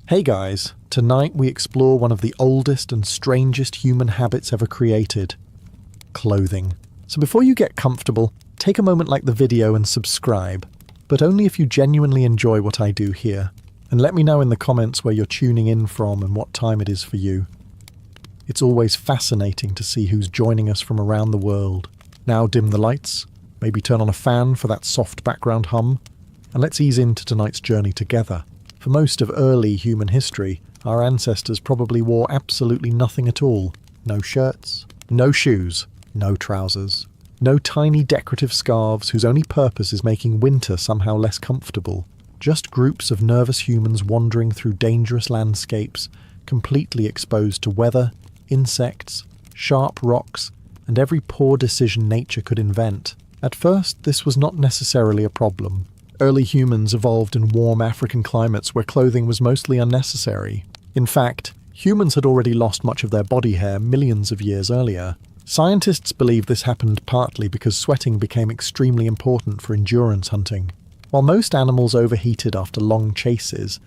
Hey guys, tonight we explore one of the oldest and strangest human habits ever created: clothing. So before you get comfortable, take a moment like the video and subscribe, but only if you genuinely enjoy what I do here. And let me know in the comments where you're tuning in from and what time it is for you. It's always fascinating to see who's joining us from around the world. Now dim the lights, maybe turn on a fan for that soft background hum, and let's ease into tonight's journey together. For most of early human history, our ancestors probably wore absolutely nothing at all. No shirts, no shoes, no trousers, no tiny decorative scarves whose only purpose is making winter somehow less comfortable. Just groups of nervous humans wandering through dangerous landscapes, completely exposed to weather, insects, sharp rocks, and every poor decision nature could invent. At first, this was not necessarily a problem. Early humans evolved in warm African climates where clothing was mostly unnecessary. In fact, humans had already lost much of their body hair millions of years earlier. Scientists believe this happened partly because sweating became extremely important for endurance hunting. While most animals overheated after long chases,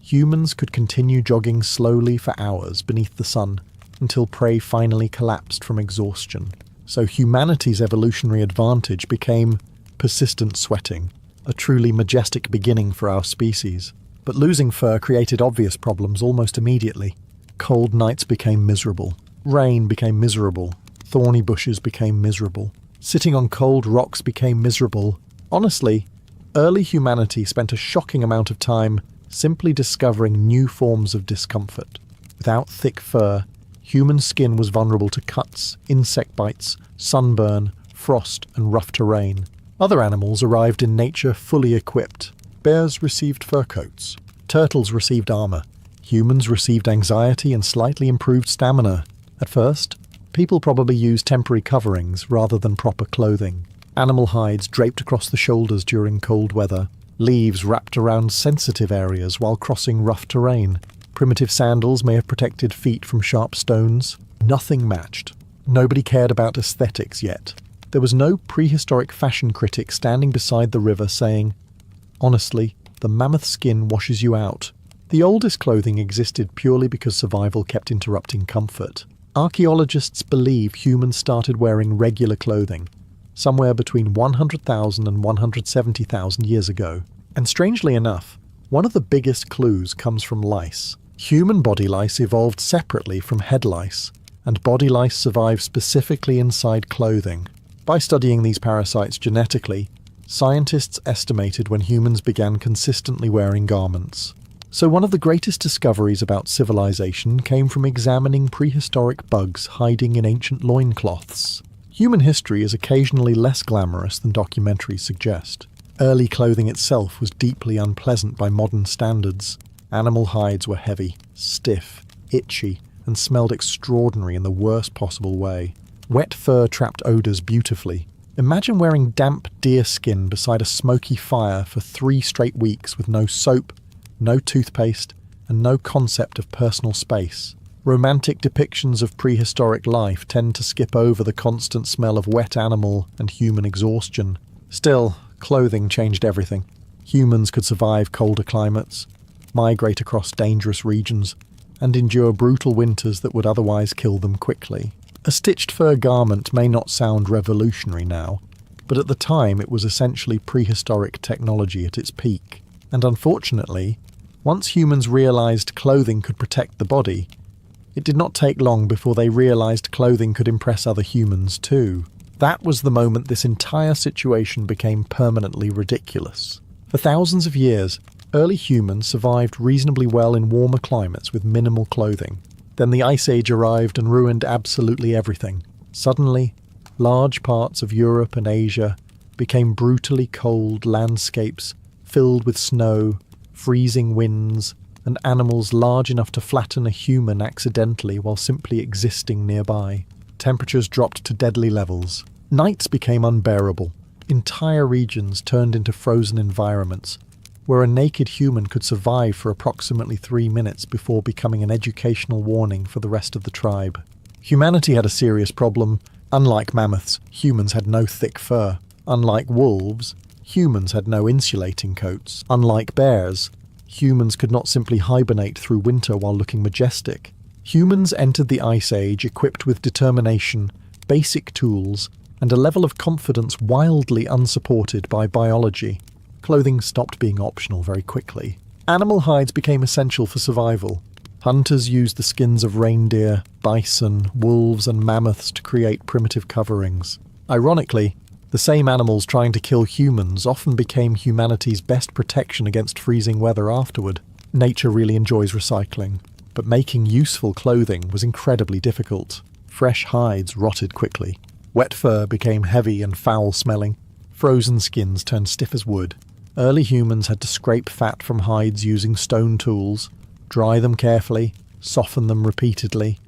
humans could continue jogging slowly for hours beneath the sun until prey finally collapsed from exhaustion. So humanity's evolutionary advantage became persistent sweating, a truly majestic beginning for our species. But losing fur created obvious problems almost immediately. Cold nights became miserable. Rain became miserable. Thorny bushes became miserable. Sitting on cold rocks became miserable. Honestly, early humanity spent a shocking amount of time simply discovering new forms of discomfort. Without thick fur, human skin was vulnerable to cuts, insect bites, sunburn, frost, and rough terrain. Other animals arrived in nature fully equipped. Bears received fur coats. Turtles received armor. Humans received anxiety and slightly improved stamina. At first, people probably used temporary coverings rather than proper clothing. Animal hides draped across the shoulders during cold weather. Leaves wrapped around sensitive areas while crossing rough terrain. Primitive sandals may have protected feet from sharp stones. Nothing matched. Nobody cared about aesthetics yet. There was no prehistoric fashion critic standing beside the river saying, "Honestly, the mammoth skin washes you out." The oldest clothing existed purely because survival kept interrupting comfort. Archaeologists believe humans started wearing regular clothing somewhere between 100,000 and 170,000 years ago. And strangely enough, one of the biggest clues comes from lice. Human body lice evolved separately from head lice, and body lice survive specifically inside clothing. By studying these parasites genetically, scientists estimated when humans began consistently wearing garments. So one of the greatest discoveries about civilization came from examining prehistoric bugs hiding in ancient loincloths. Human history is occasionally less glamorous than documentaries suggest. Early clothing itself was deeply unpleasant by modern standards. Animal hides were heavy, stiff, itchy, and smelled extraordinary in the worst possible way. Wet fur trapped odors beautifully. Imagine wearing damp deer skin beside a smoky fire for 3 straight weeks with no soap, no toothpaste, and no concept of personal space. Romantic depictions of prehistoric life tend to skip over the constant smell of wet animal and human exhaustion. Still, clothing changed everything. Humans could survive colder climates, migrate across dangerous regions, and endure brutal winters that would otherwise kill them quickly. A stitched fur garment may not sound revolutionary now, but at the time it was essentially prehistoric technology at its peak. And unfortunately, once humans realized clothing could protect the body, it did not take long before they realized clothing could impress other humans too. That was the moment this entire situation became permanently ridiculous. For thousands of years, early humans survived reasonably well in warmer climates with minimal clothing. Then the Ice Age arrived and ruined absolutely everything. Suddenly, large parts of Europe and Asia became brutally cold landscapes filled with snow, freezing winds, and animals large enough to flatten a human accidentally while simply existing nearby. Temperatures dropped to deadly levels. Nights became unbearable. Entire regions turned into frozen environments, where a naked human could survive for approximately 3 minutes before becoming an educational warning for the rest of the tribe. Humanity had a serious problem. Unlike mammoths, humans had no thick fur. Unlike wolves, humans had no insulating coats. Unlike bears, Humans could not simply hibernate through winter while looking majestic. Humans entered the Ice Age equipped with determination, basic tools, and a level of confidence wildly unsupported by biology. Clothing stopped being optional very quickly. Animal hides became essential for survival. Hunters used the skins of reindeer, bison, wolves, and mammoths to create primitive coverings. Ironically, the same animals trying to kill humans often became humanity's best protection against freezing weather afterward. Nature really enjoys recycling, but making useful clothing was incredibly difficult. Fresh hides rotted quickly. Wet fur became heavy and foul-smelling. Frozen skins turned stiff as wood. Early humans had to scrape fat from hides using stone tools, dry them carefully, soften them repeatedly,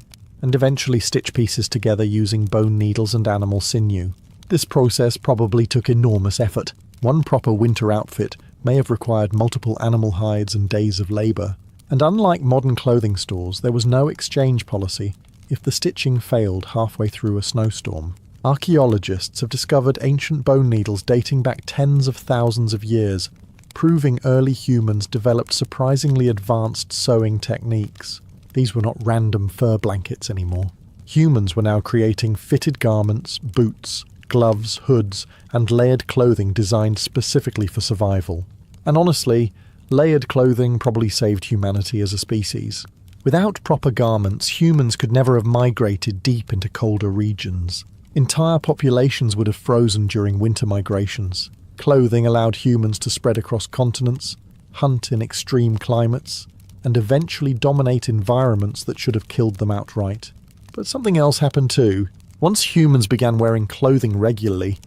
and eventually stitch pieces together using bone needles and animal sinew. This process probably took enormous effort. One proper winter outfit may have required multiple animal hides and days of labour. And unlike modern clothing stores, there was no exchange policy if the stitching failed halfway through a snowstorm. Archaeologists have discovered ancient bone needles dating back tens of thousands of years, proving early humans developed surprisingly advanced sewing techniques. These were not random fur blankets anymore. Humans were now creating fitted garments, boots, gloves, hoods, and layered clothing designed specifically for survival. And honestly, layered clothing probably saved humanity as a species. Without proper garments, humans could never have migrated deep into colder regions. Entire populations would have frozen during winter migrations. Clothing allowed humans to spread across continents, hunt in extreme climates, and eventually dominate environments that should have killed them outright. But something else happened too. Once humans began wearing clothing regularly,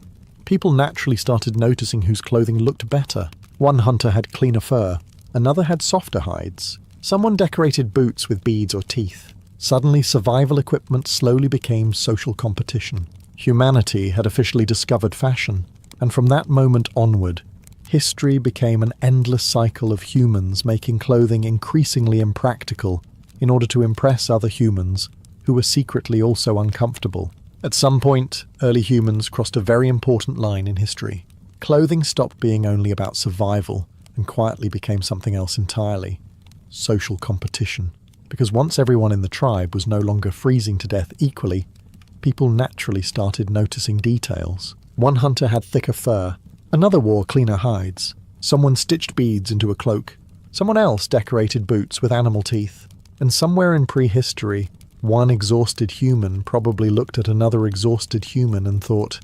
people naturally started noticing whose clothing looked better. One hunter had cleaner fur, another had softer hides. Someone decorated boots with beads or teeth. Suddenly, survival equipment slowly became social competition. Humanity had officially discovered fashion, and from that moment onward, history became an endless cycle of humans making clothing increasingly impractical in order to impress other humans who were secretly also uncomfortable. At some point, early humans crossed a very important line in history. Clothing stopped being only about survival and quietly became something else entirely: social competition. Because once everyone in the tribe was no longer freezing to death equally, people naturally started noticing details. One hunter had thicker fur, another wore cleaner hides, someone stitched beads into a cloak, someone else decorated boots with animal teeth, and somewhere in prehistory, one exhausted human probably looked at another exhausted human and thought,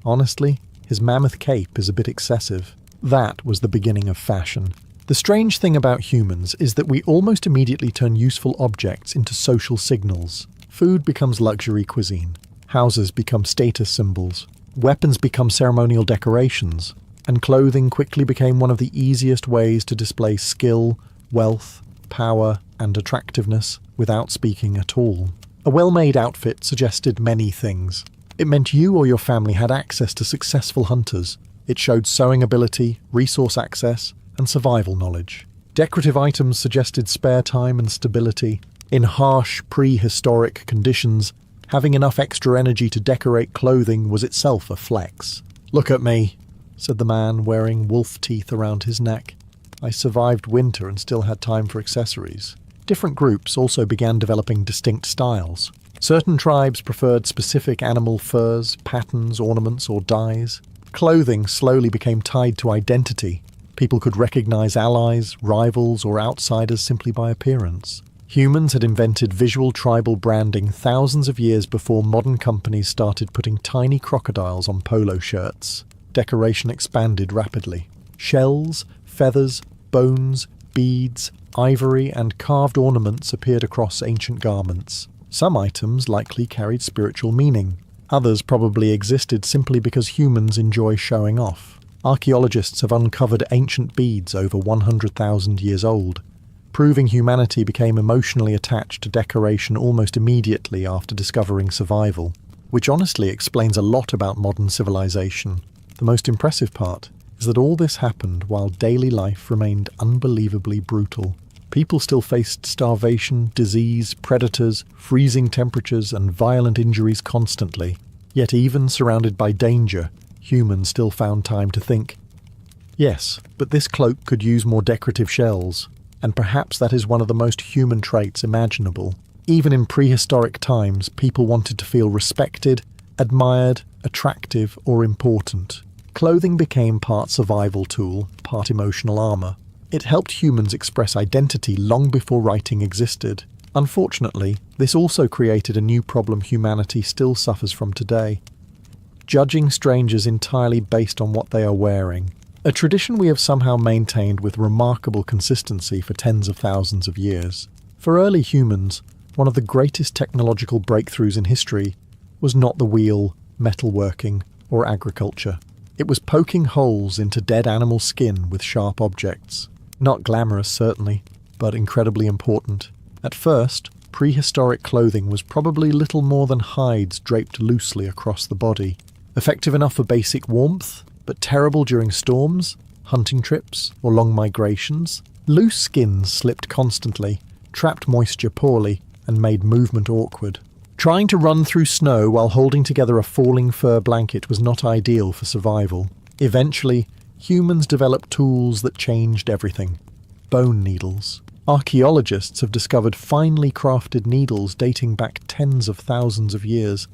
honestly, his mammoth cape is a bit excessive. That was the beginning of fashion. The strange thing about humans is that we almost immediately turn useful objects into social signals. Food becomes luxury cuisine. Houses become status symbols. Weapons become ceremonial decorations. And clothing quickly became one of the easiest ways to display skill, wealth, power, and attractiveness without speaking at all. A well-made outfit suggested many things. It meant you or your family had access to successful hunters. It showed sewing ability, resource access, and survival knowledge. Decorative items suggested spare time and stability. In harsh, prehistoric conditions, having enough extra energy to decorate clothing was itself a flex. "Look at me," said the man wearing wolf teeth around his neck. "I survived winter and still had time for accessories." Different groups also began developing distinct styles. Certain tribes preferred specific animal furs, patterns, ornaments, or dyes. Clothing slowly became tied to identity. People could recognize allies, rivals, or outsiders simply by appearance. Humans had invented visual tribal branding thousands of years before modern companies started putting tiny crocodiles on polo shirts. Decoration expanded rapidly. Shells, feathers, bones, beads, ivory, and carved ornaments appeared across ancient garments. Some items likely carried spiritual meaning. Others probably existed simply because humans enjoy showing off. Archaeologists have uncovered ancient beads over 100,000 years old, proving humanity became emotionally attached to decoration almost immediately after discovering survival, which honestly explains a lot about modern civilization. The most impressive part is that all this happened while daily life remained unbelievably brutal. People still faced starvation, disease, predators, freezing temperatures, and violent injuries constantly. Yet even surrounded by danger, humans still found time to think. Yes, but this cloak could use more decorative shells, and perhaps that is one of the most human traits imaginable. Even in prehistoric times, people wanted to feel respected, admired, attractive, or important. Clothing became part survival tool, part emotional armor. It helped humans express identity long before writing existed. Unfortunately, this also created a new problem humanity still suffers from today: judging strangers entirely based on what they are wearing. A tradition we have somehow maintained with remarkable consistency for tens of thousands of years. For early humans, one of the greatest technological breakthroughs in history was not the wheel, metalworking, or agriculture. It was poking holes into dead animal skin with sharp objects. Not glamorous, certainly, but incredibly important. At first, prehistoric clothing was probably little more than hides draped loosely across the body. Effective enough for basic warmth, but terrible during storms, hunting trips, or long migrations. Loose skins slipped constantly, trapped moisture poorly, and made movement awkward. Trying to run through snow while holding together a falling fur blanket was not ideal for survival. Eventually, humans developed tools that changed everything. Bone needles. Archaeologists have discovered finely crafted needles dating back tens of thousands of years.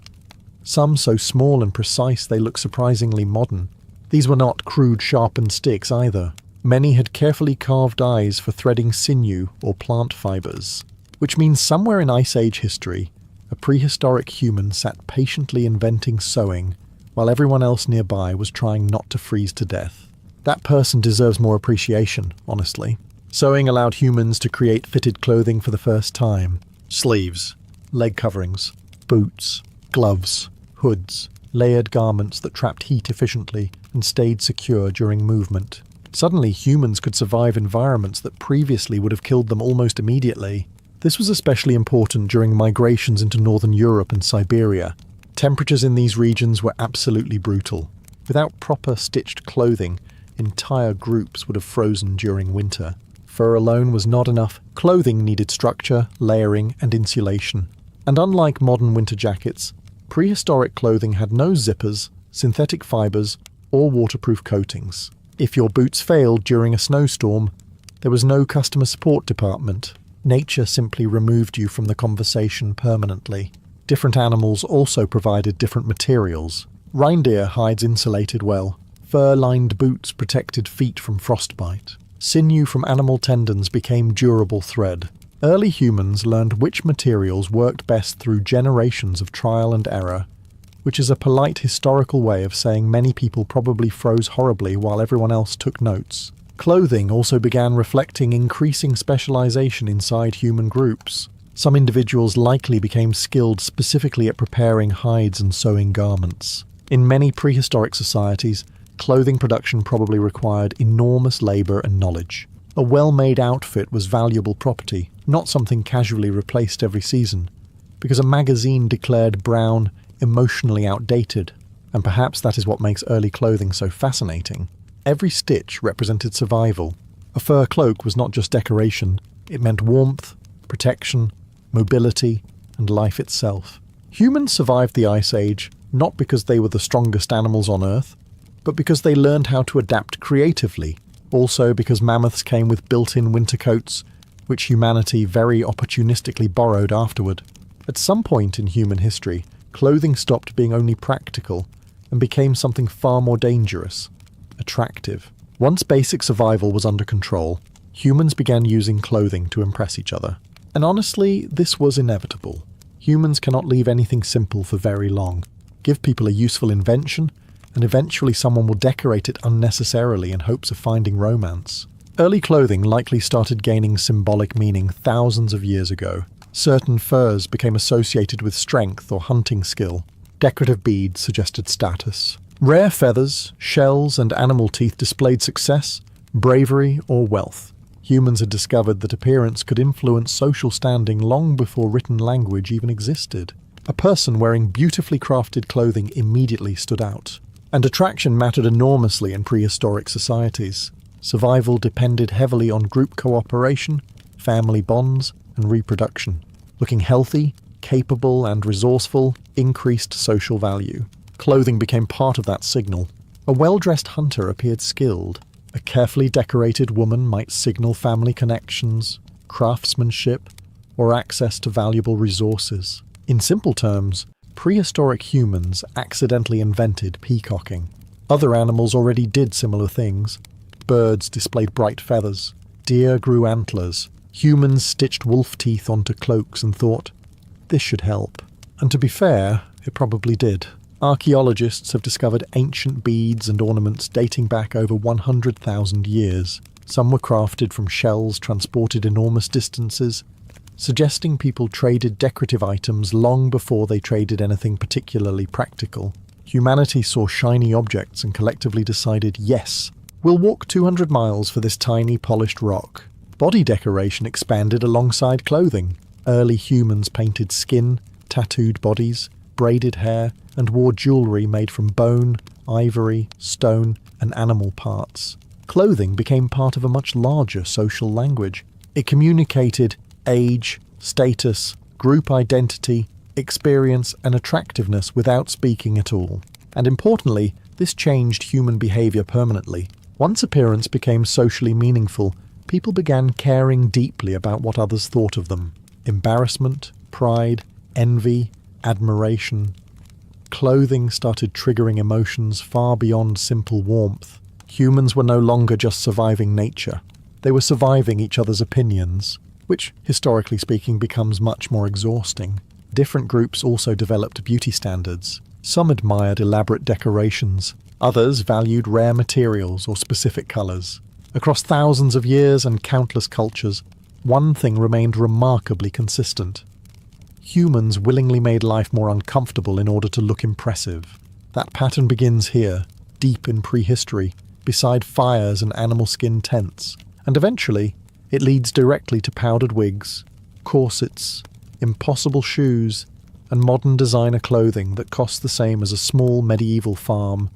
Some so small and precise they look surprisingly modern. These were not crude sharpened sticks either. Many had carefully carved eyes for threading sinew or plant fibers, which means somewhere in Ice Age history, a prehistoric human sat patiently inventing sewing while everyone else nearby was trying not to freeze to death. That person deserves more appreciation, honestly. Sewing allowed humans to create fitted clothing for the first time. Sleeves, leg coverings, boots, gloves, hoods, layered garments that trapped heat efficiently and stayed secure during movement. Suddenly, humans could survive environments that previously would have killed them almost immediately. This was especially important during migrations into northern Europe and Siberia. Temperatures in these regions were absolutely brutal. Without proper stitched clothing, entire groups would have frozen during winter. Fur alone was not enough. Clothing needed structure, layering, and insulation. And unlike modern winter jackets, prehistoric clothing had no zippers, synthetic fibers, or waterproof coatings. If your boots failed during a snowstorm, there was no customer support department. Nature simply removed you from the conversation permanently. Different animals also provided different materials. Reindeer hides insulated well. Fur-lined boots protected feet from frostbite. Sinew from animal tendons became durable thread. Early humans learned which materials worked best through generations of trial and error, which is a polite historical way of saying many people probably froze horribly while everyone else took notes. Clothing also began reflecting increasing specialization inside human groups. Some individuals likely became skilled specifically at preparing hides and sewing garments. In many prehistoric societies, clothing production probably required enormous labor and knowledge. A well-made outfit was valuable property, not something casually replaced every season, because a magazine declared brown emotionally outdated, and perhaps that is what makes early clothing so fascinating. Every stitch represented survival. A fur cloak was not just decoration, it meant warmth, protection, mobility, and life itself. Humans survived the Ice Age not because they were the strongest animals on Earth, but because they learned how to adapt creatively. Also because mammoths came with built-in winter coats, which humanity very opportunistically borrowed afterward. At some point in human history, clothing stopped being only practical and became something far more dangerous, attractive. Once basic survival was under control, humans began using clothing to impress each other. And honestly, this was inevitable. Humans cannot leave anything simple for very long. Give people a useful invention, and eventually someone will decorate it unnecessarily in hopes of finding romance. Early clothing likely started gaining symbolic meaning thousands of years ago. Certain furs became associated with strength or hunting skill. Decorative beads suggested status. Rare feathers, shells, and animal teeth displayed success, bravery, or wealth. Humans had discovered that appearance could influence social standing long before written language even existed. A person wearing beautifully crafted clothing immediately stood out. And attraction mattered enormously in prehistoric societies. Survival depended heavily on group cooperation, family bonds, and reproduction. Looking healthy, capable, and resourceful increased social value. Clothing became part of that signal. A well-dressed hunter appeared skilled. A carefully decorated woman might signal family connections, craftsmanship, or access to valuable resources. In simple terms, prehistoric humans accidentally invented peacocking. Other animals already did similar things. Birds displayed bright feathers. Deer grew antlers. Humans stitched wolf teeth onto cloaks and thought, this should help. And to be fair, it probably did. Archaeologists have discovered ancient beads and ornaments dating back over 100,000 years. Some were crafted from shells transported enormous distances, suggesting people traded decorative items long before they traded anything particularly practical. Humanity saw shiny objects and collectively decided, yes, we'll walk 200 miles for this tiny polished rock. Body decoration expanded alongside clothing. Early humans painted skin, tattooed bodies, braided hair, and wore jewelry made from bone, ivory, stone, and animal parts. Clothing became part of a much larger social language. It communicated age, status, group identity, experience, and attractiveness without speaking at all. And importantly, this changed human behavior permanently. Once appearance became socially meaningful, people began caring deeply about what others thought of them. Embarrassment, pride, envy, admiration. Clothing started triggering emotions far beyond simple warmth. Humans were no longer just surviving nature. They were surviving each other's opinions, which, historically speaking, becomes much more exhausting. Different groups also developed beauty standards. Some admired elaborate decorations. Others valued rare materials or specific colors. Across thousands of years and countless cultures, one thing remained remarkably consistent. Humans willingly made life more uncomfortable in order to look impressive. That pattern begins here, deep in prehistory, beside fires and animal skin tents, and eventually it leads directly to powdered wigs, corsets, impossible shoes, and modern designer clothing that costs the same as a small medieval farm,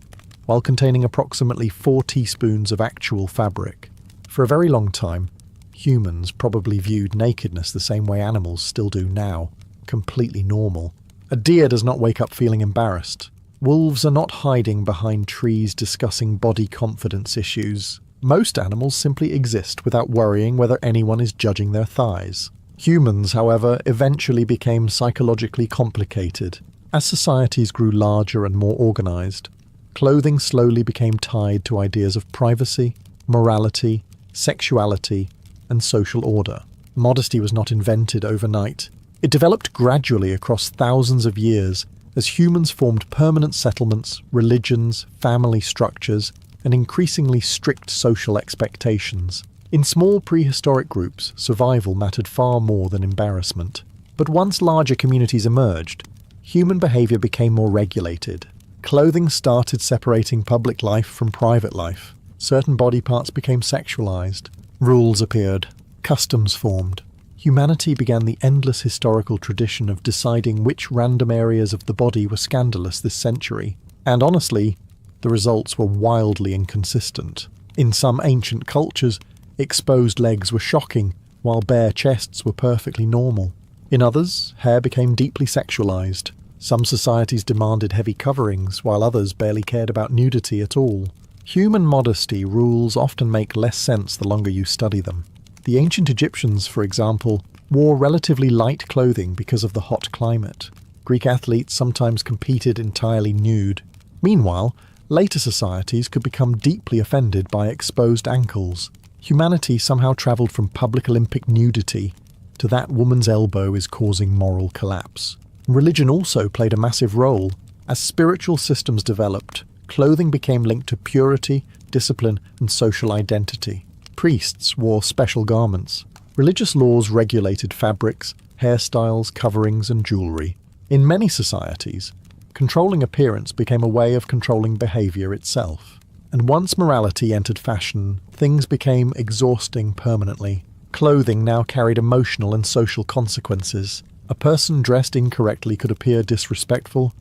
while containing approximately 4 teaspoons of actual fabric. For a very long time, humans probably viewed nakedness the same way animals still do now, completely normal. A deer does not wake up feeling embarrassed. Wolves are not hiding behind trees discussing body confidence issues. Most animals simply exist without worrying whether anyone is judging their thighs. Humans, however, eventually became psychologically complicated. As societies grew larger and more organized, clothing slowly became tied to ideas of privacy, morality, sexuality, and social order. Modesty was not invented overnight. It developed gradually across thousands of years as humans formed permanent settlements, religions, family structures, and increasingly strict social expectations. In small prehistoric groups, survival mattered far more than embarrassment. But once larger communities emerged, human behavior became more regulated. Clothing started separating public life from private life. Certain body parts became sexualized. Rules appeared. Customs formed. Humanity began the endless historical tradition of deciding which random areas of the body were scandalous this century. And honestly, the results were wildly inconsistent. In some ancient cultures, exposed legs were shocking, while bare chests were perfectly normal. In others, hair became deeply sexualized. Some societies demanded heavy coverings, while others barely cared about nudity at all. Human modesty rules often make less sense the longer you study them. The ancient Egyptians, for example, wore relatively light clothing because of the hot climate. Greek athletes sometimes competed entirely nude. Meanwhile, later societies could become deeply offended by exposed ankles. Humanity somehow travelled from public Olympic nudity to that woman's elbow is causing moral collapse. Religion also played a massive role. As spiritual systems developed, clothing became linked to purity, discipline, and social identity. Priests wore special garments. Religious laws regulated fabrics, hairstyles, coverings, and jewelry. In many societies, controlling appearance became a way of controlling behavior itself. And once morality entered fashion, things became exhausting permanently. Clothing now carried emotional and social consequences. A person dressed incorrectly could appear disrespectful,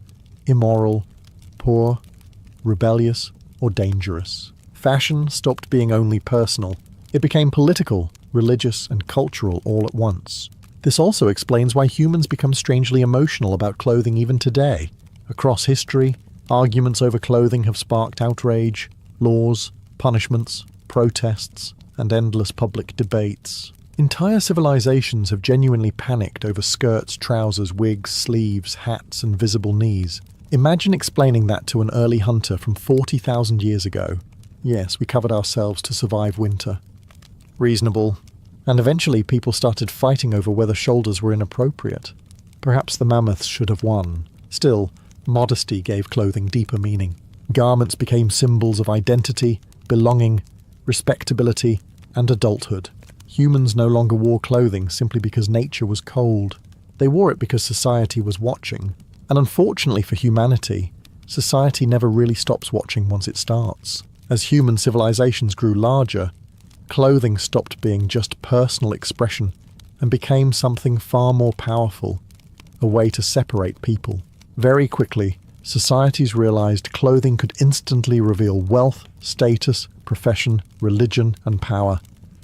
immoral, poor, rebellious, or dangerous. Fashion stopped being only personal. It became political, religious, and cultural all at once. This also explains why humans become strangely emotional about clothing even today. Across history, arguments over clothing have sparked outrage, laws, punishments, protests, and endless public debates. Entire civilizations have genuinely panicked over skirts, trousers, wigs, sleeves, hats, and visible knees. Imagine explaining that to an early hunter from 40,000 years ago. Yes, we covered ourselves to survive winter. Reasonable. And eventually people started fighting over whether shoulders were inappropriate. Perhaps the mammoths should have won. Still, modesty gave clothing deeper meaning. Garments became symbols of identity, belonging, respectability, and adulthood. Humans no longer wore clothing simply because nature was cold. They wore it because society was watching. And unfortunately for humanity, society never really stops watching once it starts. As human civilizations grew larger, clothing stopped being just personal expression and became something far more powerful, a way to separate people. Very quickly, societies realized clothing could instantly reveal wealth, status, profession, religion, and power,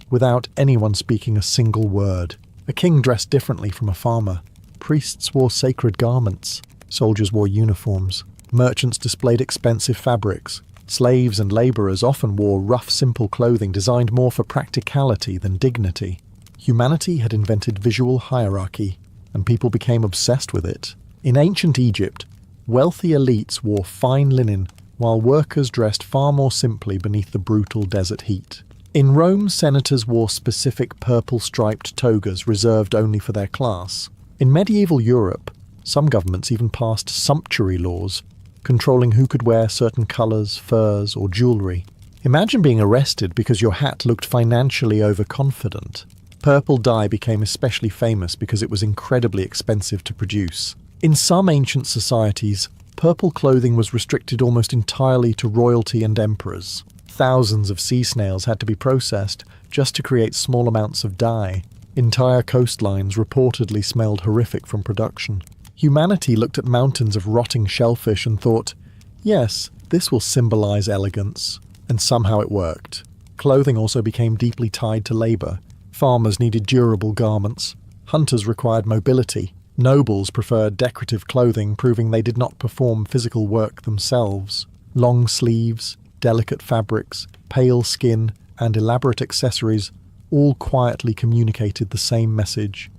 without anyone speaking a single word. A king dressed differently from a farmer. Priests wore sacred garments. Soldiers wore uniforms. Merchants displayed expensive fabrics. Slaves and laborers often wore rough, simple clothing designed more for practicality than dignity. Humanity had invented visual hierarchy, and people became obsessed with it. In ancient Egypt, wealthy elites wore fine linen, while workers dressed far more simply beneath the brutal desert heat. In Rome, senators wore specific purple-striped togas reserved only for their class. In medieval Europe, some governments even passed sumptuary laws, controlling who could wear certain colours, furs, or jewellery. Imagine being arrested because your hat looked financially overconfident. Purple dye became especially famous because it was incredibly expensive to produce. In some ancient societies, purple clothing was restricted almost entirely to royalty and emperors. Thousands of sea snails had to be processed just to create small amounts of dye. Entire coastlines reportedly smelled horrific from production. Humanity looked at mountains of rotting shellfish and thought, yes, this will symbolize elegance. And somehow it worked. Clothing also became deeply tied to labor. Farmers needed durable garments. Hunters required mobility. Nobles preferred decorative clothing, proving they did not perform physical work themselves. Long sleeves, delicate fabrics, pale skin, and elaborate accessories all quietly communicated the same message.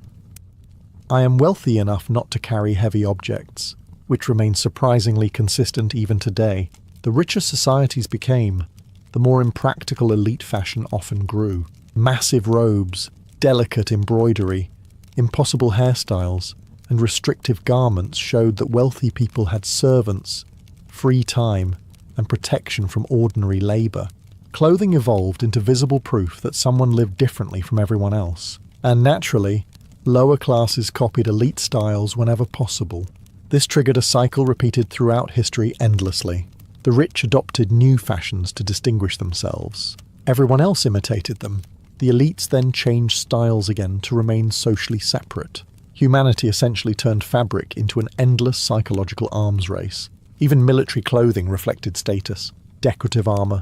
I am wealthy enough not to carry heavy objects, which remains surprisingly consistent even today. The richer societies became, the more impractical elite fashion often grew. Massive robes, delicate embroidery, impossible hairstyles, and restrictive garments showed that wealthy people had servants, free time, and protection from ordinary labor. Clothing evolved into visible proof that someone lived differently from everyone else. And naturally, lower classes copied elite styles whenever possible. This triggered a cycle repeated throughout history endlessly. The rich adopted new fashions to distinguish themselves. Everyone else imitated them. The elites then changed styles again to remain socially separate. Humanity essentially turned fabric into an endless psychological arms race. Even military clothing reflected status. Decorative armor,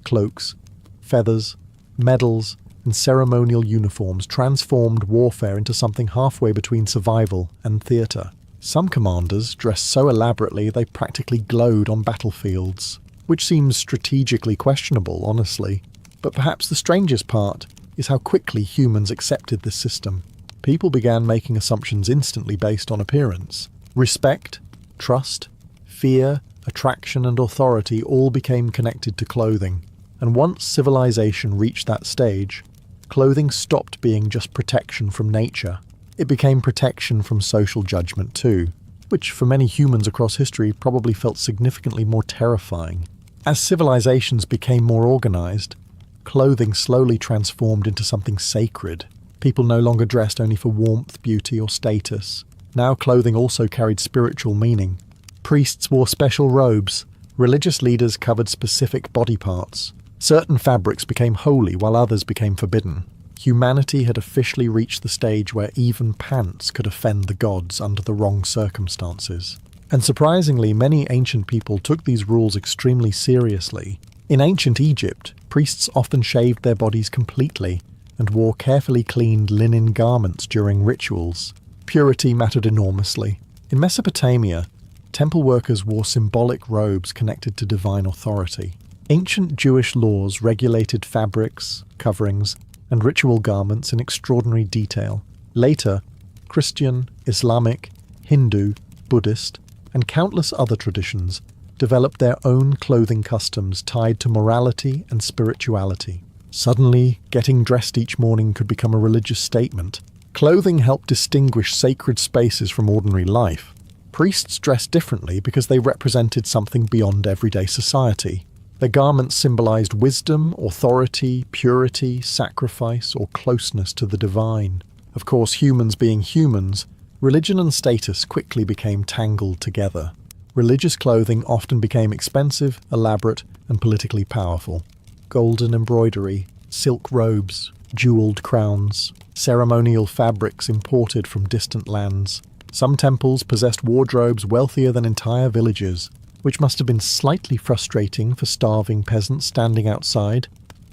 cloaks, feathers, medals, and ceremonial uniforms transformed warfare into something halfway between survival and theatre. Some commanders dressed so elaborately they practically glowed on battlefields, which seems strategically questionable, honestly. But perhaps the strangest part is how quickly humans accepted this system. People began making assumptions instantly based on appearance. Respect, trust, fear, attraction, and authority all became connected to clothing. And once civilization reached that stage, clothing stopped being just protection from nature. It became protection from social judgment too, which for many humans across history probably felt significantly more terrifying. As civilizations became more organized, clothing slowly transformed into something sacred. People no longer dressed only for warmth, beauty, or status. Now clothing also carried spiritual meaning. Priests wore special robes. Religious leaders covered specific body parts. Certain fabrics became holy while others became forbidden. Humanity had officially reached the stage where even pants could offend the gods under the wrong circumstances. And surprisingly, many ancient people took these rules extremely seriously. In ancient Egypt, priests often shaved their bodies completely and wore carefully cleaned linen garments during rituals. Purity mattered enormously. In Mesopotamia, temple workers wore symbolic robes connected to divine authority. Ancient Jewish laws regulated fabrics, coverings, and ritual garments in extraordinary detail. Later, Christian, Islamic, Hindu, Buddhist, and countless other traditions developed their own clothing customs tied to morality and spirituality. Suddenly, getting dressed each morning could become a religious statement. Clothing helped distinguish sacred spaces from ordinary life. Priests dressed differently because they represented something beyond everyday society. Their garments symbolized wisdom, authority, purity, sacrifice, or closeness to the divine. Of course, humans being humans, religion and status quickly became tangled together. Religious clothing often became expensive, elaborate, and politically powerful. Golden embroidery, silk robes, jeweled crowns, ceremonial fabrics imported from distant lands. Some temples possessed wardrobes wealthier than entire villages, which must have been slightly frustrating for starving peasants standing outside,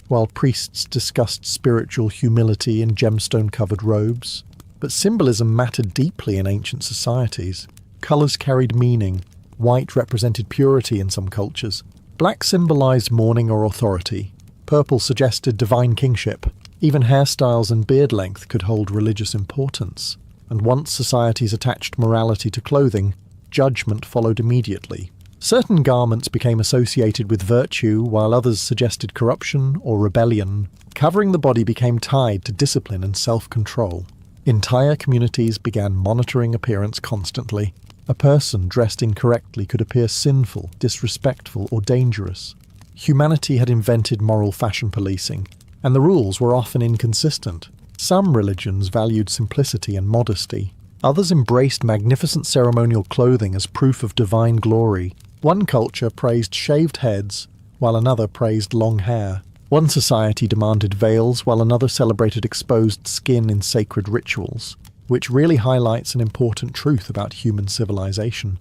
while priests discussed spiritual humility in gemstone-covered robes. But symbolism mattered deeply in ancient societies. Colours carried meaning. White represented purity in some cultures. Black symbolized mourning or authority. Purple suggested divine kingship. Even hairstyles and beard length could hold religious importance. And once societies attached morality to clothing, judgment followed immediately. Certain garments became associated with virtue, while others suggested corruption or rebellion. Covering the body became tied to discipline and self-control. Entire communities began monitoring appearance constantly. A person dressed incorrectly could appear sinful, disrespectful, or dangerous. Humanity had invented moral fashion policing, and the rules were often inconsistent. Some religions valued simplicity and modesty. Others embraced magnificent ceremonial clothing as proof of divine glory. One culture praised shaved heads, while another praised long hair. One society demanded veils, while another celebrated exposed skin in sacred rituals, which really highlights an important truth about human civilization.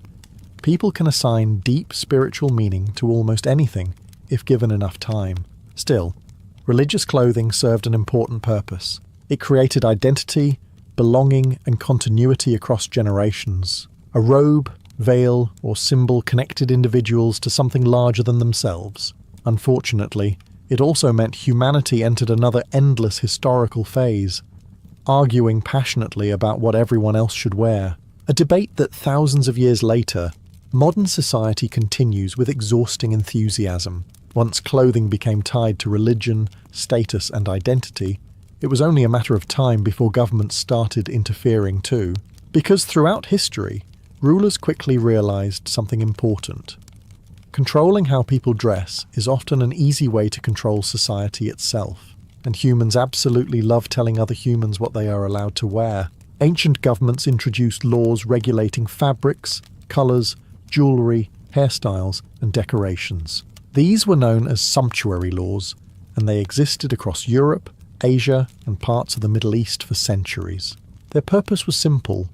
People can assign deep spiritual meaning to almost anything, if given enough time. Still, religious clothing served an important purpose. It created identity, belonging, and continuity across generations. A robe, veil, or symbol connected individuals to something larger than themselves. Unfortunately, it also meant humanity entered another endless historical phase, arguing passionately about what everyone else should wear. A debate that thousands of years later, modern society continues with exhausting enthusiasm. Once clothing became tied to religion, status, and identity, it was only a matter of time before governments started interfering too. Because throughout history, rulers quickly realized something important. Controlling how people dress is often an easy way to control society itself, and humans absolutely love telling other humans what they are allowed to wear. Ancient governments introduced laws regulating fabrics, colors, jewelry, hairstyles, and decorations. These were known as sumptuary laws, and they existed across Europe, Asia, and parts of the Middle East for centuries. Their purpose was simple: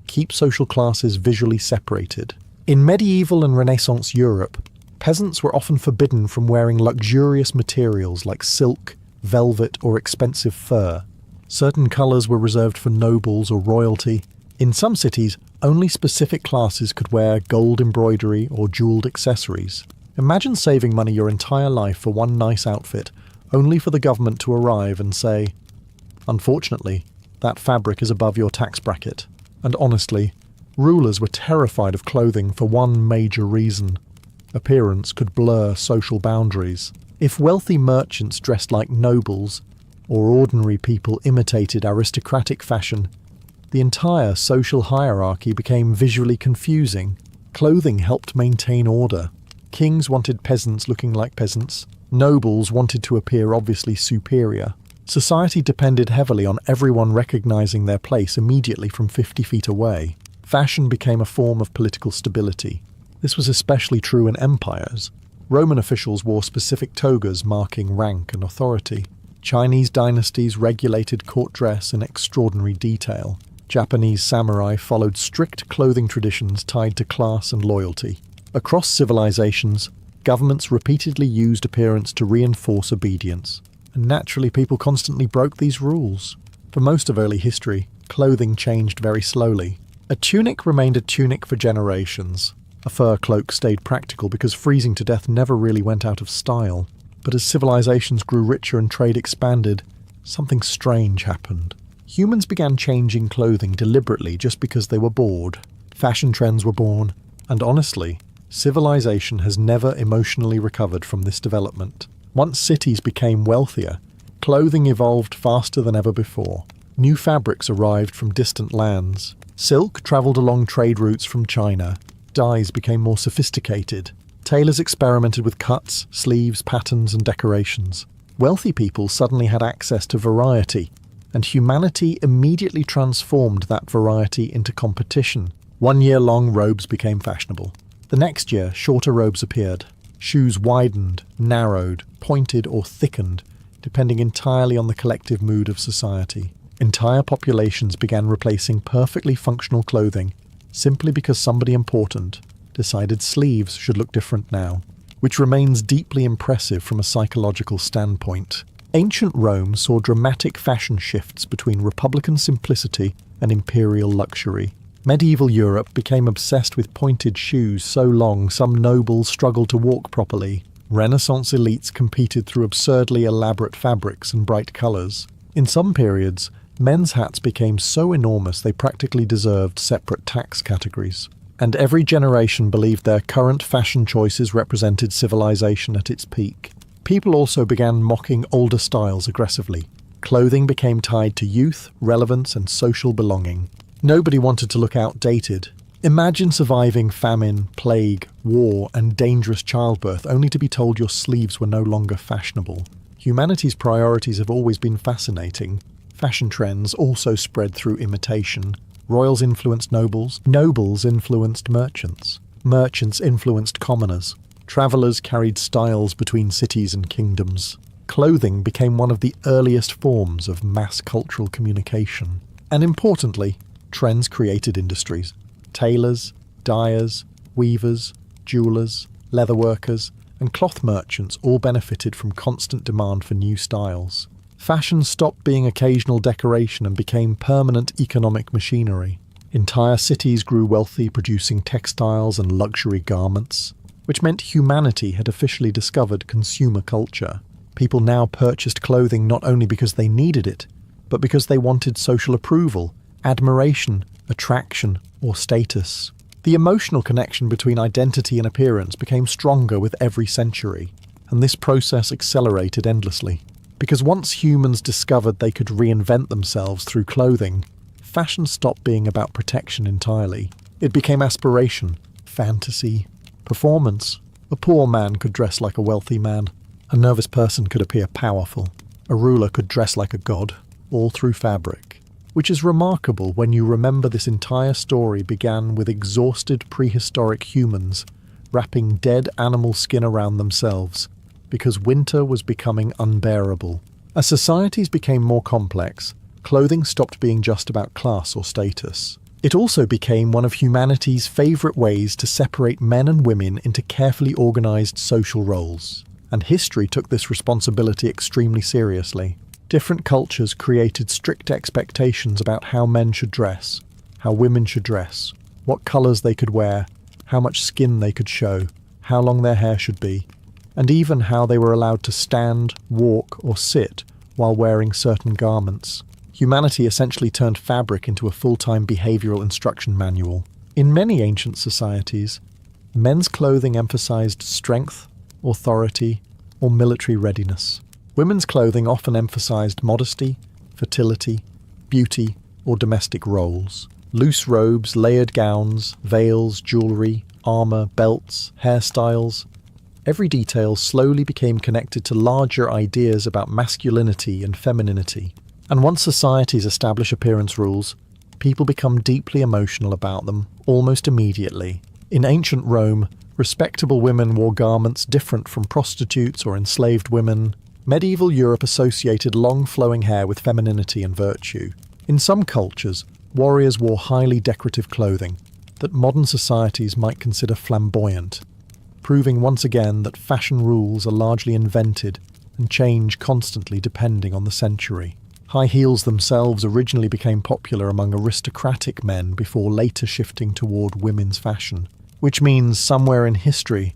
keep social classes visually separated. In medieval and Renaissance Europe, peasants were often forbidden from wearing luxurious materials like silk, velvet, or expensive fur. Certain colours were reserved for nobles or royalty. In some cities, only specific classes could wear gold embroidery or jewelled accessories. Imagine saving money your entire life for one nice outfit, only for the government to arrive and say, "Unfortunately, that fabric is above your tax bracket." And honestly, rulers were terrified of clothing for one major reason: appearance could blur social boundaries. If wealthy merchants dressed like nobles, or ordinary people imitated aristocratic fashion, the entire social hierarchy became visually confusing. Clothing helped maintain order. Kings wanted peasants looking like peasants. Nobles wanted to appear obviously superior. Society depended heavily on everyone recognizing their place immediately from 50 feet away. Fashion became a form of political stability. This was especially true in empires. Roman officials wore specific togas marking rank and authority. Chinese dynasties regulated court dress in extraordinary detail. Japanese samurai followed strict clothing traditions tied to class and loyalty. Across civilizations, governments repeatedly used appearance to reinforce obedience. And naturally, people constantly broke these rules. For most of early history, clothing changed very slowly. A tunic remained a tunic for generations. A fur cloak stayed practical because freezing to death never really went out of style. But as civilizations grew richer and trade expanded, something strange happened. Humans began changing clothing deliberately just because they were bored. Fashion trends were born, and honestly, civilization has never emotionally recovered from this development. Once cities became wealthier, clothing evolved faster than ever before. New fabrics arrived from distant lands. Silk travelled along trade routes from China. Dyes became more sophisticated. Tailors experimented with cuts, sleeves, patterns, and decorations. Wealthy people suddenly had access to variety, and humanity immediately transformed that variety into competition. 1 year long robes became fashionable. The next year, shorter robes appeared. Shoes widened, narrowed, pointed, or thickened, depending entirely on the collective mood of society. Entire populations began replacing perfectly functional clothing simply because somebody important decided sleeves should look different now, which remains deeply impressive from a psychological standpoint. Ancient Rome saw dramatic fashion shifts between republican simplicity and imperial luxury. Medieval Europe became obsessed with pointed shoes so long some nobles struggled to walk properly. Renaissance elites competed through absurdly elaborate fabrics and bright colours. In some periods, men's hats became so enormous they practically deserved separate tax categories. And every generation believed their current fashion choices represented civilization at its peak. People also began mocking older styles aggressively. Clothing became tied to youth, relevance, and social belonging. Nobody wanted to look outdated. Imagine surviving famine, plague, war, and dangerous childbirth only to be told your sleeves were no longer fashionable. Humanity's priorities have always been fascinating. Fashion trends also spread through imitation. Royals influenced nobles, nobles influenced merchants, merchants influenced commoners. Travellers carried styles between cities and kingdoms. Clothing became one of the earliest forms of mass cultural communication. And importantly, trends created industries. Tailors, dyers, weavers, jewellers, leatherworkers, and cloth merchants all benefited from constant demand for new styles. Fashion stopped being occasional decoration and became permanent economic machinery. Entire cities grew wealthy, producing textiles and luxury garments, which meant humanity had officially discovered consumer culture. People now purchased clothing not only because they needed it, but because they wanted social approval, admiration, attraction, or status. The emotional connection between identity and appearance became stronger with every century, and this process accelerated endlessly. Because once humans discovered they could reinvent themselves through clothing, fashion stopped being about protection entirely. It became aspiration, fantasy, performance. A poor man could dress like a wealthy man. A nervous person could appear powerful. A ruler could dress like a god, all through fabric. Which is remarkable when you remember this entire story began with exhausted prehistoric humans wrapping dead animal skin around themselves, because winter was becoming unbearable. As societies became more complex, clothing stopped being just about class or status. It also became one of humanity's favourite ways to separate men and women into carefully organised social roles. And history took this responsibility extremely seriously. Different cultures created strict expectations about how men should dress, how women should dress, what colours they could wear, how much skin they could show, how long their hair should be, and even how they were allowed to stand, walk, or sit while wearing certain garments. Humanity essentially turned fabric into a full-time behavioural instruction manual. In many ancient societies, men's clothing emphasised strength, authority, or military readiness. Women's clothing often emphasised modesty, fertility, beauty, or domestic roles. Loose robes, layered gowns, veils, jewellery, armour, belts, hairstyles. Every detail slowly became connected to larger ideas about masculinity and femininity. And once societies establish appearance rules, people become deeply emotional about them almost immediately. In ancient Rome, respectable women wore garments different from prostitutes or enslaved women. Medieval Europe associated long flowing hair with femininity and virtue. In some cultures, warriors wore highly decorative clothing that modern societies might consider flamboyant, proving once again that fashion rules are largely invented and change constantly depending on the century. High heels themselves originally became popular among aristocratic men before later shifting toward women's fashion. which means somewhere in history,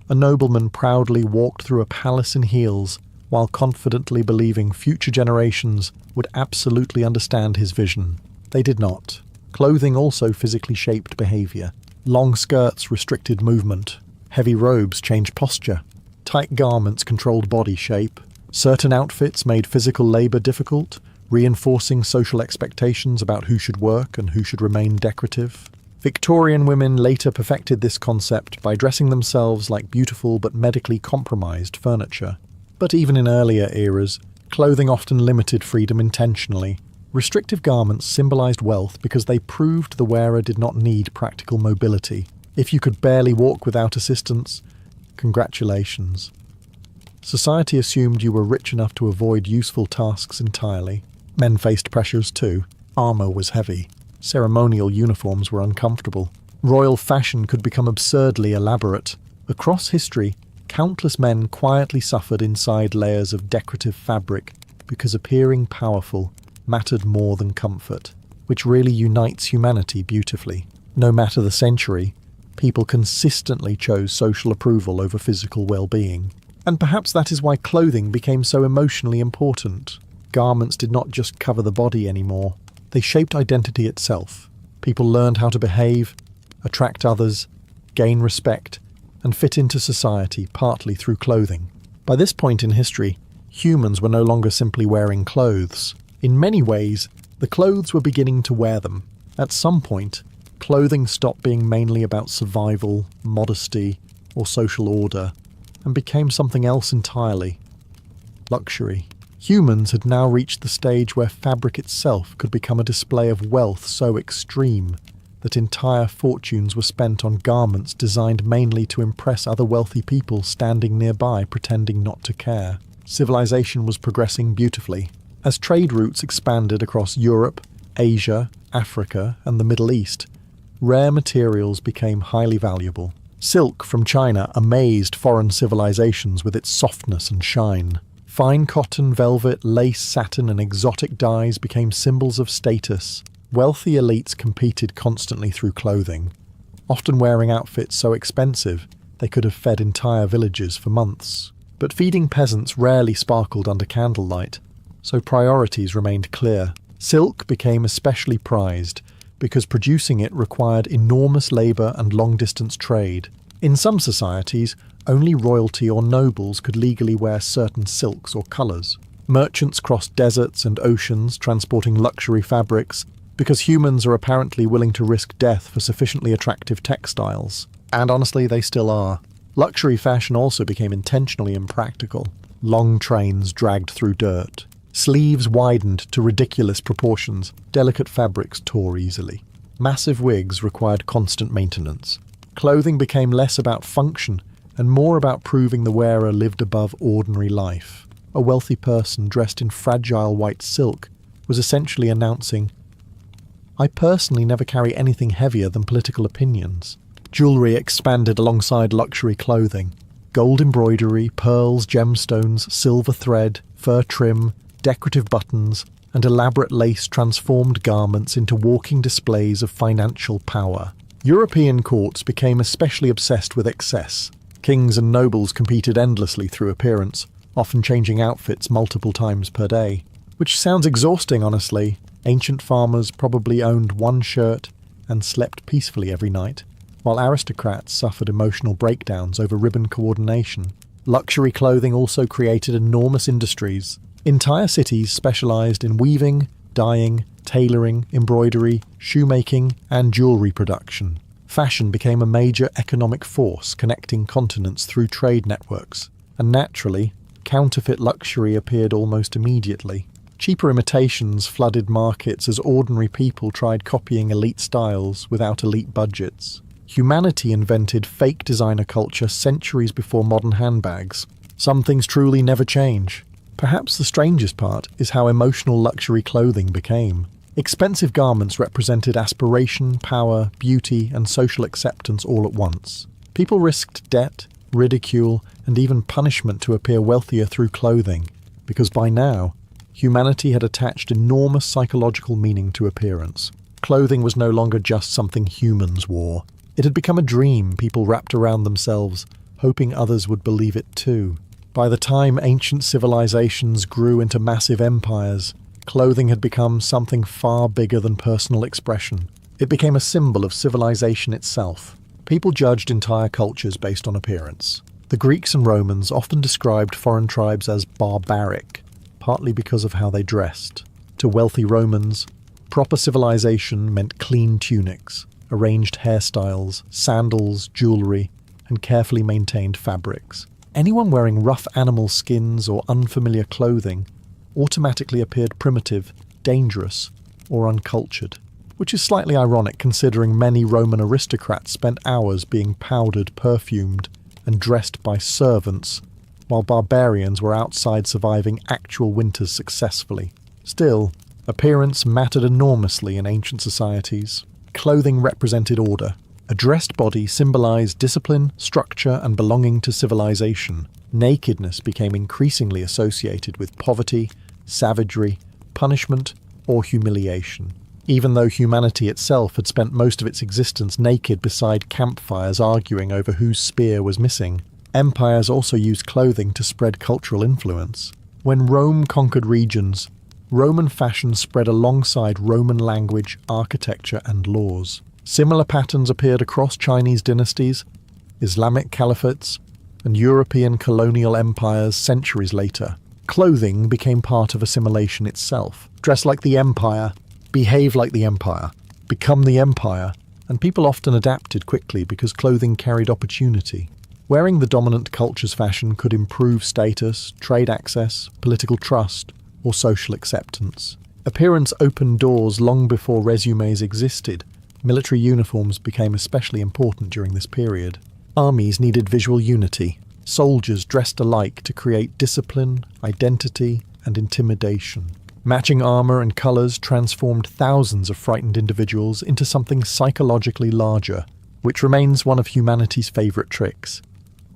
a nobleman proudly walked through a palace in heels while confidently believing future generations would absolutely understand his vision. They did not. Clothing also physically shaped behavior. Long skirts restricted movement. Heavy robes changed posture. Tight garments controlled body shape. Certain outfits made physical labor difficult, reinforcing social expectations about who should work and who should remain decorative. Victorian women later perfected this concept by dressing themselves like beautiful but medically compromised furniture. But even in earlier eras, clothing often limited freedom intentionally. Restrictive garments symbolized wealth because they proved the wearer did not need practical mobility. If you could barely walk without assistance, congratulations. Society assumed you were rich enough to avoid useful tasks entirely. Men faced pressures too. Armor was heavy. Ceremonial uniforms were uncomfortable. Royal fashion could become absurdly elaborate. Across history, countless men quietly suffered inside layers of decorative fabric because appearing powerful mattered more than comfort, which really unites humanity beautifully. No matter the century, people consistently chose social approval over physical well-being. And perhaps that is why clothing became so emotionally important. Garments did not just cover the body anymore. They shaped identity itself. People learned how to behave, attract others, gain respect, and fit into society partly through clothing. By this point in history, humans were no longer simply wearing clothes. In many ways, the clothes were beginning to wear them. At some point, clothing stopped being mainly about survival, modesty, or social order, and became something else entirely. Luxury. Humans had now reached the stage where fabric itself could become a display of wealth so extreme that entire fortunes were spent on garments designed mainly to impress other wealthy people standing nearby pretending not to care. Civilization was progressing beautifully. As trade routes expanded across Europe, Asia, Africa, and the Middle East, rare materials became highly valuable. Silk from China amazed foreign civilizations with its softness and shine. Fine cotton, velvet, lace, satin, and exotic dyes became symbols of status. Wealthy elites competed constantly through clothing, often wearing outfits so expensive they could have fed entire villages for months. But feeding peasants rarely sparkled under candlelight, so priorities remained clear. Silk became especially prized because producing it required enormous labour and long-distance trade. In some societies, only royalty or nobles could legally wear certain silks or colours. Merchants crossed deserts and oceans transporting luxury fabrics because humans are apparently willing to risk death for sufficiently attractive textiles. And honestly, they still are. Luxury fashion also became intentionally impractical. Long trains dragged through dirt. Sleeves widened to ridiculous proportions. Delicate fabrics tore easily. Massive wigs required constant maintenance. Clothing became less about function and more about proving the wearer lived above ordinary life. A wealthy person dressed in fragile white silk was essentially announcing, "I personally never carry anything heavier than political opinions." Jewellery expanded alongside luxury clothing. Gold embroidery, pearls, gemstones, silver thread, fur trim, decorative buttons, and elaborate lace transformed garments into walking displays of financial power. European courts became especially obsessed with excess. Kings and nobles competed endlessly through appearance, often changing outfits multiple times per day. Which sounds exhausting, honestly. Ancient farmers probably owned one shirt and slept peacefully every night, while aristocrats suffered emotional breakdowns over ribbon coordination. Luxury clothing also created enormous industries. Entire cities specialized in weaving, dyeing, tailoring, embroidery, shoemaking, and jewelry production. Fashion became a major economic force connecting continents through trade networks, and naturally, counterfeit luxury appeared almost immediately. Cheaper imitations flooded markets as ordinary people tried copying elite styles without elite budgets. Humanity invented fake designer culture centuries before modern handbags. Some things truly never change. Perhaps the strangest part is how emotional luxury clothing became. Expensive garments represented aspiration, power, beauty, and social acceptance all at once. People risked debt, ridicule, and even punishment to appear wealthier through clothing, because by now, humanity had attached enormous psychological meaning to appearance. Clothing was no longer just something humans wore. It had become a dream people wrapped around themselves, hoping others would believe it too. By the time ancient civilizations grew into massive empires, clothing had become something far bigger than personal expression. It became a symbol of civilization itself. People judged entire cultures based on appearance. The Greeks and Romans often described foreign tribes as barbaric, partly because of how they dressed. To wealthy Romans, proper civilization meant clean tunics, arranged hairstyles, sandals, jewellery, and carefully maintained fabrics. Anyone wearing rough animal skins or unfamiliar clothing automatically appeared primitive, dangerous, or uncultured, which is slightly ironic considering many Roman aristocrats spent hours being powdered, perfumed, and dressed by servants, while barbarians were outside surviving actual winters successfully. Still, appearance mattered enormously in ancient societies. Clothing represented order. A dressed body symbolized discipline, structure, and belonging to civilization. Nakedness became increasingly associated with poverty, savagery, punishment, or humiliation. Even though humanity itself had spent most of its existence naked beside campfires arguing over whose spear was missing, empires also used clothing to spread cultural influence. When Rome conquered regions, Roman fashion spread alongside Roman language, architecture, and laws. Similar patterns appeared across Chinese dynasties, Islamic caliphates, and European colonial empires centuries later. Clothing became part of assimilation itself. Dress like the empire, behave like the empire, become the empire, and people often adapted quickly because clothing carried opportunity. Wearing the dominant culture's fashion could improve status, trade access, political trust, or social acceptance. Appearance opened doors long before resumes existed. Military uniforms became especially important during this period. Armies needed visual unity. Soldiers dressed alike to create discipline, identity, and intimidation. Matching armor and colors transformed thousands of frightened individuals into something psychologically larger, which remains one of humanity's favorite tricks.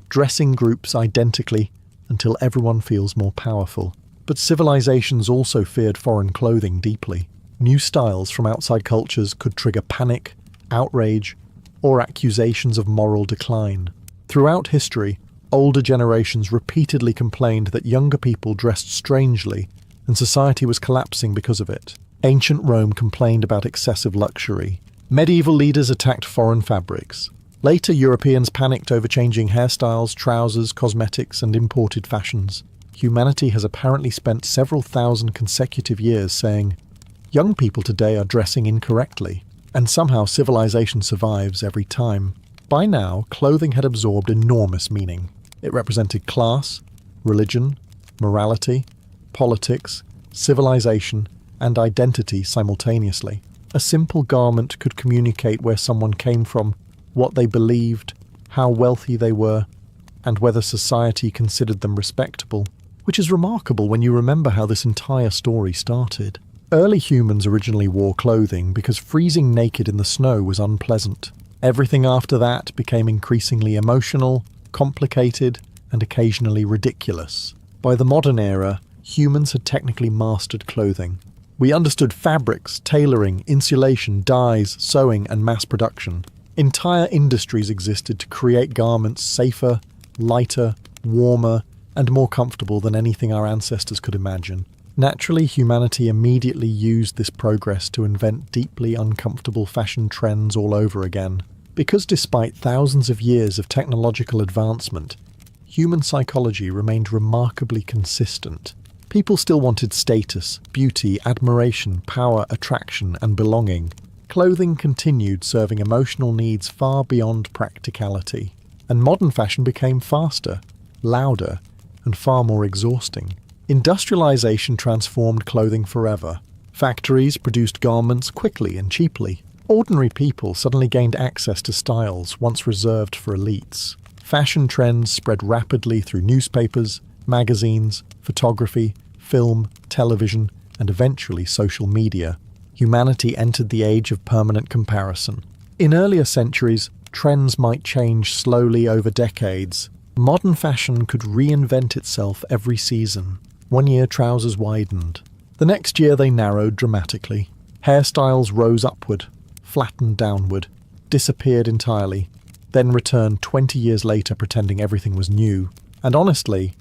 Dressing groups identically until everyone feels more powerful. But civilizations also feared foreign clothing deeply. New styles from outside cultures could trigger panic, outrage, or accusations of moral decline. Throughout history, older generations repeatedly complained that younger people dressed strangely and society was collapsing because of it. Ancient Rome complained about excessive luxury. Medieval leaders attacked foreign fabrics. Later, Europeans panicked over changing hairstyles, trousers, cosmetics, and imported fashions. Humanity has apparently spent several thousand consecutive years saying, young people today are dressing incorrectly, and somehow civilization survives every time. By now, clothing had absorbed enormous meaning. It represented class, religion, morality, politics, civilization, and identity simultaneously. A simple garment could communicate where someone came from, what they believed, how wealthy they were, and whether society considered them respectable, which is remarkable when you remember how this entire story started. Early humans originally wore clothing because freezing naked in the snow was unpleasant. Everything after that became increasingly emotional, complicated, and occasionally ridiculous. By the modern era, humans had technically mastered clothing. We understood fabrics, tailoring, insulation, dyes, sewing, and mass production. Entire industries existed to create garments safer, lighter, warmer, and more comfortable than anything our ancestors could imagine. Naturally, humanity immediately used this progress to invent deeply uncomfortable fashion trends all over again. Because despite thousands of years of technological advancement, human psychology remained remarkably consistent. People still wanted status, beauty, admiration, power, attraction, and belonging. Clothing continued serving emotional needs far beyond practicality. And modern fashion became faster, louder, and far more exhausting. Industrialization transformed clothing forever. Factories produced garments quickly and cheaply. Ordinary people suddenly gained access to styles once reserved for elites. Fashion trends spread rapidly through newspapers, magazines, photography, film, television, and eventually social media. Humanity entered the age of permanent comparison. In earlier centuries, trends might change slowly over decades. Modern fashion could reinvent itself every season. One year trousers widened. The next year they narrowed dramatically. Hairstyles rose upward, flattened downward. disappeared entirely, then returned 20 years later pretending everything was new. And honestly,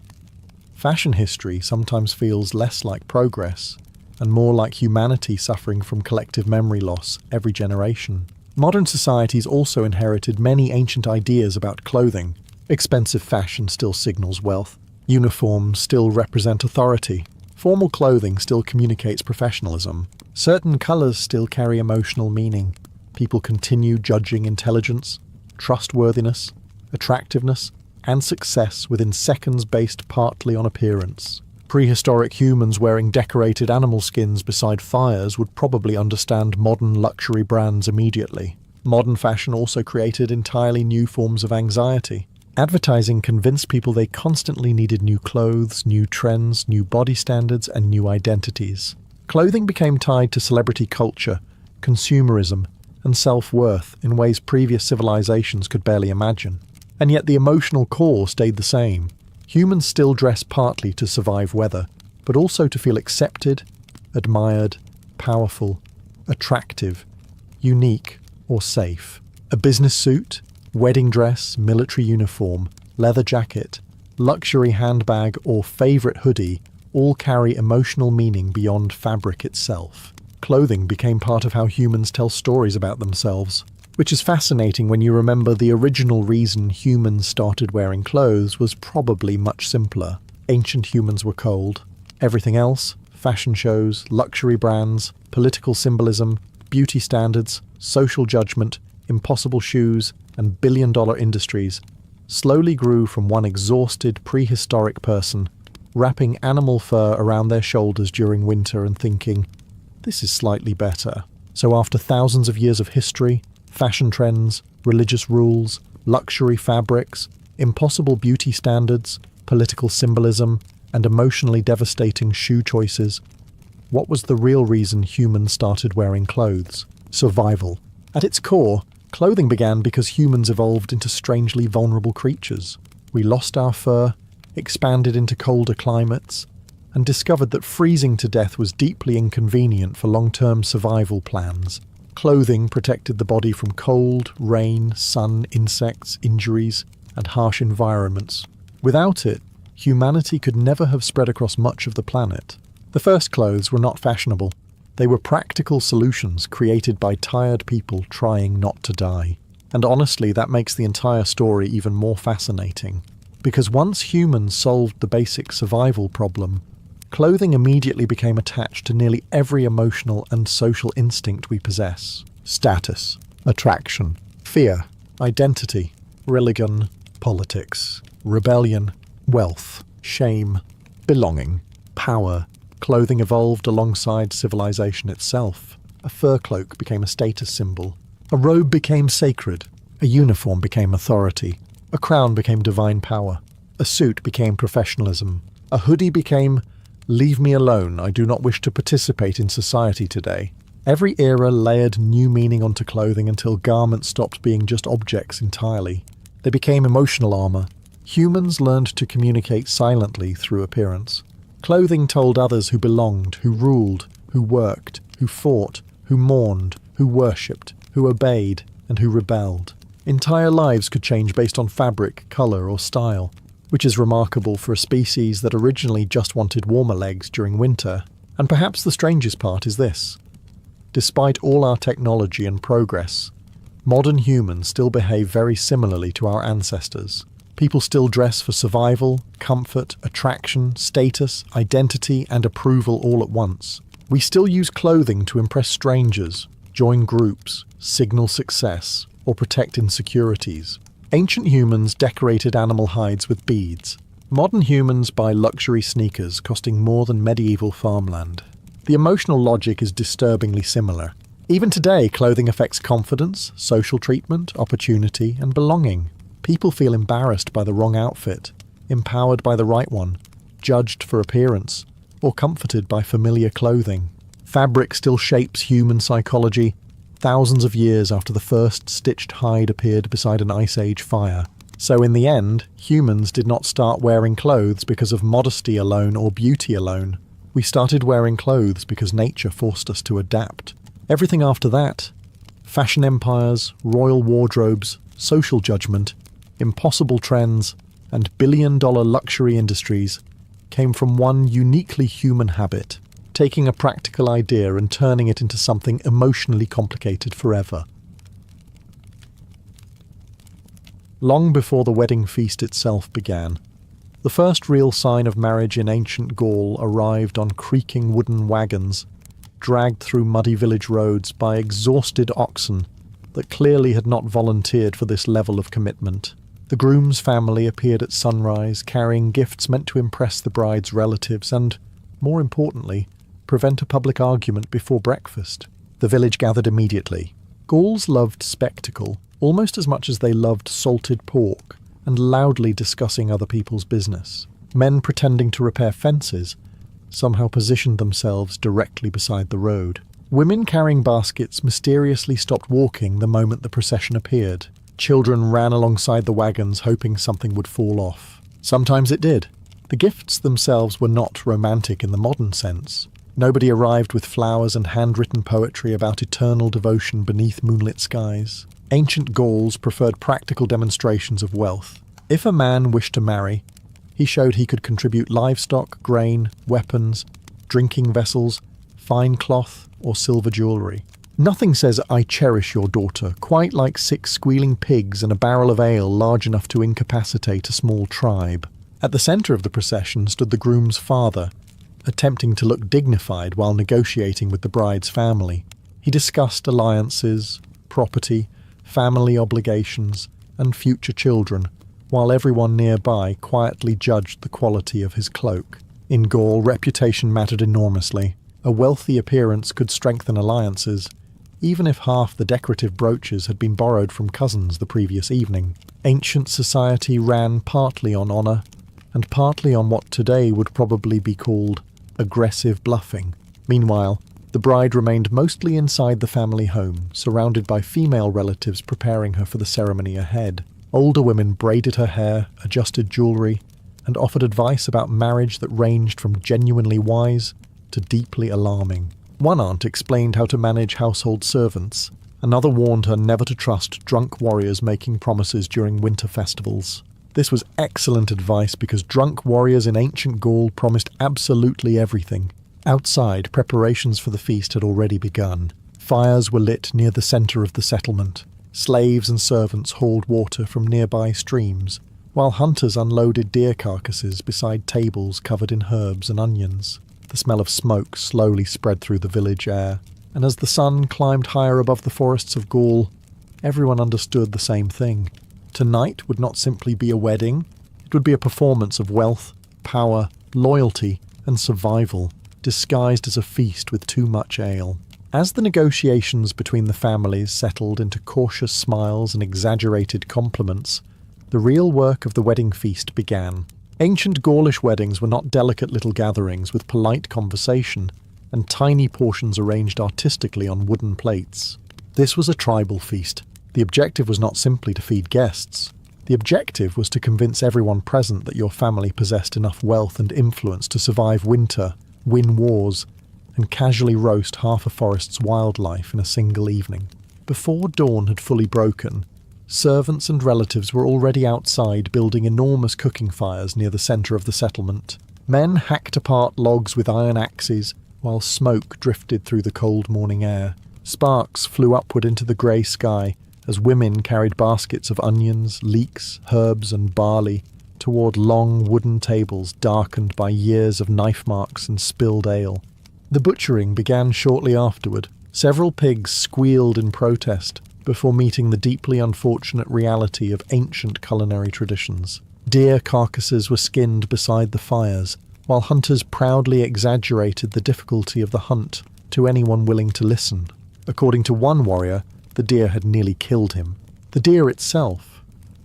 fashion history sometimes feels less like progress and more like humanity suffering from collective memory loss every generation. Modern societies also inherited many ancient ideas about clothing. Expensive fashion still signals wealth. Uniforms still represent authority. Formal clothing still communicates professionalism. Certain colours still carry emotional meaning. People continue judging intelligence, trustworthiness, attractiveness, and success within seconds based partly on appearance. Prehistoric humans wearing decorated animal skins beside fires would probably understand modern luxury brands immediately. Modern fashion also created entirely new forms of anxiety. Advertising convinced people they constantly needed new clothes, new trends, new body standards, and new identities. Clothing became tied to celebrity culture, consumerism, and self-worth in ways previous civilizations could barely imagine. And yet the emotional core stayed the same. Humans still dress partly to survive weather, but also to feel accepted, admired, powerful, attractive, unique, or safe. A business suit, wedding dress, military uniform, leather jacket, luxury handbag, or favorite hoodie all carry emotional meaning beyond fabric itself. Clothing became part of how humans tell stories about themselves, which is fascinating when you remember the original reason humans started wearing clothes was probably much simpler. Ancient humans were cold. Everything else, fashion shows, luxury brands, political symbolism, beauty standards, social judgment, impossible shoes, and billion-dollar industries, slowly grew from one exhausted prehistoric person wrapping animal fur around their shoulders during winter and thinking, this is slightly better. So after thousands of years of history, fashion trends, religious rules, luxury fabrics, impossible beauty standards, political symbolism, and emotionally devastating shoe choices, what was the real reason humans started wearing clothes? Survival. At its core, clothing began because humans evolved into strangely vulnerable creatures. We lost our fur, expanded into colder climates, and discovered that freezing to death was deeply inconvenient for long-term survival plans. Clothing protected the body from cold, rain, sun, insects, injuries, and harsh environments. Without it, humanity could never have spread across much of the planet. The first clothes were not fashionable. They were practical solutions created by tired people trying not to die. And honestly, that makes the entire story even more fascinating. Because once humans solved the basic survival problem, clothing immediately became attached to nearly every emotional and social instinct we possess. Status, attraction, fear, identity, religion, politics, rebellion, wealth, shame, belonging, power. Clothing evolved alongside civilization itself. A fur cloak became a status symbol. A robe became sacred. A uniform became authority. A crown became divine power. A suit became professionalism. A hoodie became leave me alone, I do not wish to participate in society today. Every era layered new meaning onto clothing until garments stopped being just objects entirely. They became emotional armor. Humans learned to communicate silently through appearance. Clothing told others who belonged, who ruled, who worked, who fought, who mourned, who worshipped, who obeyed, and who rebelled. Entire lives could change based on fabric, color, or style, which is remarkable for a species that originally just wanted warmer legs during winter. And perhaps the strangest part is this. Despite all our technology and progress, modern humans still behave very similarly to our ancestors. People still dress for survival, comfort, attraction, status, identity, and approval all at once. We still use clothing to impress strangers, join groups, signal success, or protect insecurities. Ancient humans decorated animal hides with beads. Modern humans buy luxury sneakers costing more than medieval farmland. The emotional logic is disturbingly similar. Even today, clothing affects confidence, social treatment, opportunity, and belonging. People feel embarrassed by the wrong outfit, empowered by the right one, judged for appearance, or comforted by familiar clothing. Fabric still shapes human psychology, thousands of years after the first stitched hide appeared beside an Ice Age fire. So in the end, humans did not start wearing clothes because of modesty alone or beauty alone. We started wearing clothes because nature forced us to adapt. Everything after that Fashion empires, royal wardrobes, social judgment, impossible trends, and billion-dollar luxury industries came from one uniquely human habit, taking a practical idea and turning it into something emotionally complicated forever. Long before the wedding feast itself began, the first real sign of marriage in ancient Gaul arrived on creaking wooden wagons, dragged through muddy village roads by exhausted oxen that clearly had not volunteered for this level of commitment. The groom's family appeared at sunrise, carrying gifts meant to impress the bride's relatives and, more importantly, prevent a public argument before breakfast. The village gathered immediately. Gauls loved spectacle, almost as much as they loved salted pork, and loudly discussing other people's business. Men pretending to repair fences somehow positioned themselves directly beside the road. Women carrying baskets mysteriously stopped walking the moment the procession appeared. Children ran alongside the wagons hoping something would fall off. Sometimes it did. The gifts themselves were not romantic in the modern sense. Nobody arrived with flowers and handwritten poetry about eternal devotion beneath moonlit skies. Ancient Gauls preferred practical demonstrations of wealth. If a man wished to marry, he showed he could contribute livestock, grain, weapons, drinking vessels, fine cloth, or silver jewellery. Nothing says "I cherish your daughter" quite like 6 squealing pigs and a barrel of ale large enough to incapacitate a small tribe. At the centre of the procession stood the groom's father, attempting to look dignified while negotiating with the bride's family. He discussed alliances, property, family obligations, and future children, while everyone nearby quietly judged the quality of his cloak. In Gaul, reputation mattered enormously. A wealthy appearance could strengthen alliances, even if half the decorative brooches had been borrowed from cousins the previous evening. Ancient society ran partly on honour, and partly on what today would probably be called aggressive bluffing. Meanwhile, the bride remained mostly inside the family home, surrounded by female relatives preparing her for the ceremony ahead. Older women braided her hair, adjusted jewellery, and offered advice about marriage that ranged from genuinely wise to deeply alarming. One aunt explained how to manage household servants. Another warned her never to trust drunk warriors making promises during winter festivals. This was excellent advice because drunk warriors in ancient Gaul promised absolutely everything. Outside, preparations for the feast had already begun. Fires were lit near the centre of the settlement. Slaves and servants hauled water from nearby streams, while hunters unloaded deer carcasses beside tables covered in herbs and onions. The smell of smoke slowly spread through the village air, and as the sun climbed higher above the forests of Gaul, everyone understood the same thing. Tonight would not simply be a wedding, it would be a performance of wealth, power, loyalty, and survival, disguised as a feast with too much ale. As the negotiations between the families settled into cautious smiles and exaggerated compliments, the real work of the wedding feast began. Ancient Gaulish weddings were not delicate little gatherings with polite conversation and tiny portions arranged artistically on wooden plates. This was a tribal feast. The objective was not simply to feed guests. The objective was to convince everyone present that your family possessed enough wealth and influence to survive winter, win wars, and casually roast half a forest's wildlife in a single evening. Before dawn had fully broken, servants and relatives were already outside building enormous cooking fires near the centre of the settlement. Men hacked apart logs with iron axes, while smoke drifted through the cold morning air. Sparks flew upward into the grey sky as women carried baskets of onions, leeks, herbs, and barley toward long wooden tables darkened by years of knife marks and spilled ale. The butchering began shortly afterward. Several pigs squealed in protest before meeting the deeply unfortunate reality of ancient culinary traditions. Deer carcasses were skinned beside the fires, while hunters proudly exaggerated the difficulty of the hunt to anyone willing to listen. According to one warrior, the deer had nearly killed him. The deer itself,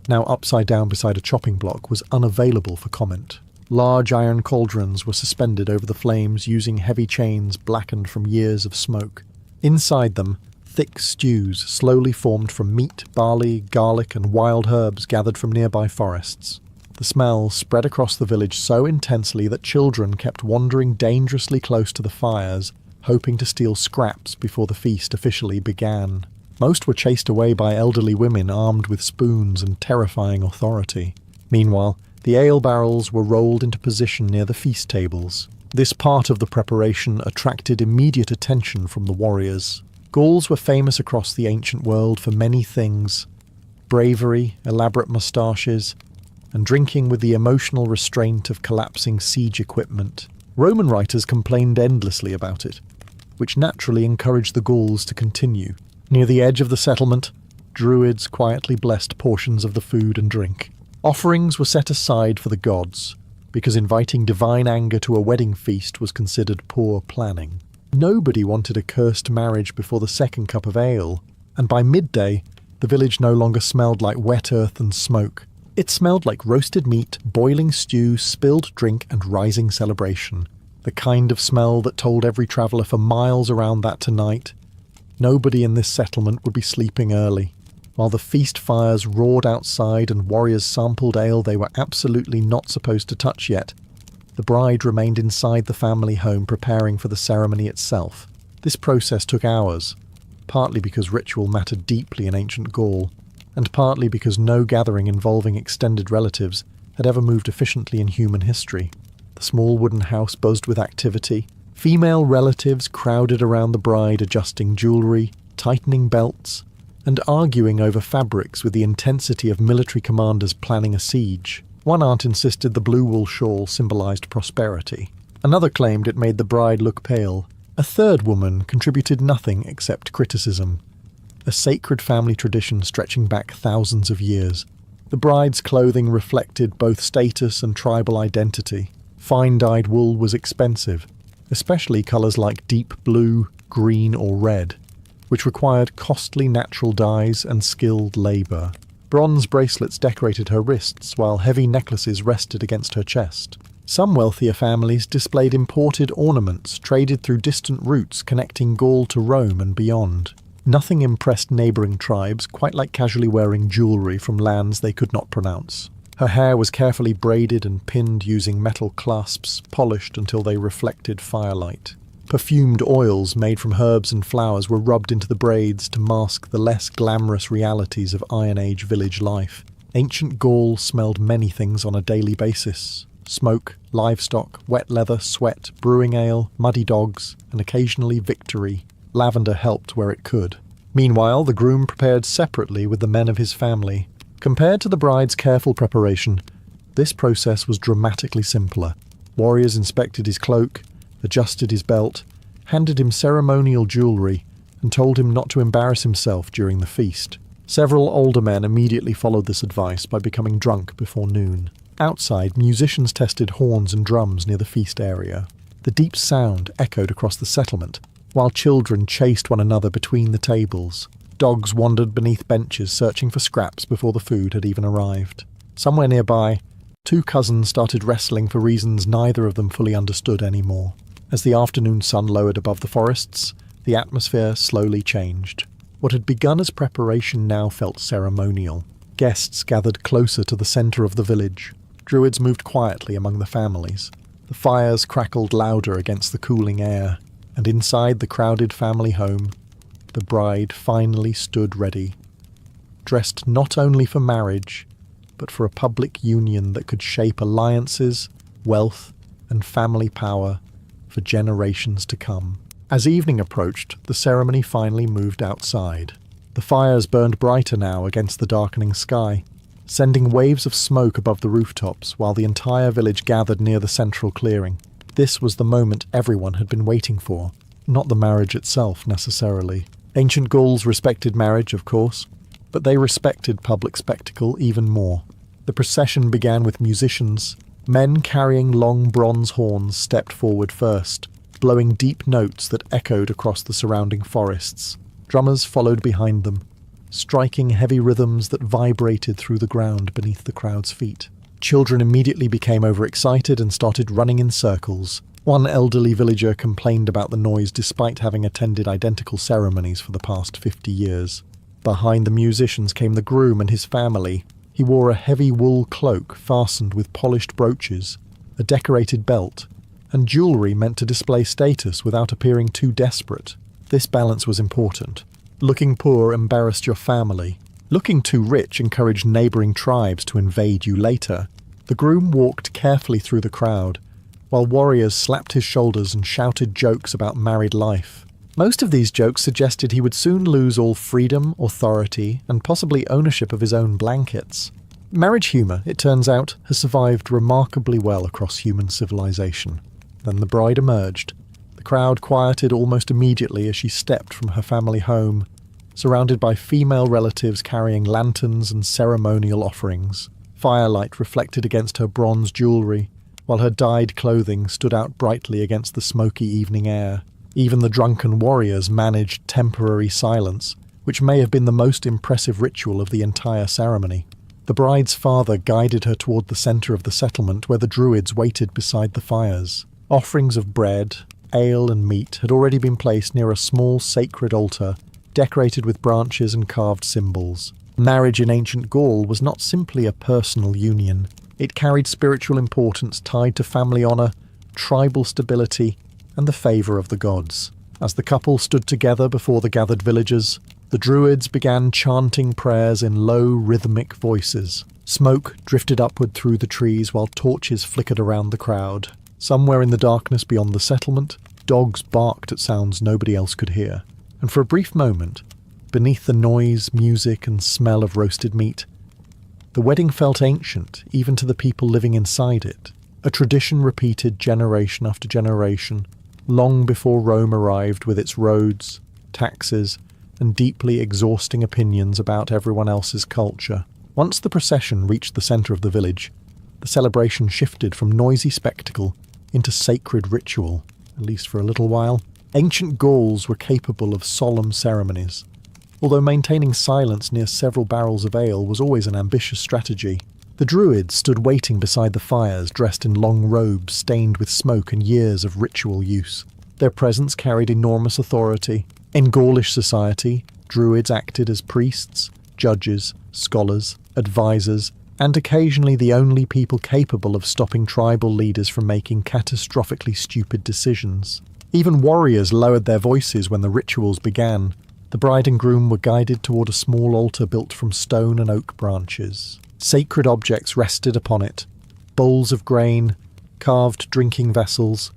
now upside down beside a chopping block, was unavailable for comment. Large iron cauldrons were suspended over the flames using heavy chains blackened from years of smoke. Inside them, thick stews slowly formed from meat, barley, garlic, and wild herbs gathered from nearby forests. The smell spread across the village so intensely that children kept wandering dangerously close to the fires, hoping to steal scraps before the feast officially began. Most were chased away by elderly women armed with spoons and terrifying authority. Meanwhile, the ale barrels were rolled into position near the feast tables. This part of the preparation attracted immediate attention from the warriors. Gauls were famous across the ancient world for many things: bravery, elaborate moustaches, and drinking with the emotional restraint of collapsing siege equipment. Roman writers complained endlessly about it, which naturally encouraged the Gauls to continue. Near the edge of the settlement, druids quietly blessed portions of the food and drink. Offerings were set aside for the gods, because inviting divine anger to a wedding feast was considered poor planning. Nobody wanted a cursed marriage before the second cup of ale, and by midday, the village no longer smelled like wet earth and smoke. It smelled like roasted meat, boiling stew, spilled drink, and rising celebration. The kind of smell that told every traveller for miles around that tonight, nobody in this settlement would be sleeping early. While the feast fires roared outside and warriors sampled ale they were absolutely not supposed to touch yet, the bride remained inside the family home preparing for the ceremony itself. This process took hours, partly because ritual mattered deeply in ancient Gaul, and partly because no gathering involving extended relatives had ever moved efficiently in human history. The small wooden house buzzed with activity. Female relatives crowded around the bride adjusting jewellery, tightening belts, and arguing over fabrics with the intensity of military commanders planning a siege. One aunt insisted the blue wool shawl symbolised prosperity. Another claimed it made the bride look pale. A third woman contributed nothing except criticism, a sacred family tradition stretching back thousands of years. The bride's clothing reflected both status and tribal identity. Fine-dyed wool was expensive, especially colours like deep blue, green or red, which required costly natural dyes and skilled labour. Bronze bracelets decorated her wrists, while heavy necklaces rested against her chest. Some wealthier families displayed imported ornaments traded through distant routes connecting Gaul to Rome and beyond. Nothing impressed neighbouring tribes quite like casually wearing jewellery from lands they could not pronounce. Her hair was carefully braided and pinned using metal clasps, polished until they reflected firelight. Perfumed oils made from herbs and flowers were rubbed into the braids to mask the less glamorous realities of Iron Age village life. Ancient Gaul smelled many things on a daily basis: smoke, livestock, wet leather, sweat, brewing ale, muddy dogs, and occasionally victory. Lavender helped where it could. Meanwhile, the groom prepared separately with the men of his family. Compared to the bride's careful preparation, this process was dramatically simpler. Warriors inspected his cloak, adjusted his belt, handed him ceremonial jewellery, and told him not to embarrass himself during the feast. Several older men immediately followed this advice by becoming drunk before noon. Outside, musicians tested horns and drums near the feast area. The deep sound echoed across the settlement, while children chased one another between the tables. Dogs wandered beneath benches searching for scraps before the food had even arrived. Somewhere nearby, two cousins started wrestling for reasons neither of them fully understood anymore. As the afternoon sun lowered above the forests, the atmosphere slowly changed. What had begun as preparation now felt ceremonial. Guests gathered closer to the centre of the village. Druids moved quietly among the families. The fires crackled louder against the cooling air, and inside the crowded family home, the bride finally stood ready, dressed not only for marriage, but for a public union that could shape alliances, wealth, and family power for generations to come. As evening approached, the ceremony finally moved outside. The fires burned brighter now against the darkening sky, sending waves of smoke above the rooftops while the entire village gathered near the central clearing. This was the moment everyone had been waiting for, not the marriage itself necessarily. Ancient Gauls respected marriage, of course, but they respected public spectacle even more. The procession began with musicians. Men carrying long bronze horns stepped forward first, blowing deep notes that echoed across the surrounding forests. Drummers followed behind them, striking heavy rhythms that vibrated through the ground beneath the crowd's feet. Children immediately became overexcited and started running in circles. One elderly villager complained about the noise despite having attended identical ceremonies for the past 50 years. Behind the musicians came the groom and his family. He wore a heavy wool cloak fastened with polished brooches, a decorated belt, and jewellery meant to display status without appearing too desperate. This balance was important. Looking poor embarrassed your family. Looking too rich encouraged neighbouring tribes to invade you later. The groom walked carefully through the crowd, while warriors slapped his shoulders and shouted jokes about married life. Most of these jokes suggested he would soon lose all freedom, authority, and possibly ownership of his own blankets. Marriage humour, it turns out, has survived remarkably well across human civilization. Then the bride emerged. The crowd quieted almost immediately as she stepped from her family home, surrounded by female relatives carrying lanterns and ceremonial offerings. Firelight reflected against her bronze jewellery, while her dyed clothing stood out brightly against the smoky evening air. Even the drunken warriors managed temporary silence, which may have been the most impressive ritual of the entire ceremony. The bride's father guided her toward the centre of the settlement where the druids waited beside the fires. Offerings of bread, ale and meat had already been placed near a small sacred altar, decorated with branches and carved symbols. Marriage in ancient Gaul was not simply a personal union. It carried spiritual importance tied to family honour, tribal stability, and the favour of the gods. As the couple stood together before the gathered villagers, the druids began chanting prayers in low, rhythmic voices. Smoke drifted upward through the trees while torches flickered around the crowd. Somewhere in the darkness beyond the settlement, dogs barked at sounds nobody else could hear. And for a brief moment, beneath the noise, music, and smell of roasted meat, the wedding felt ancient, even to the people living inside it. A tradition repeated generation after generation, long before Rome arrived with its roads, taxes, and deeply exhausting opinions about everyone else's culture. Once the procession reached the centre of the village, the celebration shifted from noisy spectacle into sacred ritual, at least for a little while. Ancient Gauls were capable of solemn ceremonies, although maintaining silence near several barrels of ale was always an ambitious strategy. The druids stood waiting beside the fires, dressed in long robes stained with smoke and years of ritual use. Their presence carried enormous authority. In Gaulish society, druids acted as priests, judges, scholars, advisors, and occasionally the only people capable of stopping tribal leaders from making catastrophically stupid decisions. Even warriors lowered their voices when the rituals began. The bride and groom were guided toward a small altar built from stone and oak branches. Sacred objects rested upon it: bowls of grain, carved drinking vessels,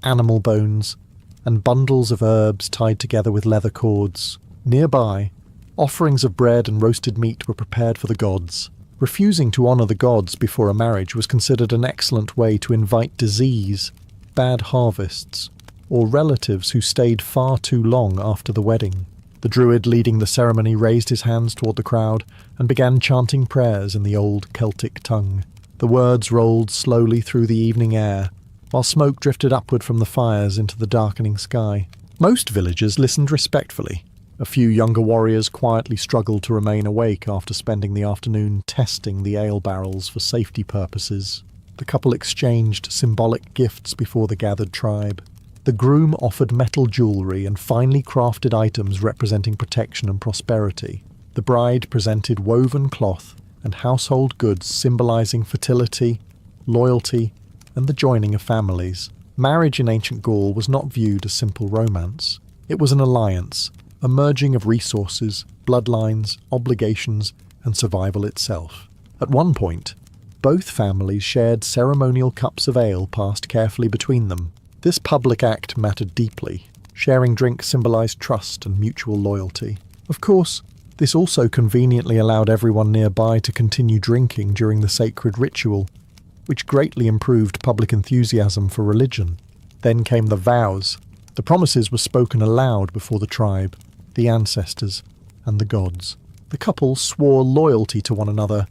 animal bones, and bundles of herbs tied together with leather cords. Nearby, offerings of bread and roasted meat were prepared for the gods. Refusing to honour the gods before a marriage was considered an excellent way to invite disease, bad harvests, or relatives who stayed far too long after the wedding. The druid leading the ceremony raised his hands toward the crowd and began chanting prayers in the old Celtic tongue. The words rolled slowly through the evening air, while smoke drifted upward from the fires into the darkening sky. Most villagers listened respectfully. A few younger warriors quietly struggled to remain awake after spending the afternoon testing the ale barrels for safety purposes. The couple exchanged symbolic gifts before the gathered tribe. The groom offered metal jewellery and finely crafted items representing protection and prosperity. The bride presented woven cloth and household goods symbolising fertility, loyalty, and the joining of families. Marriage in ancient Gaul was not viewed as simple romance. It was an alliance, a merging of resources, bloodlines, obligations, and survival itself. At one point, both families shared ceremonial cups of ale passed carefully between them. This public act mattered deeply. Sharing drinks symbolised trust and mutual loyalty. Of course, this also conveniently allowed everyone nearby to continue drinking during the sacred ritual, which greatly improved public enthusiasm for religion. Then came the vows. The promises were spoken aloud before the tribe, the ancestors, and the gods. The couple swore loyalty to one another,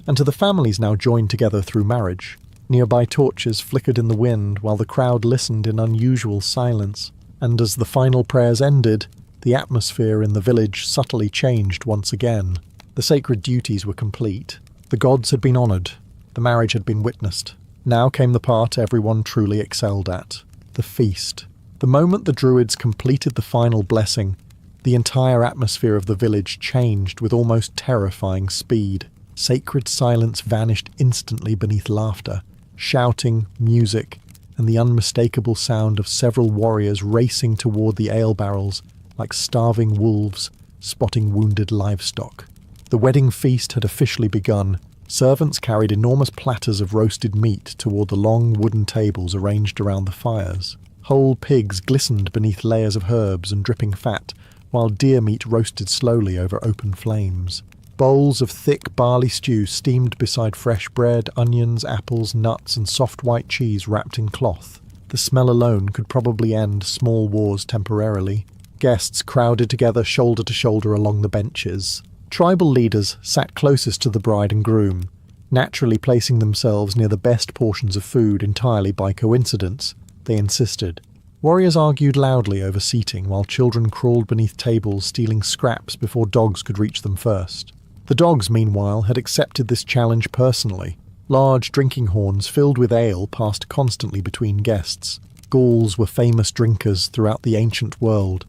and to the families now joined together through marriage. Nearby torches flickered in the wind while the crowd listened in unusual silence, and as the final prayers ended, the atmosphere in the village subtly changed once again. The sacred duties were complete. The gods had been honoured. The marriage had been witnessed. Now came the part everyone truly excelled at: the feast. The moment the druids completed the final blessing, the entire atmosphere of the village changed with almost terrifying speed. Sacred silence vanished instantly beneath laughter, shouting, music, and the unmistakable sound of several warriors racing toward the ale barrels like starving wolves spotting wounded livestock. The wedding feast had officially begun. Servants carried enormous platters of roasted meat toward the long wooden tables arranged around the fires. Whole pigs glistened beneath layers of herbs and dripping fat, while deer meat roasted slowly over open flames. Bowls of thick barley stew steamed beside fresh bread, onions, apples, nuts, and soft white cheese wrapped in cloth. The smell alone could probably end small wars temporarily. Guests crowded together shoulder to shoulder along the benches. Tribal leaders sat closest to the bride and groom, naturally placing themselves near the best portions of food entirely by coincidence, they insisted. Warriors argued loudly over seating while children crawled beneath tables stealing scraps before dogs could reach them first. The dogs, meanwhile, had accepted this challenge personally. Large drinking horns filled with ale passed constantly between guests. Gauls were famous drinkers throughout the ancient world,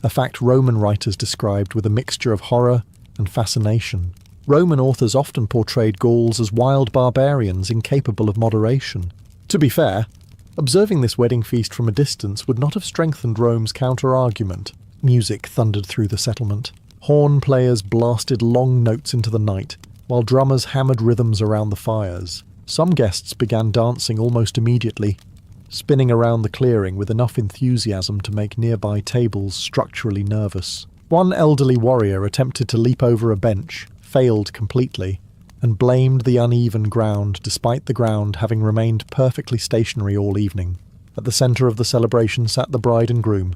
a fact Roman writers described with a mixture of horror and fascination. Roman authors often portrayed Gauls as wild barbarians incapable of moderation. To be fair, observing this wedding feast from a distance would not have strengthened Rome's counter-argument. Music thundered through the settlement. Horn players blasted long notes into the night, while drummers hammered rhythms around the fires. Some guests began dancing almost immediately, spinning around the clearing with enough enthusiasm to make nearby tables structurally nervous. One elderly warrior attempted to leap over a bench, failed completely, and blamed the uneven ground despite the ground having remained perfectly stationary all evening. At the centre of the celebration sat the bride and groom,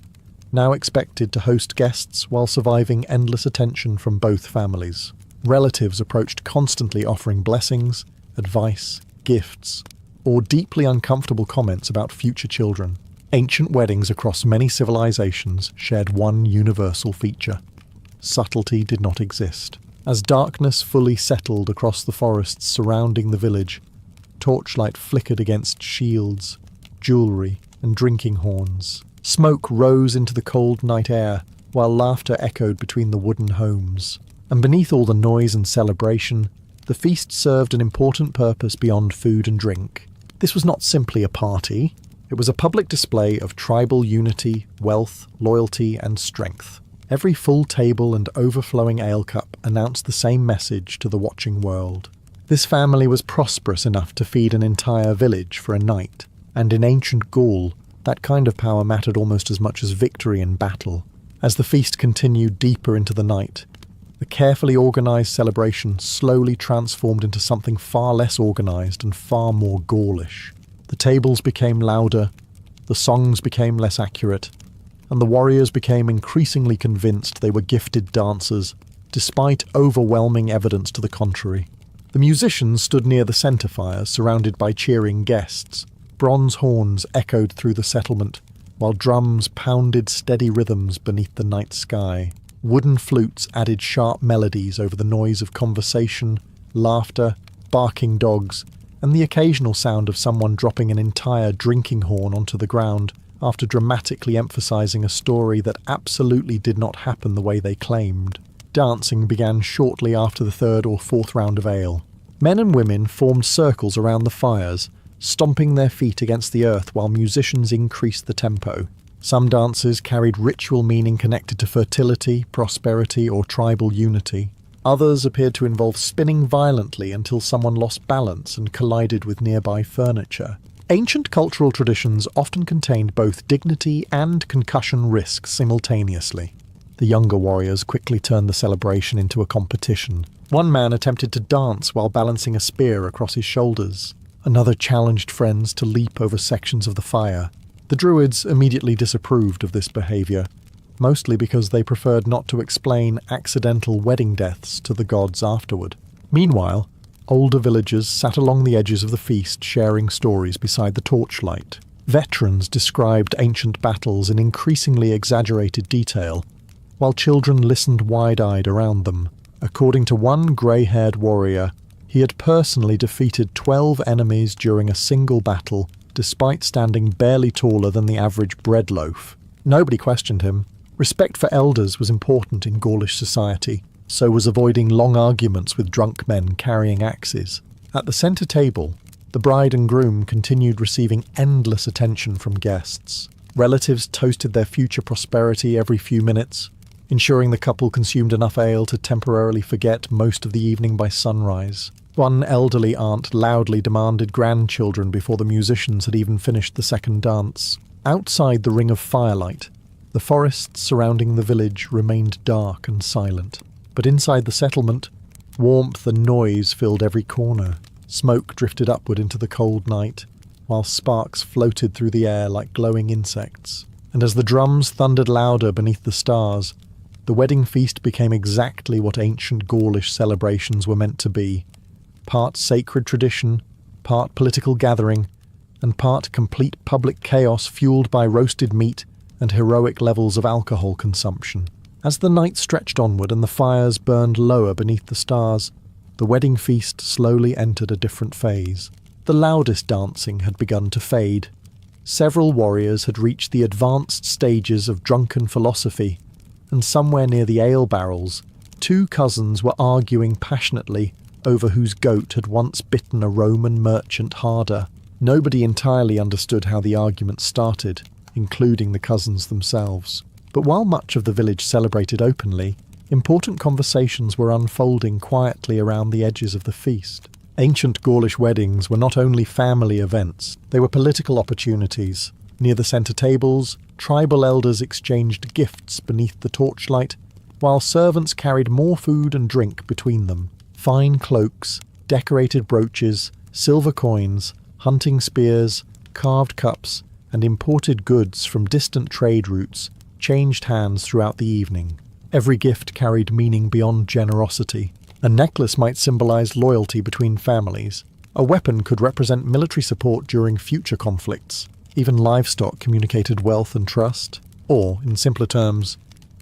now expected to host guests while surviving endless attention from both families. Relatives approached constantly offering blessings, advice, gifts, or deeply uncomfortable comments about future children. Ancient weddings across many civilizations shared one universal feature. Subtlety did not exist. As darkness fully settled across the forests surrounding the village, torchlight flickered against shields, jewelry, and drinking horns. Smoke rose into the cold night air, while laughter echoed between the wooden homes. And beneath all the noise and celebration, the feast served an important purpose beyond food and drink. This was not simply a party. It was a public display of tribal unity, wealth, loyalty, and strength. Every full table and overflowing ale cup announced the same message to the watching world. This family was prosperous enough to feed an entire village for a night, and in ancient Gaul, that kind of power mattered almost as much as victory in battle. As the feast continued deeper into the night, the carefully organised celebration slowly transformed into something far less organised and far more Gaulish. The tables became louder, the songs became less accurate, and the warriors became increasingly convinced they were gifted dancers, despite overwhelming evidence to the contrary. The musicians stood near the centre fires, surrounded by cheering guests. Bronze horns echoed through the settlement, while drums pounded steady rhythms beneath the night sky. Wooden flutes added sharp melodies over the noise of conversation, laughter, barking dogs, and the occasional sound of someone dropping an entire drinking horn onto the ground after dramatically emphasizing a story that absolutely did not happen the way they claimed. Dancing began shortly after the third or fourth round of ale. Men and women formed circles around the fires, stomping their feet against the earth while musicians increased the tempo. Some dances carried ritual meaning connected to fertility, prosperity, or tribal unity. Others appeared to involve spinning violently until someone lost balance and collided with nearby furniture. Ancient cultural traditions often contained both dignity and concussion risk simultaneously. The younger warriors quickly turned the celebration into a competition. One man attempted to dance while balancing a spear across his shoulders. Another challenged friends to leap over sections of the fire. The Druids immediately disapproved of this behaviour, mostly because they preferred not to explain accidental wedding deaths to the gods afterward. Meanwhile, older villagers sat along the edges of the feast sharing stories beside the torchlight. Veterans described ancient battles in increasingly exaggerated detail, while children listened wide-eyed around them. According to one grey-haired warrior, he had personally defeated 12 enemies during a single battle, despite standing barely taller than the average bread loaf. Nobody questioned him. Respect for elders was important in Gaulish society, so was avoiding long arguments with drunk men carrying axes. At the centre table, the bride and groom continued receiving endless attention from guests. Relatives toasted their future prosperity every few minutes, ensuring the couple consumed enough ale to temporarily forget most of the evening by sunrise. One elderly aunt loudly demanded grandchildren before the musicians had even finished the second dance. Outside the ring of firelight, the forests surrounding the village remained dark and silent. But inside the settlement, warmth and noise filled every corner. Smoke drifted upward into the cold night, while sparks floated through the air like glowing insects. And as the drums thundered louder beneath the stars, the wedding feast became exactly what ancient Gaulish celebrations were meant to be. Part sacred tradition, part political gathering, and part complete public chaos fueled by roasted meat and heroic levels of alcohol consumption. As the night stretched onward and the fires burned lower beneath the stars, the wedding feast slowly entered a different phase. The loudest dancing had begun to fade. Several warriors had reached the advanced stages of drunken philosophy, and somewhere near the ale barrels, two cousins were arguing passionately over whose goat had once bitten a Roman merchant harder. Nobody entirely understood how the argument started, including the cousins themselves. But while much of the village celebrated openly, important conversations were unfolding quietly around the edges of the feast. Ancient Gaulish weddings were not only family events, they were political opportunities. Near the centre tables, tribal elders exchanged gifts beneath the torchlight, while servants carried more food and drink between them. Fine cloaks, decorated brooches, silver coins, hunting spears, carved cups, and imported goods from distant trade routes changed hands throughout the evening. Every gift carried meaning beyond generosity. A necklace might symbolize loyalty between families. A weapon could represent military support during future conflicts. Even livestock communicated wealth and trust. Or, in simpler terms,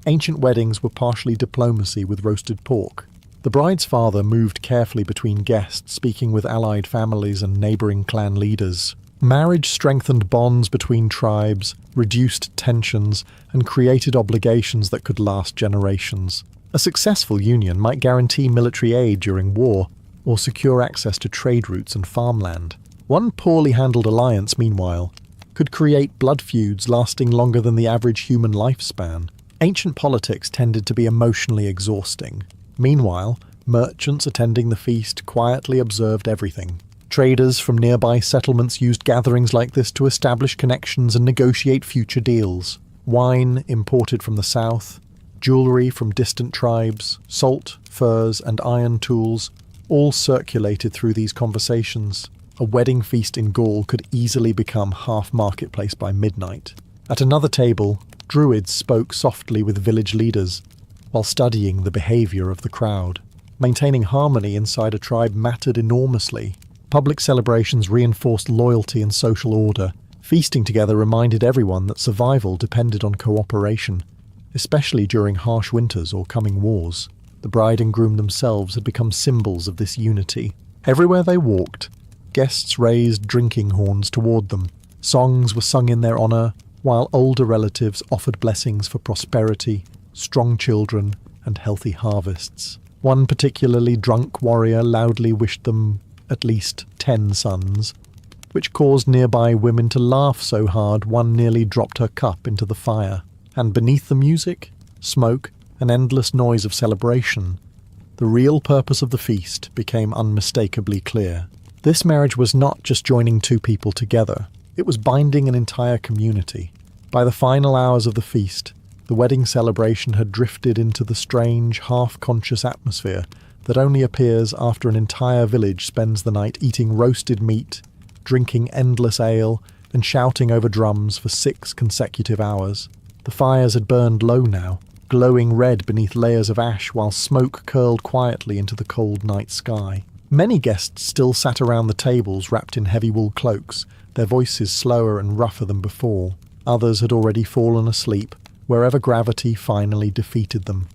ancient weddings were partially diplomacy with roasted pork. The bride's father moved carefully between guests, speaking with allied families and neighbouring clan leaders. Marriage strengthened bonds between tribes, reduced tensions, and created obligations that could last generations. A successful union might guarantee military aid during war, or secure access to trade routes and farmland. One poorly handled alliance, meanwhile, could create blood feuds lasting longer than the average human lifespan. Ancient politics tended to be emotionally exhausting. Meanwhile, merchants attending the feast quietly observed everything. Traders from nearby settlements used gatherings like this to establish connections and negotiate future deals. Wine imported from the south, jewellery from distant tribes, salt, furs, and iron tools all circulated through these conversations. A wedding feast in Gaul could easily become half marketplace by midnight. At another table, druids spoke softly with village leaders, while studying the behaviour of the crowd. Maintaining harmony inside a tribe mattered enormously. Public celebrations reinforced loyalty and social order. Feasting together reminded everyone that survival depended on cooperation, especially during harsh winters or coming wars. The bride and groom themselves had become symbols of this unity. Everywhere they walked, guests raised drinking horns toward them. Songs were sung in their honour, while older relatives offered blessings for prosperity, strong children, and healthy harvests. One particularly drunk warrior loudly wished them at least 10 sons, which caused nearby women to laugh so hard one nearly dropped her cup into the fire. And beneath the music, smoke, and endless noise of celebration, the real purpose of the feast became unmistakably clear. This marriage was not just joining two people together, it was binding an entire community. By the final hours of the feast, the wedding celebration had drifted into the strange, half-conscious atmosphere that only appears after an entire village spends the night eating roasted meat, drinking endless ale, and shouting over drums for 6 consecutive hours. The fires had burned low now, glowing red beneath layers of ash while smoke curled quietly into the cold night sky. Many guests still sat around the tables wrapped in heavy wool cloaks, their voices slower and rougher than before. Others had already fallen asleep, wherever gravity finally defeated them.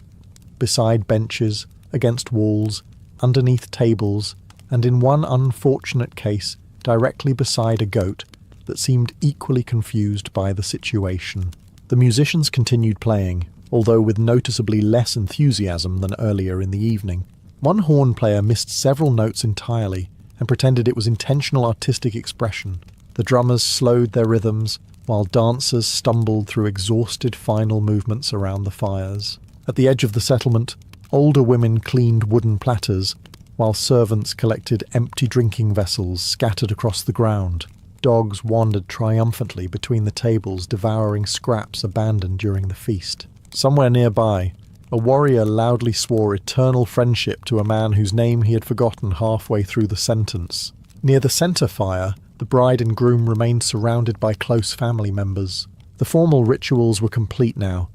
Beside benches, against walls, underneath tables, and in one unfortunate case, directly beside a goat that seemed equally confused by the situation. The musicians continued playing, although with noticeably less enthusiasm than earlier in the evening. One horn player missed several notes entirely and pretended it was intentional artistic expression. The drummers slowed their rhythms, while dancers stumbled through exhausted final movements around the fires. At the edge of the settlement, older women cleaned wooden platters, while servants collected empty drinking vessels scattered across the ground. Dogs wandered triumphantly between the tables, devouring scraps abandoned during the feast. Somewhere nearby, a warrior loudly swore eternal friendship to a man whose name he had forgotten halfway through the sentence. Near the centre fire, the bride and groom remained surrounded by close family members. The formal rituals were complete now,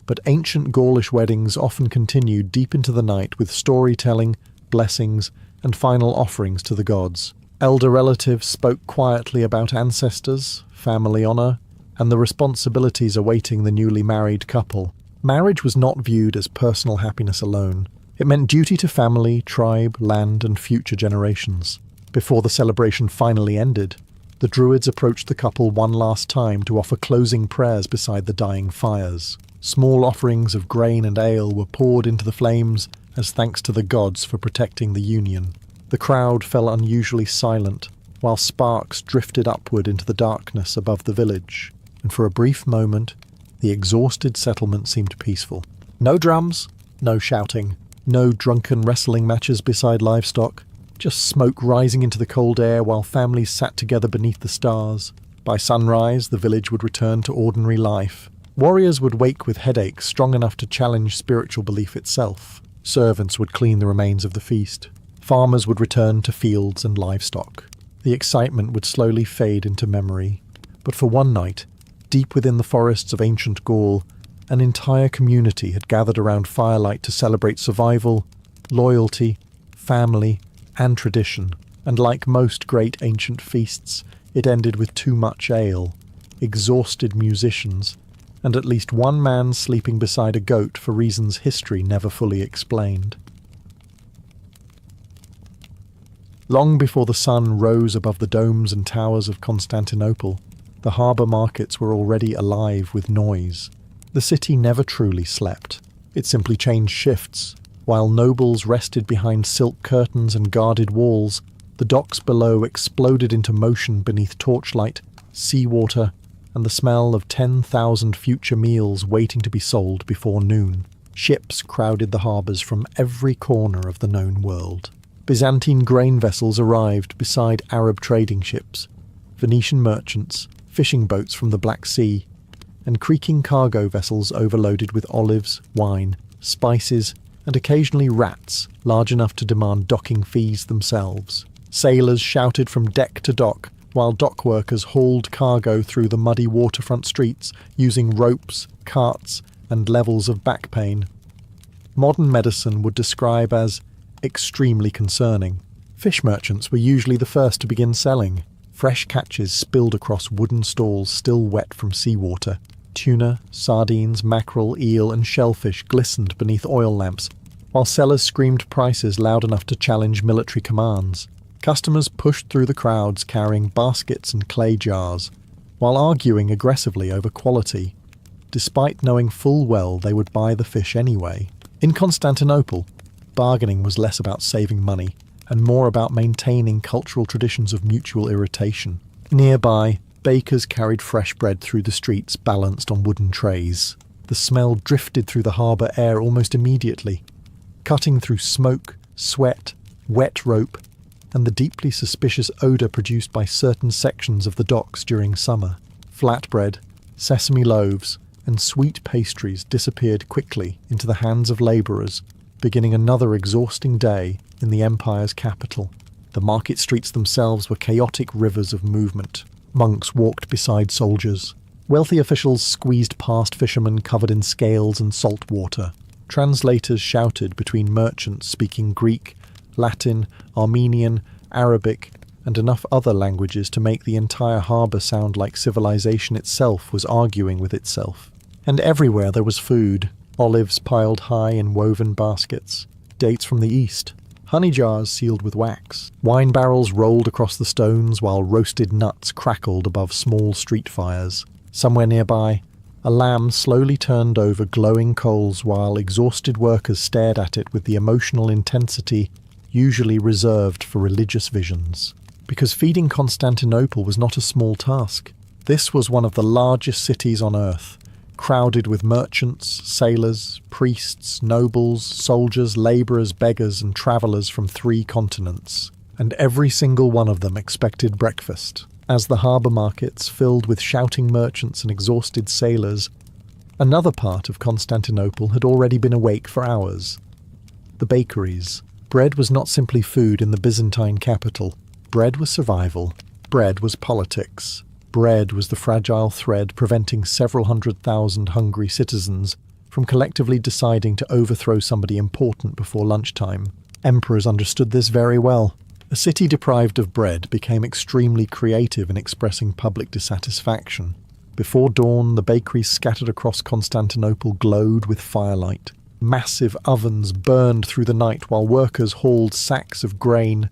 but ancient Gaulish weddings often continued deep into the night with storytelling, blessings, and final offerings to the gods. Elder relatives spoke quietly about ancestors, family honour, and the responsibilities awaiting the newly married couple. Marriage was not viewed as personal happiness alone. It meant duty to family, tribe, land, and future generations. Before the celebration finally ended, the Druids approached the couple one last time to offer closing prayers beside the dying fires. Small offerings of grain and ale were poured into the flames as thanks to the gods for protecting the union. The crowd fell unusually silent, while sparks drifted upward into the darkness above the village, and for a brief moment, the exhausted settlement seemed peaceful. No drums, no shouting, no drunken wrestling matches beside livestock, just smoke rising into the cold air while families sat together beneath the stars. By sunrise, the village would return to ordinary life. Warriors would wake with headaches strong enough to challenge spiritual belief itself. Servants would clean the remains of the feast. Farmers would return to fields and livestock. The excitement would slowly fade into memory. But for one night, deep within the forests of ancient Gaul, an entire community had gathered around firelight to celebrate survival, loyalty, family, and tradition. And like most great ancient feasts, it ended with too much ale, exhausted musicians, and at least one man sleeping beside a goat for reasons history never fully explained. Long before the sun rose above the domes and towers of Constantinople, the harbour markets were already alive with noise. The city never truly slept. It simply changed shifts. While nobles rested behind silk curtains and guarded walls, the docks below exploded into motion beneath torchlight, seawater, and the smell of 10,000 future meals waiting to be sold before noon. Ships crowded the harbours from every corner of the known world. Byzantine grain vessels arrived beside Arab trading ships, Venetian merchants, fishing boats from the Black Sea, and creaking cargo vessels overloaded with olives, wine, spices, and occasionally rats large enough to demand docking fees themselves. Sailors shouted from deck to dock, while dock workers hauled cargo through the muddy waterfront streets using ropes, carts, and levels of back pain. Modern medicine would describe as extremely concerning. Fish merchants were usually the first to begin selling. Fresh catches spilled across wooden stalls still wet from seawater. Tuna, sardines, mackerel, eel, and shellfish glistened beneath oil lamps, while sellers screamed prices loud enough to challenge military commands. Customers pushed through the crowds carrying baskets and clay jars, while arguing aggressively over quality, despite knowing full well they would buy the fish anyway. In Constantinople, bargaining was less about saving money and more about maintaining cultural traditions of mutual irritation. Nearby, bakers carried fresh bread through the streets balanced on wooden trays. The smell drifted through the harbour air almost immediately, cutting through smoke, sweat, wet rope, and the deeply suspicious odour produced by certain sections of the docks during summer. Flatbread, sesame loaves, and sweet pastries disappeared quickly into the hands of labourers, beginning another exhausting day in the empire's capital. The market streets themselves were chaotic rivers of movement. Monks walked beside soldiers. Wealthy officials squeezed past fishermen covered in scales and salt water. Translators shouted between merchants speaking Greek, Latin, Armenian, Arabic, and enough other languages to make the entire harbour sound like civilization itself was arguing with itself. And everywhere there was food. Olives piled high in woven baskets, dates from the east, honey jars sealed with wax. Wine barrels rolled across the stones while roasted nuts crackled above small street fires. Somewhere nearby, a lamb slowly turned over glowing coals while exhausted workers stared at it with the emotional intensity usually reserved for religious visions. Because feeding Constantinople was not a small task. This was one of the largest cities on earth, crowded with merchants, sailors, priests, nobles, soldiers, labourers, beggars and travellers from 3 continents. And every single one of them expected breakfast. As the harbour markets filled with shouting merchants and exhausted sailors, another part of Constantinople had already been awake for hours. The bakeries. Bread was not simply food in the Byzantine capital. Bread was survival. Bread was politics. Bread was the fragile thread preventing several 100,000 hungry citizens from collectively deciding to overthrow somebody important before lunchtime. Emperors understood this very well. A city deprived of bread became extremely creative in expressing public dissatisfaction. Before dawn, the bakeries scattered across Constantinople glowed with firelight. Massive ovens burned through the night while workers hauled sacks of grain,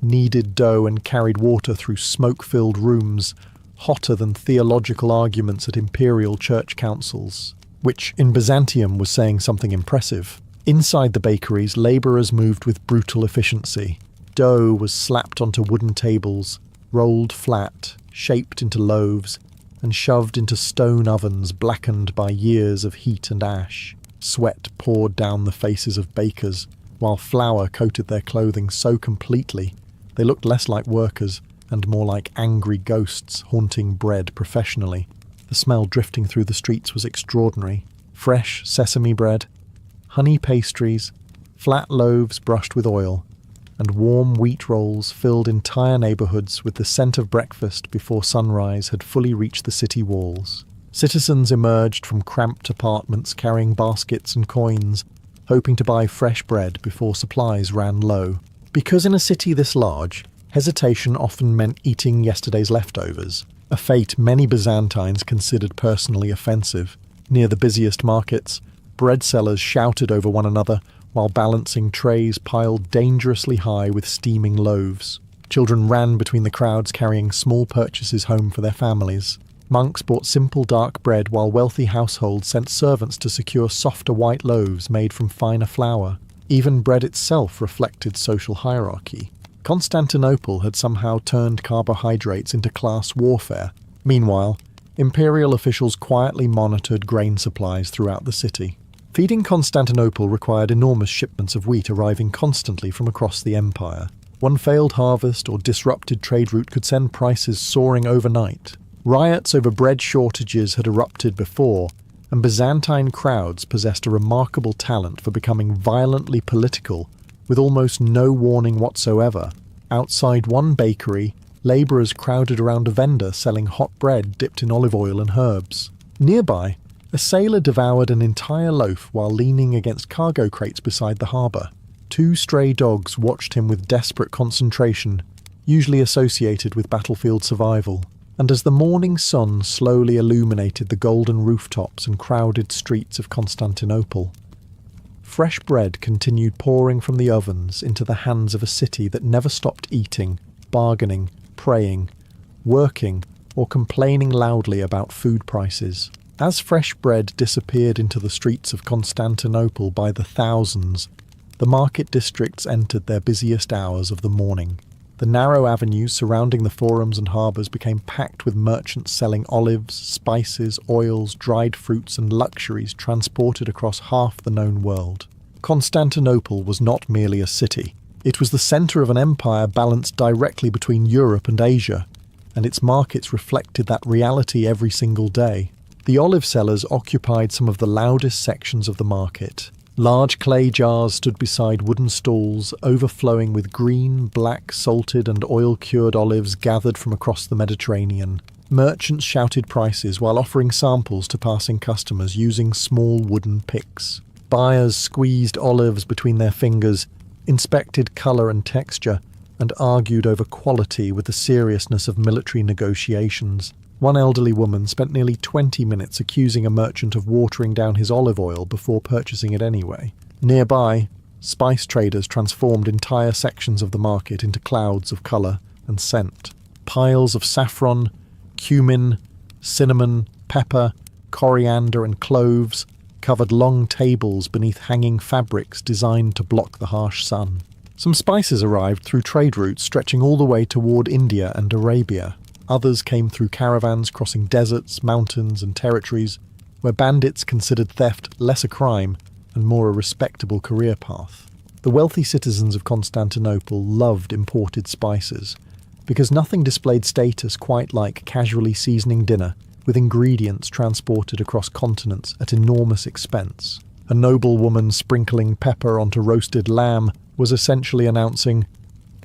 kneaded dough and carried water through smoke-filled rooms, hotter than theological arguments at imperial church councils, which in Byzantium was saying something impressive. Inside the bakeries, labourers moved with brutal efficiency. Dough was slapped onto wooden tables, rolled flat, shaped into loaves, and shoved into stone ovens blackened by years of heat and ash. Sweat poured down the faces of bakers, while flour coated their clothing so completely they looked less like workers and more like angry ghosts haunting bread professionally. The smell drifting through the streets was extraordinary. Fresh sesame bread, honey pastries, flat loaves brushed with oil, and warm wheat rolls filled entire neighbourhoods with the scent of breakfast before sunrise had fully reached the city walls. Citizens emerged from cramped apartments carrying baskets and coins, hoping to buy fresh bread before supplies ran low. Because in a city this large, hesitation often meant eating yesterday's leftovers, a fate many Byzantines considered personally offensive. Near the busiest markets, bread sellers shouted over one another while balancing trays piled dangerously high with steaming loaves. Children ran between the crowds carrying small purchases home for their families. Monks bought simple dark bread while wealthy households sent servants to secure softer white loaves made from finer flour. Even bread itself reflected social hierarchy. Constantinople had somehow turned carbohydrates into class warfare. Meanwhile, imperial officials quietly monitored grain supplies throughout the city. Feeding Constantinople required enormous shipments of wheat arriving constantly from across the empire. One failed harvest or disrupted trade route could send prices soaring overnight. Riots over bread shortages had erupted before, and Byzantine crowds possessed a remarkable talent for becoming violently political with almost no warning whatsoever. Outside one bakery, labourers crowded around a vendor selling hot bread dipped in olive oil and herbs. Nearby, a sailor devoured an entire loaf while leaning against cargo crates beside the harbour. 2 stray dogs watched him with desperate concentration, usually associated with battlefield survival. And as the morning sun slowly illuminated the golden rooftops and crowded streets of Constantinople, fresh bread continued pouring from the ovens into the hands of a city that never stopped eating, bargaining, praying, working, or complaining loudly about food prices. As fresh bread disappeared into the streets of Constantinople by the thousands, the market districts entered their busiest hours of the morning. The narrow avenues surrounding the forums and harbours became packed with merchants selling olives, spices, oils, dried fruits and luxuries transported across half the known world. Constantinople was not merely a city. It was the centre of an empire balanced directly between Europe and Asia, and its markets reflected that reality every single day. The olive sellers occupied some of the loudest sections of the market. Large clay jars stood beside wooden stalls, overflowing with green, black, salted and oil-cured olives gathered from across the Mediterranean. Merchants shouted prices while offering samples to passing customers using small wooden picks. Buyers squeezed olives between their fingers, inspected colour and texture, and argued over quality with the seriousness of military negotiations. One elderly woman spent nearly 20 minutes accusing a merchant of watering down his olive oil before purchasing it anyway. Nearby, spice traders transformed entire sections of the market into clouds of colour and scent. Piles of saffron, cumin, cinnamon, pepper, coriander and cloves covered long tables beneath hanging fabrics designed to block the harsh sun. Some spices arrived through trade routes stretching all the way toward India and Arabia. Others came through caravans crossing deserts, mountains and territories, where bandits considered theft less a crime and more a respectable career path. The wealthy citizens of Constantinople loved imported spices, because nothing displayed status quite like casually seasoning dinner with ingredients transported across continents at enormous expense. A noble woman sprinkling pepper onto roasted lamb was essentially announcing,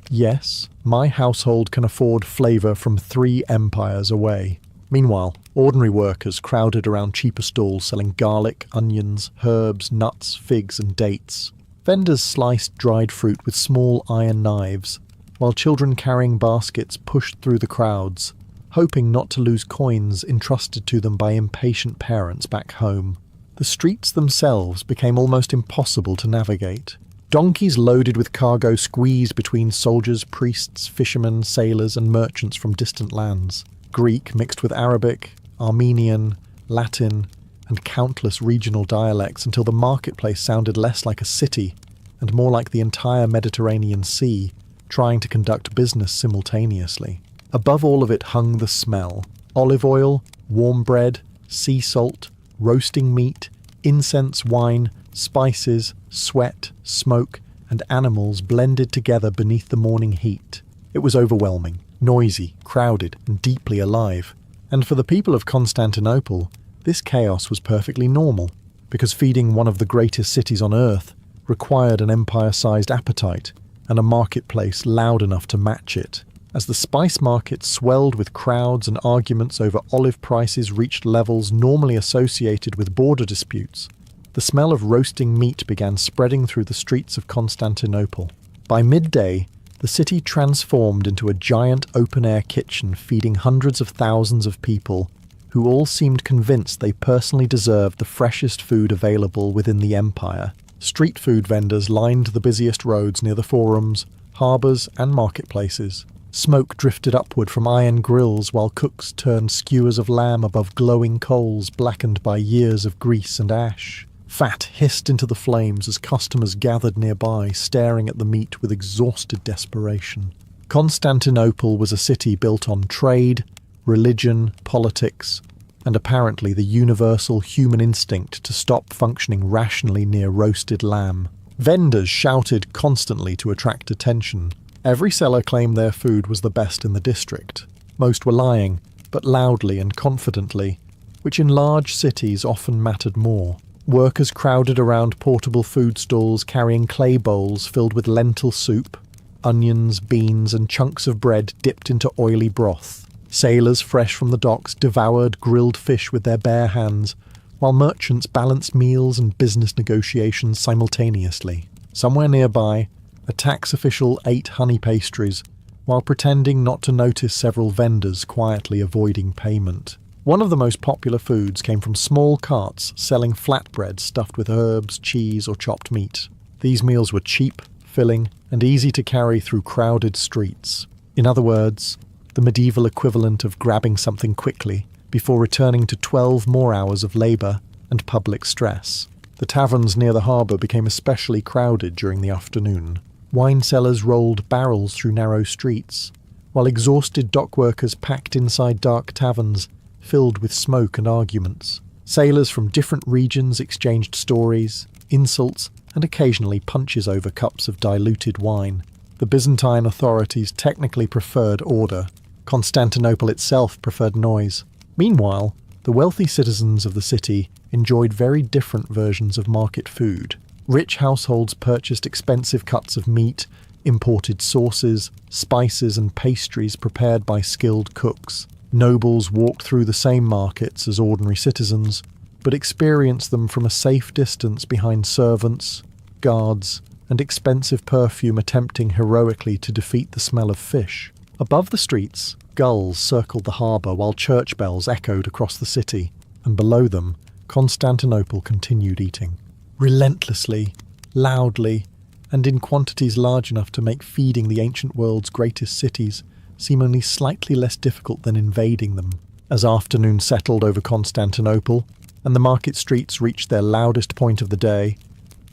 "Yes, my household can afford flavour from 3 empires away." Meanwhile, ordinary workers crowded around cheaper stalls selling garlic, onions, herbs, nuts, figs and dates. Vendors sliced dried fruit with small iron knives, while children carrying baskets pushed through the crowds, hoping not to lose coins entrusted to them by impatient parents back home. The streets themselves became almost impossible to navigate. Donkeys loaded with cargo squeezed between soldiers, priests, fishermen, sailors and merchants from distant lands. Greek mixed with Arabic, Armenian, Latin, and countless regional dialects until the marketplace sounded less like a city and more like the entire Mediterranean Sea, trying to conduct business simultaneously. Above all of it hung the smell. Olive oil, warm bread, sea salt, roasting meat, incense, wine, spices, sweat, smoke, and animals blended together beneath the morning heat. It was overwhelming, noisy, crowded, and deeply alive. And for the people of Constantinople, this chaos was perfectly normal, because feeding one of the greatest cities on earth required an empire-sized appetite and a marketplace loud enough to match it. As the spice market swelled with crowds and arguments over olive prices reached levels normally associated with border disputes, the smell of roasting meat began spreading through the streets of Constantinople. By midday, the city transformed into a giant open-air kitchen feeding hundreds of thousands of people who all seemed convinced they personally deserved the freshest food available within the empire. Street food vendors lined the busiest roads near the forums, harbours and marketplaces. Smoke drifted upward from iron grills while cooks turned skewers of lamb above glowing coals blackened by years of grease and ash. Fat hissed into the flames as customers gathered nearby, staring at the meat with exhausted desperation. Constantinople was a city built on trade, religion, politics, and apparently the universal human instinct to stop functioning rationally near roasted lamb. Vendors shouted constantly to attract attention. Every seller claimed their food was the best in the district. Most were lying, but loudly and confidently, which in large cities often mattered more. Workers crowded around portable food stalls carrying clay bowls filled with lentil soup, onions, beans, and chunks of bread dipped into oily broth. Sailors fresh from the docks devoured grilled fish with their bare hands, while merchants balanced meals and business negotiations simultaneously. Somewhere nearby, a tax official ate honey pastries, while pretending not to notice several vendors quietly avoiding payment. One of the most popular foods came from small carts selling flatbreads stuffed with herbs, cheese, or chopped meat. These meals were cheap, filling, and easy to carry through crowded streets. In other words, the medieval equivalent of grabbing something quickly before returning to 12 more hours of labour and public stress. The taverns near the harbour became especially crowded during the afternoon. Wine sellers rolled barrels through narrow streets, while exhausted dockworkers packed inside dark taverns filled with smoke and arguments. Sailors from different regions exchanged stories, insults, and occasionally punches over cups of diluted wine. The Byzantine authorities technically preferred order. Constantinople itself preferred noise. Meanwhile, the wealthy citizens of the city enjoyed very different versions of market food. Rich households purchased expensive cuts of meat, imported sauces, spices, and pastries prepared by skilled cooks. Nobles walked through the same markets as ordinary citizens, but experienced them from a safe distance behind servants, guards, and expensive perfume attempting heroically to defeat the smell of fish. Above the streets, gulls circled the harbour while church bells echoed across the city, and below them, Constantinople continued eating. Relentlessly, loudly, and in quantities large enough to make feeding the ancient world's greatest cities seem only slightly less difficult than invading them. As afternoon settled over Constantinople, and the market streets reached their loudest point of the day,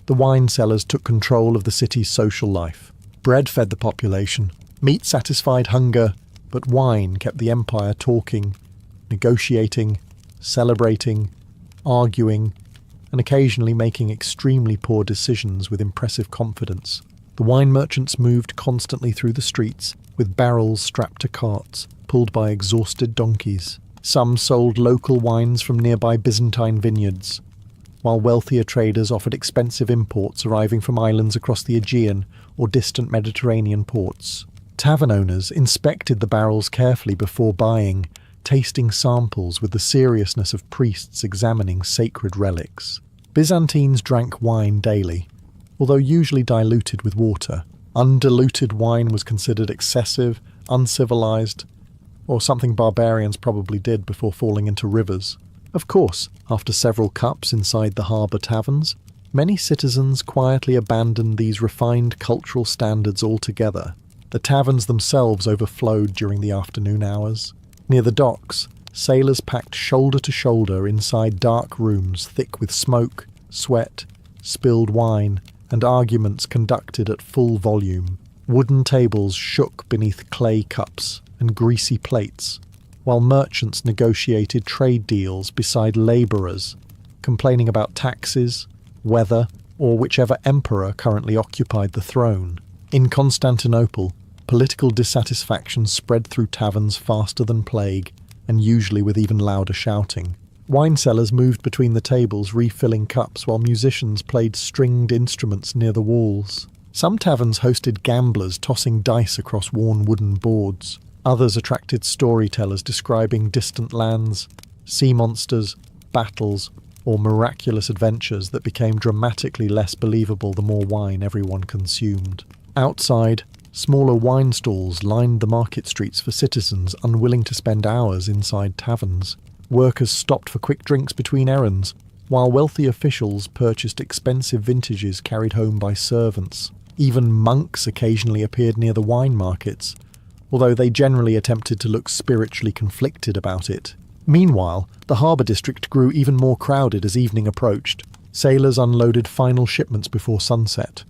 the wine sellers took control of the city's social life. Bread fed the population, meat satisfied hunger, but wine kept the empire talking, negotiating, celebrating, arguing, and occasionally making extremely poor decisions with impressive confidence. The wine merchants moved constantly through the streets, with barrels strapped to carts, pulled by exhausted donkeys. Some sold local wines from nearby Byzantine vineyards, while wealthier traders offered expensive imports arriving from islands across the Aegean or distant Mediterranean ports. Tavern owners inspected the barrels carefully before buying, tasting samples with the seriousness of priests examining sacred relics. Byzantines drank wine daily, although usually diluted with water. Undiluted wine was considered excessive, uncivilized, or something barbarians probably did before falling into rivers. Of course, after several cups inside the harbour taverns, many citizens quietly abandoned these refined cultural standards altogether. The taverns themselves overflowed during the afternoon hours. Near the docks, sailors packed shoulder to shoulder inside dark rooms thick with smoke, sweat, spilled wine, and arguments conducted at full volume. Wooden tables shook beneath clay cups and greasy plates, while merchants negotiated trade deals beside labourers, complaining about taxes, weather, or whichever emperor currently occupied the throne. In Constantinople, political dissatisfaction spread through taverns faster than plague, and usually with even louder shouting. Wine sellers moved between the tables refilling cups while musicians played stringed instruments near the walls. Some taverns hosted gamblers tossing dice across worn wooden boards. Others attracted storytellers describing distant lands, sea monsters, battles, or miraculous adventures that became dramatically less believable the more wine everyone consumed. Outside, smaller wine stalls lined the market streets for citizens unwilling to spend hours inside taverns. Workers stopped for quick drinks between errands, while wealthy officials purchased expensive vintages carried home by servants. Even monks occasionally appeared near the wine markets, although they generally attempted to look spiritually conflicted about it. Meanwhile, the harbour district grew even more crowded as evening approached. Sailors unloaded final shipments before sunset,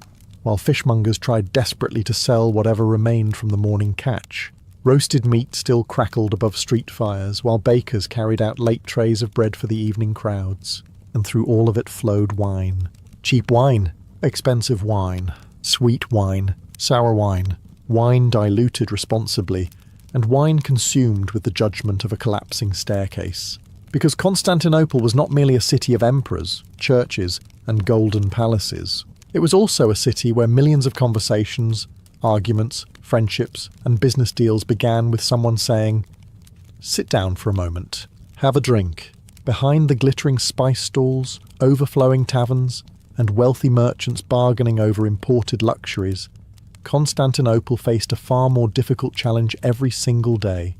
while fishmongers tried desperately to sell whatever remained from the morning catch. Roasted meat still crackled above street fires, while bakers carried out late trays of bread for the evening crowds. And through all of it flowed wine. Cheap wine, expensive wine, sweet wine, sour wine, wine diluted responsibly, and wine consumed with the judgment of a collapsing staircase. Because Constantinople was not merely a city of emperors, churches, and golden palaces. It was also a city where millions of conversations, arguments, friendships, and business deals began with someone saying, "Sit down for a moment. Have a drink." Behind the glittering spice stalls, overflowing taverns, and wealthy merchants bargaining over imported luxuries, Constantinople faced a far more difficult challenge every single day,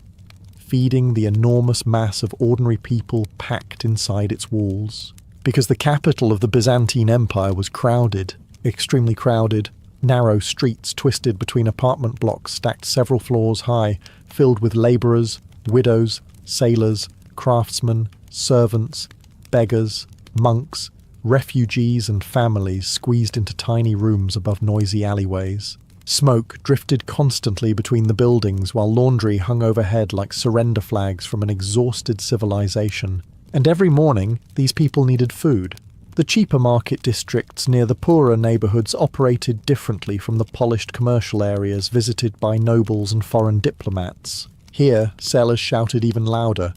feeding the enormous mass of ordinary people packed inside its walls. Because the capital of the Byzantine Empire was crowded, extremely crowded, narrow streets twisted between apartment blocks stacked several floors high, filled with labourers, widows, sailors, craftsmen, servants, beggars, monks, refugees and families squeezed into tiny rooms above noisy alleyways. Smoke drifted constantly between the buildings while laundry hung overhead like surrender flags from an exhausted civilization. And every morning, these people needed food. The cheaper market districts near the poorer neighbourhoods operated differently from the polished commercial areas visited by nobles and foreign diplomats. Here, sellers shouted even louder,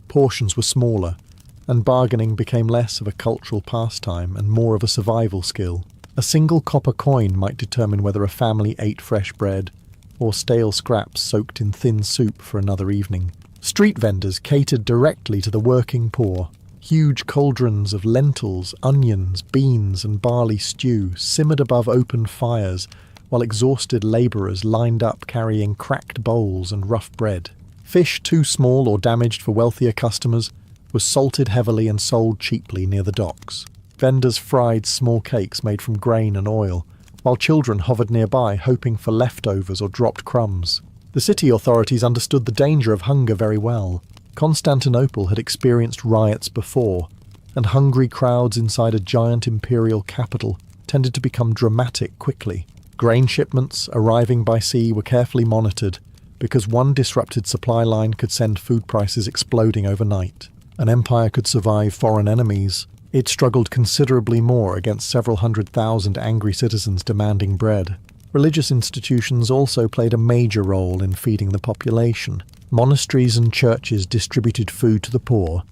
portions were smaller, and bargaining became less of a cultural pastime and more of a survival skill. A single copper coin might determine whether a family ate fresh bread, or stale scraps soaked in thin soup for another evening. Street vendors catered directly to the working poor. Huge cauldrons of lentils, onions, beans, and barley stew simmered above open fires, while exhausted labourers lined up carrying cracked bowls and rough bread. Fish too small or damaged for wealthier customers was salted heavily and sold cheaply near the docks. Vendors fried small cakes made from grain and oil, while children hovered nearby hoping for leftovers or dropped crumbs. The city authorities understood the danger of hunger very well. Constantinople had experienced riots before, and hungry crowds inside a giant imperial capital tended to become dramatic quickly. Grain shipments arriving by sea were carefully monitored, because one disrupted supply line could send food prices exploding overnight. An empire could survive foreign enemies. It struggled considerably more against several 100,000 angry citizens demanding bread. Religious institutions also played a major role in feeding the population. Monasteries and churches distributed food to the poor,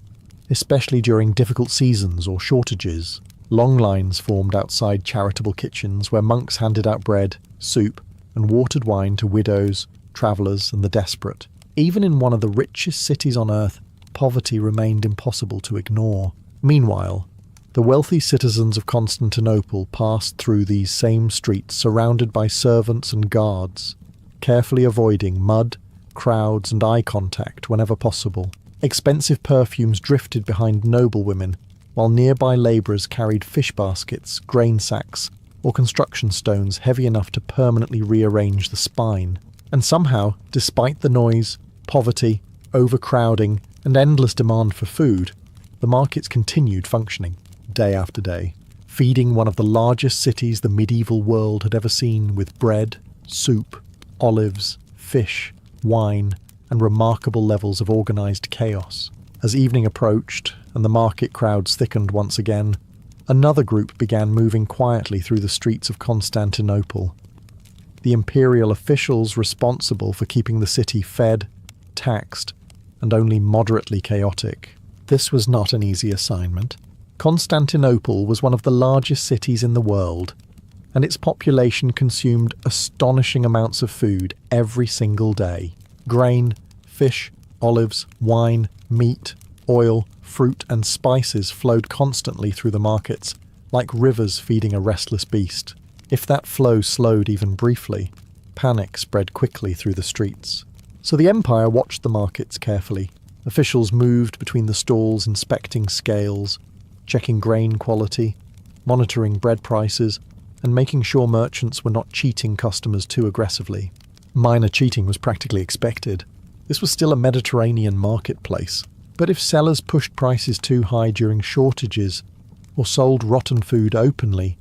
especially during difficult seasons or shortages. Long lines formed outside charitable kitchens where monks handed out bread, soup, and watered wine to widows, travellers, and the desperate. Even in one of the richest cities on earth, poverty remained impossible to ignore. Meanwhile, the wealthy citizens of Constantinople passed through these same streets surrounded by servants and guards, carefully avoiding mud, crowds, and eye contact whenever possible. Expensive perfumes drifted behind noblewomen, while nearby labourers carried fish baskets, grain sacks, or construction stones heavy enough to permanently rearrange the spine. And somehow, despite the noise, poverty, overcrowding, and endless demand for food, the markets continued functioning, day after day, feeding one of the largest cities the medieval world had ever seen with bread, soup, olives, fish, wine, and remarkable levels of organised chaos. As evening approached, and the market crowds thickened once again, another group began moving quietly through the streets of Constantinople. The imperial officials responsible for keeping the city fed, taxed, and only moderately chaotic. This was not an easy assignment. Constantinople was one of the largest cities in the world, and its population consumed astonishing amounts of food every single day. Grain, fish, olives, wine, meat, oil, fruit, and spices flowed constantly through the markets, like rivers feeding a restless beast. If that flow slowed even briefly, panic spread quickly through the streets. So the empire watched the markets carefully. Officials moved between the stalls inspecting scales, checking grain quality, monitoring bread prices, and making sure merchants were not cheating customers too aggressively. Minor cheating was practically expected. This was still a Mediterranean marketplace. But if sellers pushed prices too high during shortages or sold rotten food openly,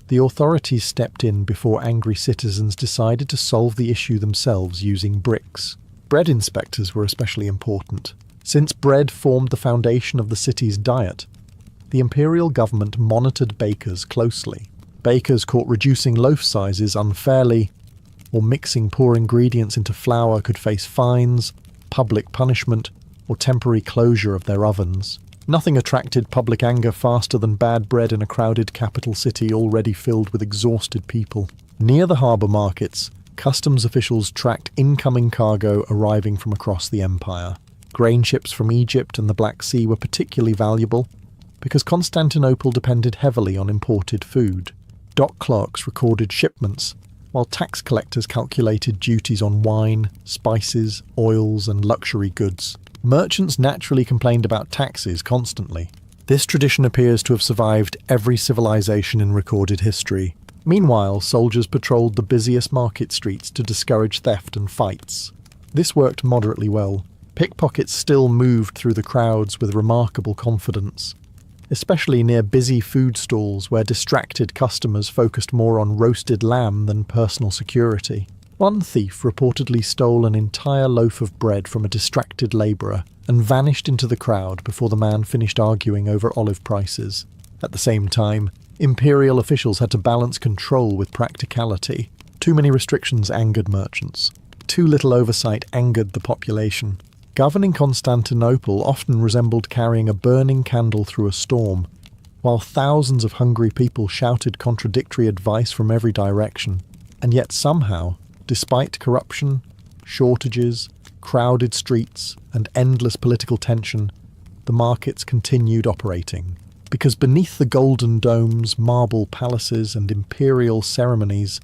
the authorities stepped in before angry citizens decided to solve the issue themselves using bricks. Bread inspectors were especially important. Since bread formed the foundation of the city's diet, the imperial government monitored bakers closely. Bakers caught reducing loaf sizes unfairly or mixing poor ingredients into flour could face fines, public punishment, or temporary closure of their ovens. Nothing attracted public anger faster than bad bread in a crowded capital city already filled with exhausted people. Near the harbour markets, customs officials tracked incoming cargo arriving from across the empire. Grain ships from Egypt and the Black Sea were particularly valuable because Constantinople depended heavily on imported food. Dock clerks recorded shipments, while tax collectors calculated duties on wine, spices, oils, and luxury goods. Merchants naturally complained about taxes constantly. This tradition appears to have survived every civilization in recorded history. Meanwhile, soldiers patrolled the busiest market streets to discourage theft and fights. This worked moderately well. Pickpockets still moved through the crowds with remarkable confidence, especially near busy food stalls where distracted customers focused more on roasted lamb than personal security. One thief reportedly stole an entire loaf of bread from a distracted labourer and vanished into the crowd before the man finished arguing over olive prices. At the same time, imperial officials had to balance control with practicality. Too many restrictions angered merchants. Too little oversight angered the population. Governing Constantinople often resembled carrying a burning candle through a storm, while thousands of hungry people shouted contradictory advice from every direction. And yet somehow, despite corruption, shortages, crowded streets, and endless political tension, the markets continued operating. Because beneath the golden domes, marble palaces, and imperial ceremonies,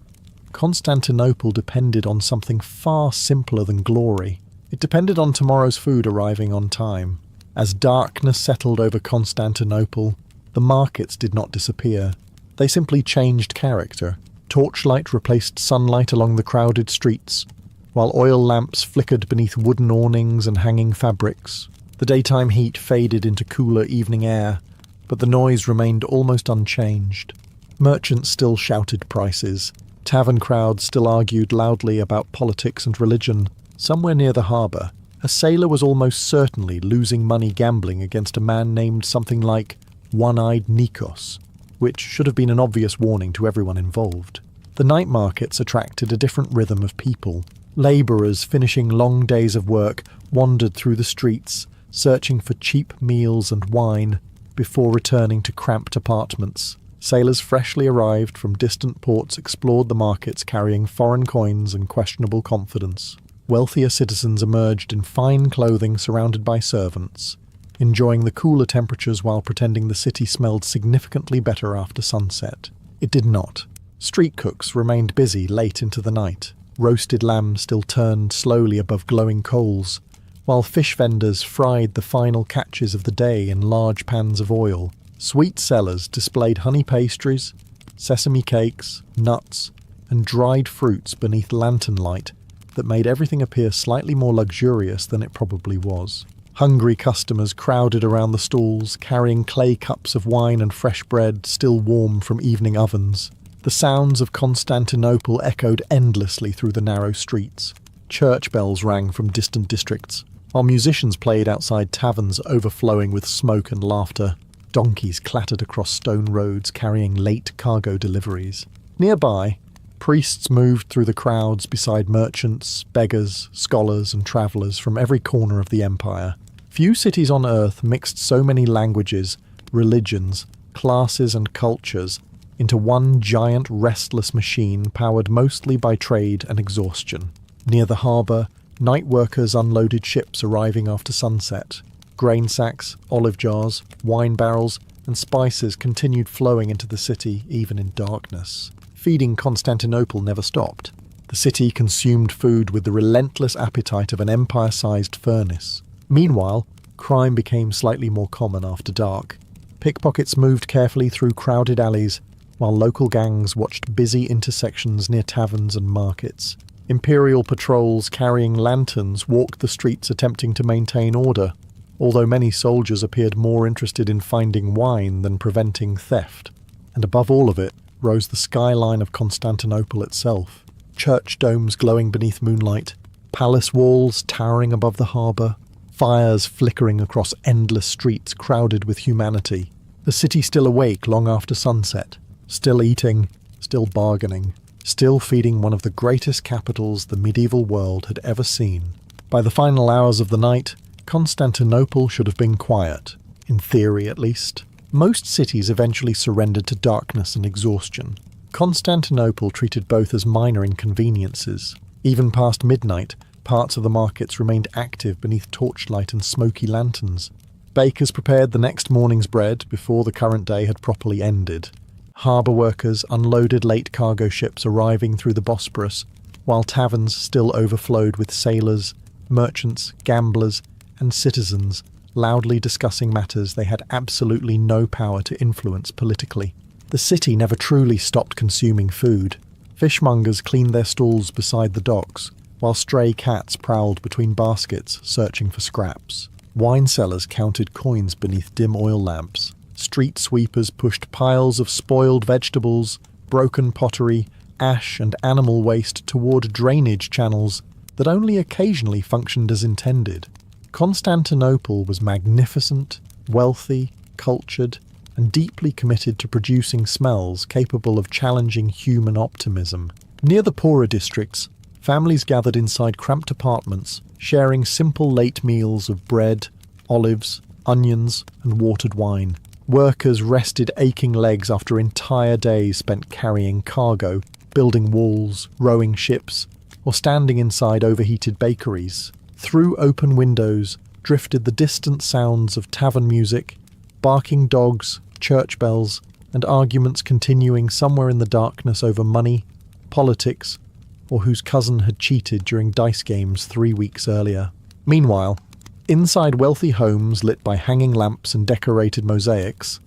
Constantinople depended on something far simpler than glory. It depended on tomorrow's food arriving on time. As darkness settled over Constantinople, the markets did not disappear. They simply changed character. Torchlight replaced sunlight along the crowded streets, while oil lamps flickered beneath wooden awnings and hanging fabrics. The daytime heat faded into cooler evening air, but the noise remained almost unchanged. Merchants still shouted prices. Tavern crowds still argued loudly about politics and religion. Somewhere near the harbour, A sailor was almost certainly losing money gambling against a man named something like One-Eyed Nikos, which should have been an obvious warning to everyone involved. The night markets attracted a different rhythm of people. Labourers finishing long days of work wandered through the streets, searching for cheap meals and wine before returning to cramped apartments. Sailors freshly arrived from distant ports explored the markets carrying foreign coins and questionable confidence. Wealthier citizens emerged in fine clothing surrounded by servants, enjoying the cooler temperatures while pretending the city smelled significantly better after sunset. It did not. Street cooks remained busy late into the night. Roasted lamb still turned slowly above glowing coals, while fish vendors fried the final catches of the day in large pans of oil. Sweet sellers displayed honey pastries, sesame cakes, nuts, and dried fruits beneath lantern light that made everything appear slightly more luxurious than it probably was. Hungry customers crowded around the stalls, carrying clay cups of wine and fresh bread still warm from evening ovens. The sounds of Constantinople echoed endlessly through the narrow streets. Church bells rang from distant districts, while musicians played outside taverns overflowing with smoke and laughter. Donkeys clattered across stone roads carrying late cargo deliveries. Nearby, priests moved through the crowds beside merchants, beggars, scholars, and travellers from every corner of the empire. Few cities on Earth mixed so many languages, religions, classes, and cultures into one giant restless machine powered mostly by trade and exhaustion. Near the harbour, night workers unloaded ships arriving after sunset. Grain sacks, olive jars, wine barrels, and spices continued flowing into the city even in darkness. Feeding Constantinople never stopped. The city consumed food with the relentless appetite of an empire-sized furnace. Meanwhile, crime became slightly more common after dark. Pickpockets moved carefully through crowded alleys, while local gangs watched busy intersections near taverns and markets. Imperial patrols carrying lanterns walked the streets attempting to maintain order, although many soldiers appeared more interested in finding wine than preventing theft. And above all of it rose the skyline of Constantinople itself. Church domes glowing beneath moonlight, palace walls towering above the harbour, fires flickering across endless streets crowded with humanity. The city still awake long after sunset, still eating, still bargaining, still feeding one of the greatest capitals the medieval world had ever seen. By the final hours of the night, Constantinople should have been quiet, in theory at least. Most cities eventually surrendered to darkness and exhaustion. Constantinople treated both as minor inconveniences. Even past midnight, parts of the markets remained active beneath torchlight and smoky lanterns. Bakers prepared the next morning's bread before the current day had properly ended. Harbour workers unloaded late cargo ships arriving through the Bosporus, while taverns still overflowed with sailors, merchants, gamblers, and citizens loudly discussing matters they had absolutely no power to influence politically. The city never truly stopped consuming food. Fishmongers cleaned their stalls beside the docks, while stray cats prowled between baskets searching for scraps. Wine sellers counted coins beneath dim oil lamps. Street sweepers pushed piles of spoiled vegetables, broken pottery, ash and animal waste toward drainage channels that only occasionally functioned as intended. Constantinople was magnificent, wealthy, cultured, and deeply committed to producing smells capable of challenging human optimism. Near the poorer districts, families gathered inside cramped apartments, sharing simple late meals of bread, olives, onions, and watered wine. Workers rested aching legs after entire days spent carrying cargo, building walls, rowing ships, or standing inside overheated bakeries. Through open windows drifted the distant sounds of tavern music, barking dogs, church bells, and arguments continuing somewhere in the darkness over money, politics, or whose cousin had cheated during dice games 3 weeks earlier. Meanwhile, inside wealthy homes lit by hanging lamps and decorated mosaics,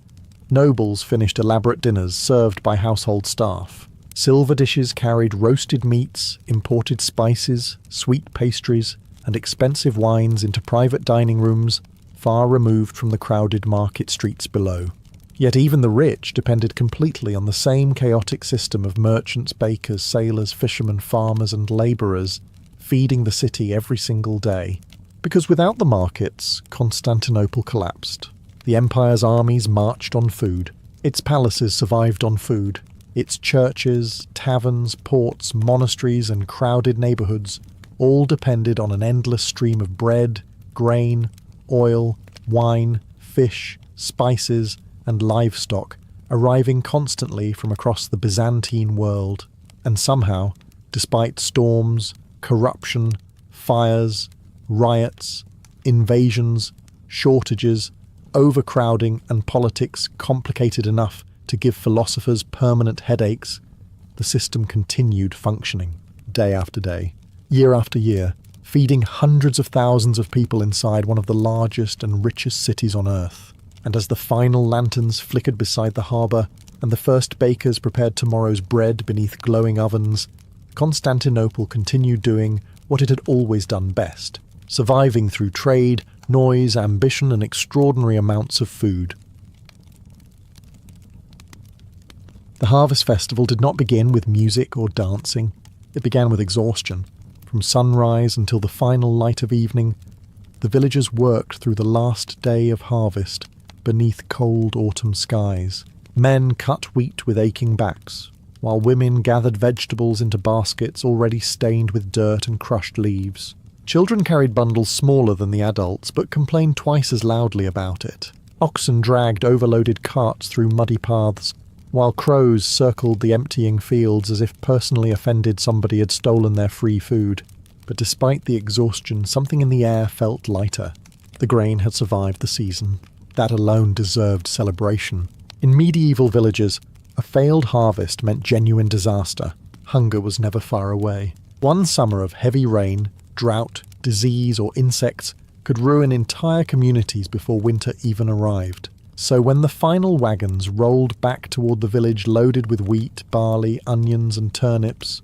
nobles finished elaborate dinners served by household staff. Silver dishes carried roasted meats, imported spices, sweet pastries, and expensive wines into private dining rooms far removed from the crowded market streets below. Yet even the rich depended completely on the same chaotic system of merchants, bakers, sailors, fishermen, farmers, and labourers feeding the city every single day. Because without the markets, Constantinople collapsed. The empire's armies marched on food. Its palaces survived on food. Its churches, taverns, ports, monasteries, and crowded neighborhoods all depended on an endless stream of bread, grain, oil, wine, fish, spices, and livestock arriving constantly from across the Byzantine world. And somehow, despite storms, corruption, fires, riots, invasions, shortages, overcrowding, and politics complicated enough to give philosophers permanent headaches, the system continued functioning, day after day, year after year, feeding hundreds of thousands of people inside one of the largest and richest cities on Earth. And as the final lanterns flickered beside the harbour, and the first bakers prepared tomorrow's bread beneath glowing ovens, Constantinople continued doing what it had always done best, surviving through trade, noise, ambition, and extraordinary amounts of food. The Harvest Festival did not begin with music or dancing. It began with exhaustion. From sunrise until the final light of evening, the villagers worked through the last day of harvest beneath cold autumn skies. Men cut wheat with aching backs, while women gathered vegetables into baskets already stained with dirt and crushed leaves. Children carried bundles smaller than the adults, but complained twice as loudly about it. Oxen dragged overloaded carts through muddy paths, while crows circled the emptying fields as if personally offended somebody had stolen their free food. But despite the exhaustion, something in the air felt lighter. The grain had survived the season. That alone deserved celebration. In medieval villages, a failed harvest meant genuine disaster. Hunger was never far away. One summer of heavy rain, drought, disease, or insects could ruin entire communities before winter even arrived. So when the final wagons rolled back toward the village loaded with wheat, barley, onions, and turnips,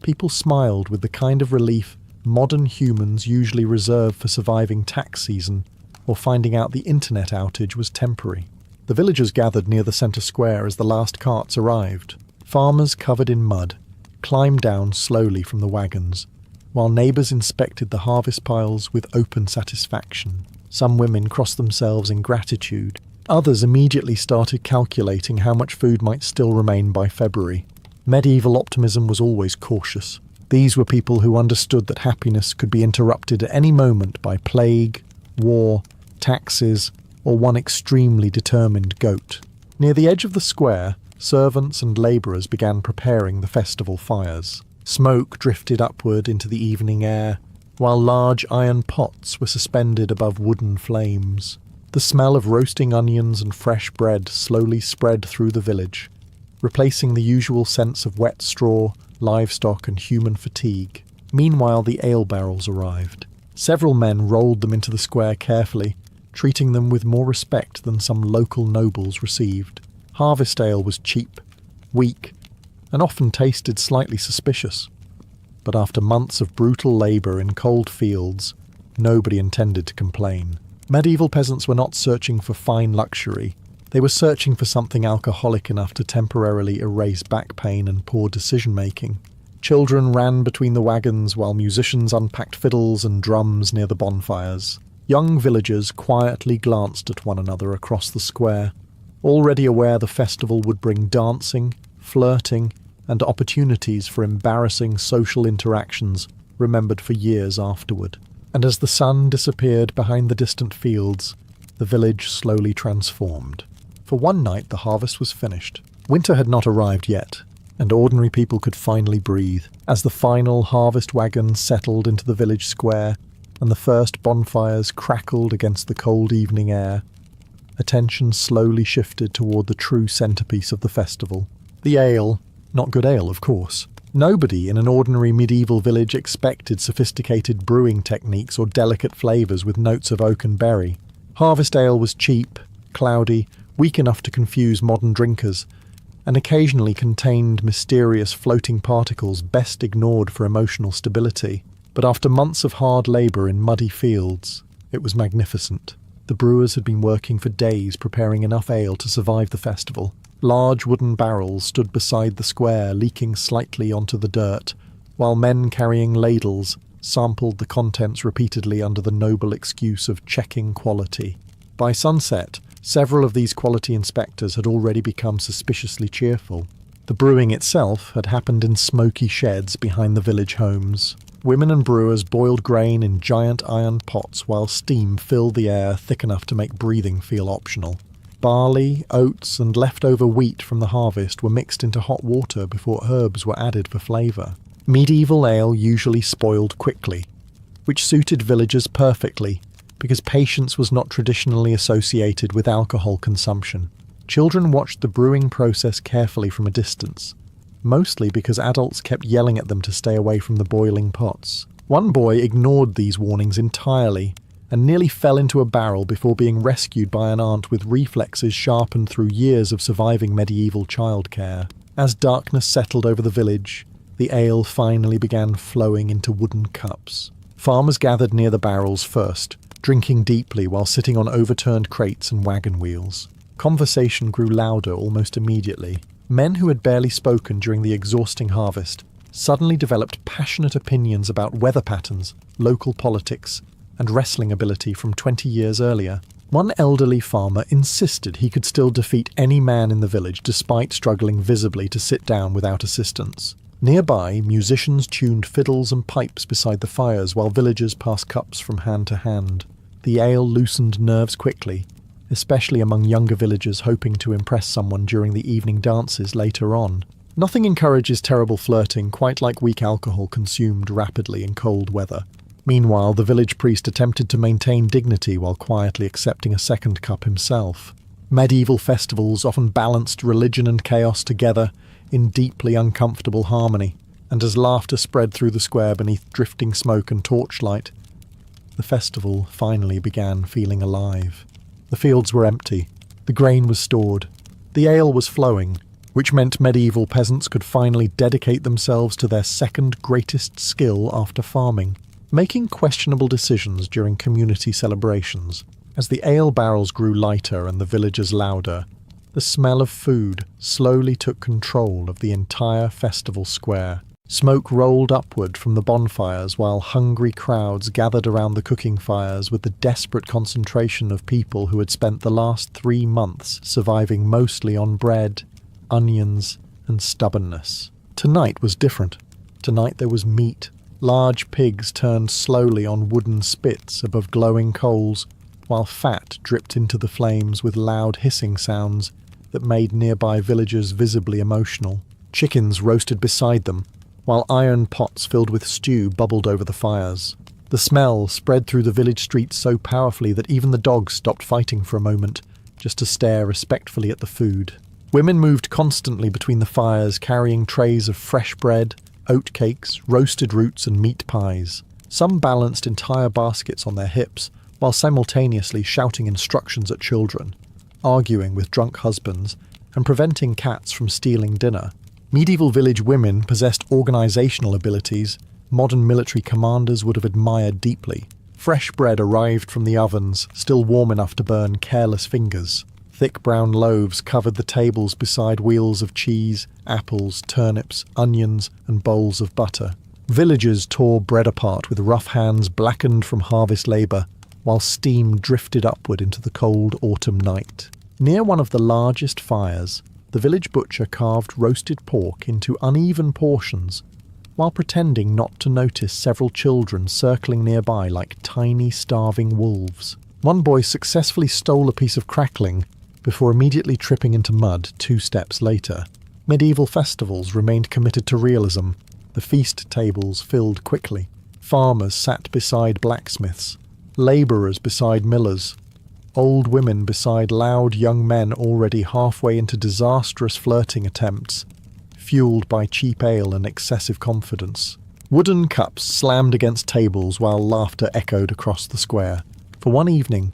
people smiled with the kind of relief modern humans usually reserve for surviving tax season or finding out the internet outage was temporary. The villagers gathered near the centre square as the last carts arrived. Farmers covered in mud climbed down slowly from the wagons, while neighbours inspected the harvest piles with open satisfaction. Some women crossed themselves in gratitude. Others immediately started calculating how much food might still remain by February. Medieval optimism was always cautious. These were people who understood that happiness could be interrupted at any moment by plague, war, taxes, or one extremely determined goat. Near the edge of the square, servants and labourers began preparing the festival fires. Smoke drifted upward into the evening air, while large iron pots were suspended above wooden flames. The smell of roasting onions and fresh bread slowly spread through the village, replacing the usual sense of wet straw, livestock, and human fatigue. Meanwhile, the ale barrels arrived. Several men rolled them into the square carefully, treating them with more respect than some local nobles received. Harvest ale was cheap, weak, and often tasted slightly suspicious. But after months of brutal labour in cold fields, nobody intended to complain. Medieval peasants were not searching for fine luxury. They were searching for something alcoholic enough to temporarily erase back pain and poor decision-making. Children ran between the wagons while musicians unpacked fiddles and drums near the bonfires. Young villagers quietly glanced at one another across the square, already aware the festival would bring dancing, flirting, and opportunities for embarrassing social interactions remembered for years afterward. And as the sun disappeared behind the distant fields, the village slowly transformed. For one night the harvest was finished. Winter had not arrived yet, and ordinary people could finally breathe. As the final harvest wagon settled into the village square, and the first bonfires crackled against the cold evening air, attention slowly shifted toward the true centerpiece of the festival. The ale. Not good ale, of course. Nobody in an ordinary medieval village expected sophisticated brewing techniques or delicate flavours with notes of oak and berry. Harvest ale was cheap, cloudy, weak enough to confuse modern drinkers, and occasionally contained mysterious floating particles best ignored for emotional stability. But after months of hard labour in muddy fields, it was magnificent. The brewers had been working for days preparing enough ale to survive the festival. Large wooden barrels stood beside the square, leaking slightly onto the dirt, while men carrying ladles sampled the contents repeatedly under the noble excuse of checking quality. By sunset, several of these quality inspectors had already become suspiciously cheerful. The brewing itself had happened in smoky sheds behind the village homes. Women and brewers boiled grain in giant iron pots while steam filled the air thick enough to make breathing feel optional. Barley, oats, and leftover wheat from the harvest were mixed into hot water before herbs were added for flavour. Medieval ale usually spoiled quickly, which suited villagers perfectly because patience was not traditionally associated with alcohol consumption. Children watched the brewing process carefully from a distance, mostly because adults kept yelling at them to stay away from the boiling pots. One boy ignored these warnings entirely and nearly fell into a barrel before being rescued by an aunt with reflexes sharpened through years of surviving medieval childcare. As darkness settled over the village, the ale finally began flowing into wooden cups. Farmers gathered near the barrels first, drinking deeply while sitting on overturned crates and wagon wheels. Conversation grew louder almost immediately. Men who had barely spoken during the exhausting harvest suddenly developed passionate opinions about weather patterns, local politics, and wrestling ability from 20 years earlier. One elderly farmer insisted he could still defeat any man in the village despite struggling visibly to sit down without assistance. Nearby, musicians tuned fiddles and pipes beside the fires while villagers passed cups from hand to hand. The ale loosened nerves quickly, especially among younger villagers hoping to impress someone during the evening dances later on. Nothing encourages terrible flirting quite like weak alcohol consumed rapidly in cold weather. Meanwhile, the village priest attempted to maintain dignity while quietly accepting a second cup himself. Medieval festivals often balanced religion and chaos together in deeply uncomfortable harmony, and as laughter spread through the square beneath drifting smoke and torchlight, the festival finally began feeling alive. The fields were empty, the grain was stored, the ale was flowing, which meant medieval peasants could finally dedicate themselves to their second greatest skill after farming, making questionable decisions during community celebrations. As the ale barrels grew lighter and the villagers louder, the smell of food slowly took control of the entire festival square. Smoke rolled upward from the bonfires while hungry crowds gathered around the cooking fires with the desperate concentration of people who had spent the last 3 months surviving mostly on bread, onions, and stubbornness. Tonight was different. Tonight there was meat. Large pigs turned slowly on wooden spits above glowing coals, while fat dripped into the flames with loud hissing sounds that made nearby villagers visibly emotional. Chickens roasted beside them, while iron pots filled with stew bubbled over the fires. The smell spread through the village streets so powerfully that even the dogs stopped fighting for a moment, just to stare respectfully at the food. Women moved constantly between the fires, carrying trays of fresh bread, oat cakes, roasted roots, and meat pies. Some balanced entire baskets on their hips, while simultaneously shouting instructions at children, arguing with drunk husbands, and preventing cats from stealing dinner. Medieval village women possessed organizational abilities modern military commanders would have admired deeply. Fresh bread arrived from the ovens, still warm enough to burn careless fingers. Thick brown loaves covered the tables beside wheels of cheese, apples, turnips, onions, and bowls of butter. Villagers tore bread apart with rough hands blackened from harvest labour, while steam drifted upward into the cold autumn night. Near one of the largest fires, the village butcher carved roasted pork into uneven portions, while pretending not to notice several children circling nearby like tiny starving wolves. One boy successfully stole a piece of crackling before immediately tripping into mud 2 steps later. Medieval festivals remained committed to realism. The feast tables filled quickly. Farmers sat beside blacksmiths, labourers beside millers, old women beside loud young men already halfway into disastrous flirting attempts, fueled by cheap ale and excessive confidence. Wooden cups slammed against tables while laughter echoed across the square. For one evening,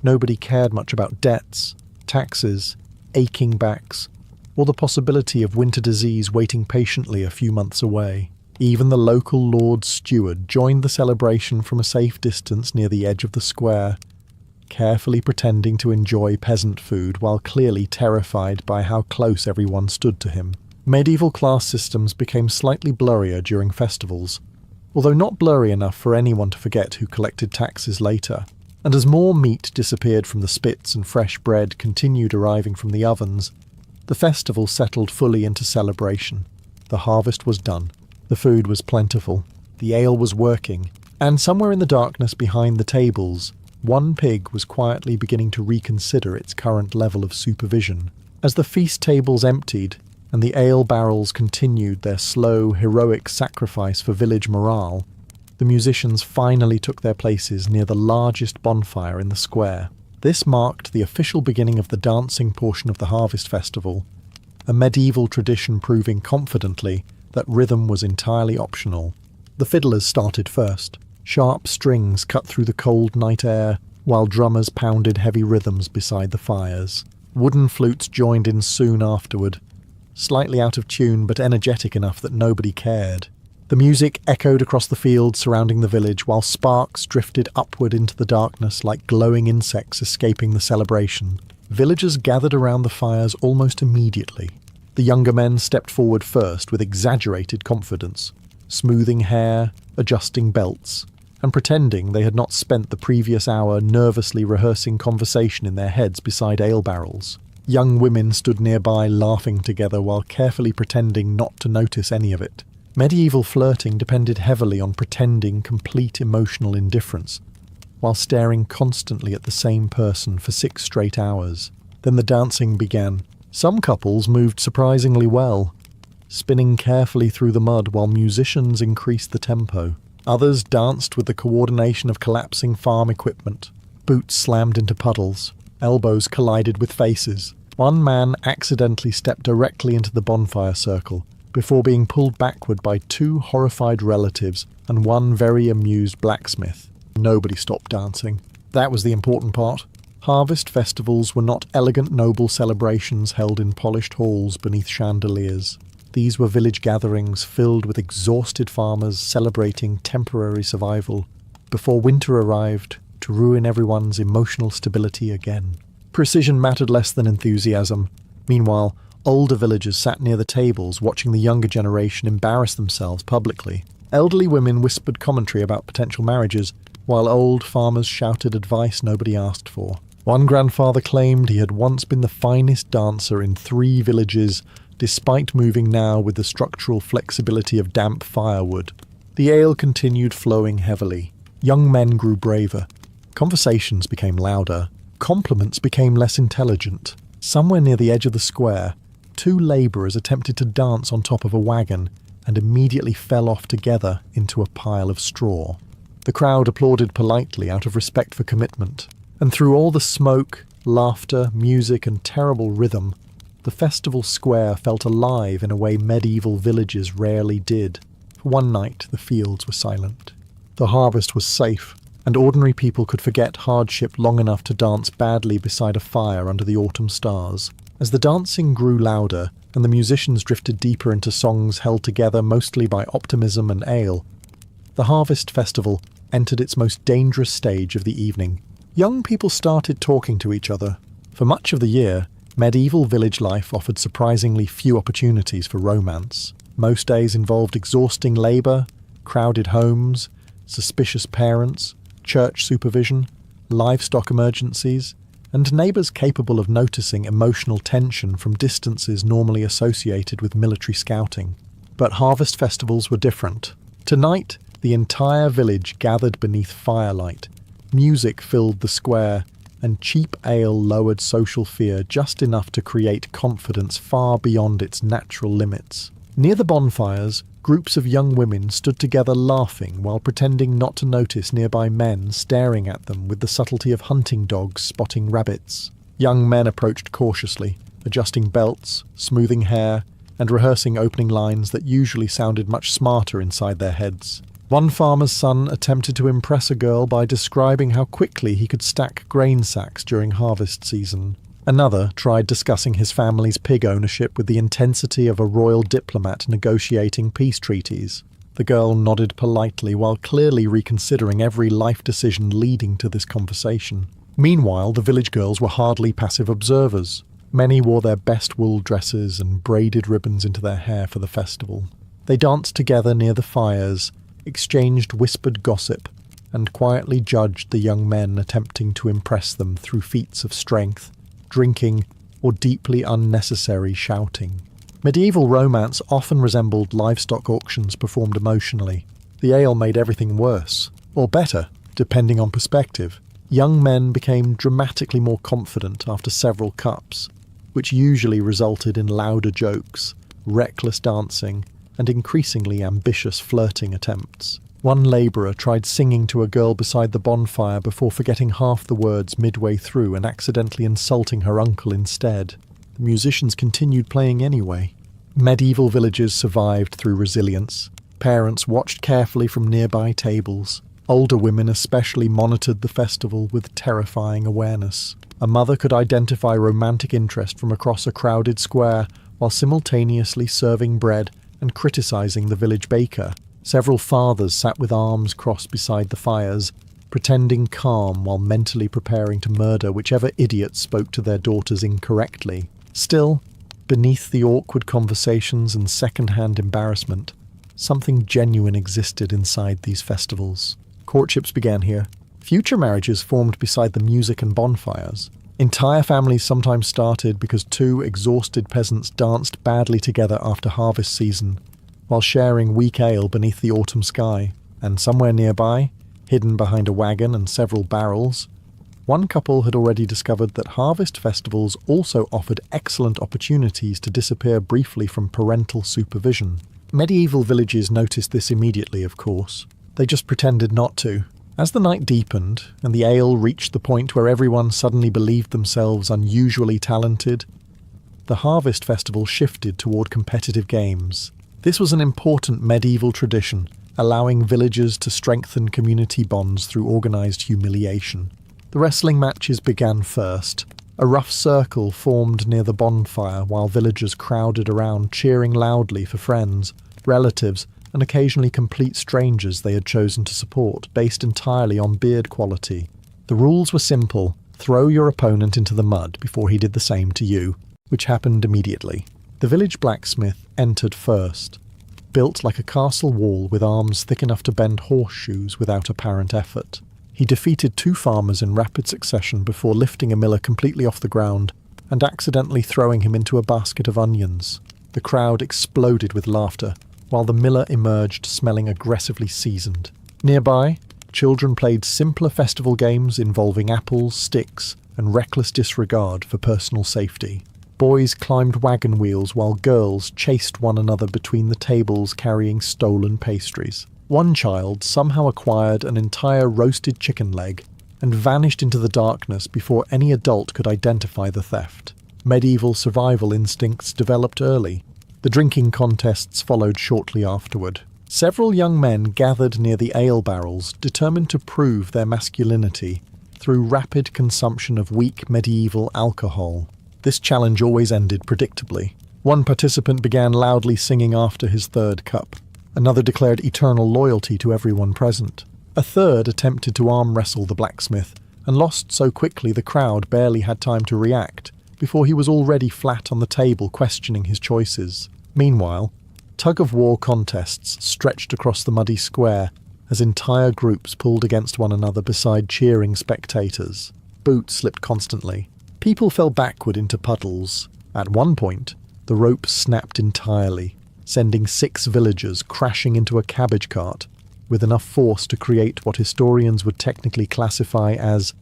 nobody cared much about debts, taxes, aching backs, or the possibility of winter disease waiting patiently a few months away. Even the local Lord Steward joined the celebration from a safe distance near the edge of the square, carefully pretending to enjoy peasant food while clearly terrified by how close everyone stood to him. Medieval class systems became slightly blurrier during festivals. although not blurry enough for anyone to forget who collected taxes later. And as more meat disappeared from the spits and fresh bread continued arriving from the ovens, the festival settled fully into celebration. The harvest was done. The food was plentiful. The ale was working. And somewhere in the darkness behind the tables, one pig was quietly beginning to reconsider its current level of supervision. As the feast tables emptied, and the ale barrels continued their slow, heroic sacrifice for village morale, the musicians finally took their places near the largest bonfire in the square. This marked the official beginning of the dancing portion of the Harvest Festival, a medieval tradition proving confidently that rhythm was entirely optional. The fiddlers started first. Sharp strings cut through the cold night air, while drummers pounded heavy rhythms beside the fires. Wooden flutes joined in soon afterward, slightly out of tune but energetic enough that nobody cared. The music echoed across the fields surrounding the village, while sparks drifted upward into the darkness like glowing insects escaping the celebration. Villagers gathered around the fires almost immediately. The younger men stepped forward first with exaggerated confidence, smoothing hair, adjusting belts, and pretending they had not spent the previous hour nervously rehearsing conversation in their heads beside ale barrels. Young women stood nearby laughing together while carefully pretending not to notice any of it. Medieval flirting depended heavily on pretending complete emotional indifference, while staring constantly at the same person for 6 straight hours. Then the dancing began. Some couples moved surprisingly well, spinning carefully through the mud while musicians increased the tempo. Others danced with the coordination of collapsing farm equipment. Boots slammed into puddles. Elbows collided with faces. One man accidentally stepped directly into the bonfire circle, before being pulled backward by 2 horrified relatives and one very amused blacksmith. Nobody stopped dancing. That was the important part. Harvest festivals were not elegant noble celebrations held in polished halls beneath chandeliers. These were village gatherings filled with exhausted farmers celebrating temporary survival before winter arrived to ruin everyone's emotional stability again. Precision mattered less than enthusiasm. Meanwhile, older villagers sat near the tables watching the younger generation embarrass themselves publicly. Elderly women whispered commentary about potential marriages, while old farmers shouted advice nobody asked for. One grandfather claimed he had once been the finest dancer in 3 villages, despite moving now with the structural flexibility of damp firewood. The ale continued flowing heavily. Young men grew braver. Conversations became louder. Compliments became less intelligent. Somewhere near the edge of the square, 2 labourers attempted to dance on top of a wagon and immediately fell off together into a pile of straw. The crowd applauded politely out of respect for commitment, and through all the smoke, laughter, music and terrible rhythm, the festival square felt alive in a way medieval villages rarely did. For one night the fields were silent. The harvest was safe, and ordinary people could forget hardship long enough to dance badly beside a fire under the autumn stars. As the dancing grew louder, and the musicians drifted deeper into songs held together mostly by optimism and ale, the Harvest Festival entered its most dangerous stage of the evening. Young people started talking to each other. For much of the year, medieval village life offered surprisingly few opportunities for romance. Most days involved exhausting labour, crowded homes, suspicious parents, church supervision, livestock emergencies, and neighbours capable of noticing emotional tension from distances normally associated with military scouting. But harvest festivals were different. Tonight, the entire village gathered beneath firelight. Music filled the square, and cheap ale lowered social fear just enough to create confidence far beyond its natural limits. Near the bonfires, groups of young women stood together laughing while pretending not to notice nearby men staring at them with the subtlety of hunting dogs spotting rabbits. Young men approached cautiously, adjusting belts, smoothing hair, and rehearsing opening lines that usually sounded much smarter inside their heads. One farmer's son attempted to impress a girl by describing how quickly he could stack grain sacks during harvest season. Another tried discussing his family's pig ownership with the intensity of a royal diplomat negotiating peace treaties. The girl nodded politely while clearly reconsidering every life decision leading to this conversation. Meanwhile, the village girls were hardly passive observers. Many wore their best wool dresses and braided ribbons into their hair for the festival. They danced together near the fires, exchanged whispered gossip, and quietly judged the young men attempting to impress them through feats of strength, drinking, or deeply unnecessary shouting. Medieval romance often resembled livestock auctions performed emotionally. The ale made everything worse, or better, depending on perspective. Young men became dramatically more confident after several cups, which usually resulted in louder jokes, reckless dancing, and increasingly ambitious flirting attempts. One labourer tried singing to a girl beside the bonfire before forgetting half the words midway through and accidentally insulting her uncle instead. The musicians continued playing anyway. Medieval villages survived through resilience. Parents watched carefully from nearby tables. Older women especially monitored the festival with terrifying awareness. A mother could identify romantic interest from across a crowded square while simultaneously serving bread and criticising the village baker. Several fathers sat with arms crossed beside the fires, pretending calm while mentally preparing to murder whichever idiot spoke to their daughters incorrectly. Still, beneath the awkward conversations and second-hand embarrassment, something genuine existed inside these festivals. Courtships began here. Future marriages formed beside the music and bonfires. Entire families sometimes started because two exhausted peasants danced badly together after harvest season, while sharing weak ale beneath the autumn sky. And somewhere nearby, hidden behind a wagon and several barrels, one couple had already discovered that harvest festivals also offered excellent opportunities to disappear briefly from parental supervision. Medieval villages noticed this immediately, of course. They just pretended not to. As the night deepened, and the ale reached the point where everyone suddenly believed themselves unusually talented, the harvest festival shifted toward competitive games. This was an important medieval tradition, allowing villagers to strengthen community bonds through organized humiliation. The wrestling matches began first. A rough circle formed near the bonfire while villagers crowded around cheering loudly for friends, relatives, and occasionally complete strangers they had chosen to support, based entirely on beard quality. The rules were simple: throw your opponent into the mud before he did the same to you, which happened immediately. The village blacksmith entered first, built like a castle wall with arms thick enough to bend horseshoes without apparent effort. He defeated two farmers in rapid succession before lifting a miller completely off the ground and accidentally throwing him into a basket of onions. The crowd exploded with laughter, while the miller emerged smelling aggressively seasoned. Nearby, children played simpler festival games involving apples, sticks, and reckless disregard for personal safety. Boys climbed wagon wheels while girls chased one another between the tables carrying stolen pastries. One child somehow acquired an entire roasted chicken leg and vanished into the darkness before any adult could identify the theft. Medieval survival instincts developed early. The drinking contests followed shortly afterward. Several young men gathered near the ale barrels, determined to prove their masculinity through rapid consumption of weak medieval alcohol. This challenge always ended predictably. One participant began loudly singing after his third cup. Another declared eternal loyalty to everyone present. A third attempted to arm wrestle the blacksmith, and lost so quickly the crowd barely had time to react, before he was already flat on the table questioning his choices. Meanwhile, tug-of-war contests stretched across the muddy square as entire groups pulled against one another beside cheering spectators. Boots slipped constantly. People fell backward into puddles. At one point, the rope snapped entirely, sending 6 villagers crashing into a cabbage cart with enough force to create what historians would technically classify as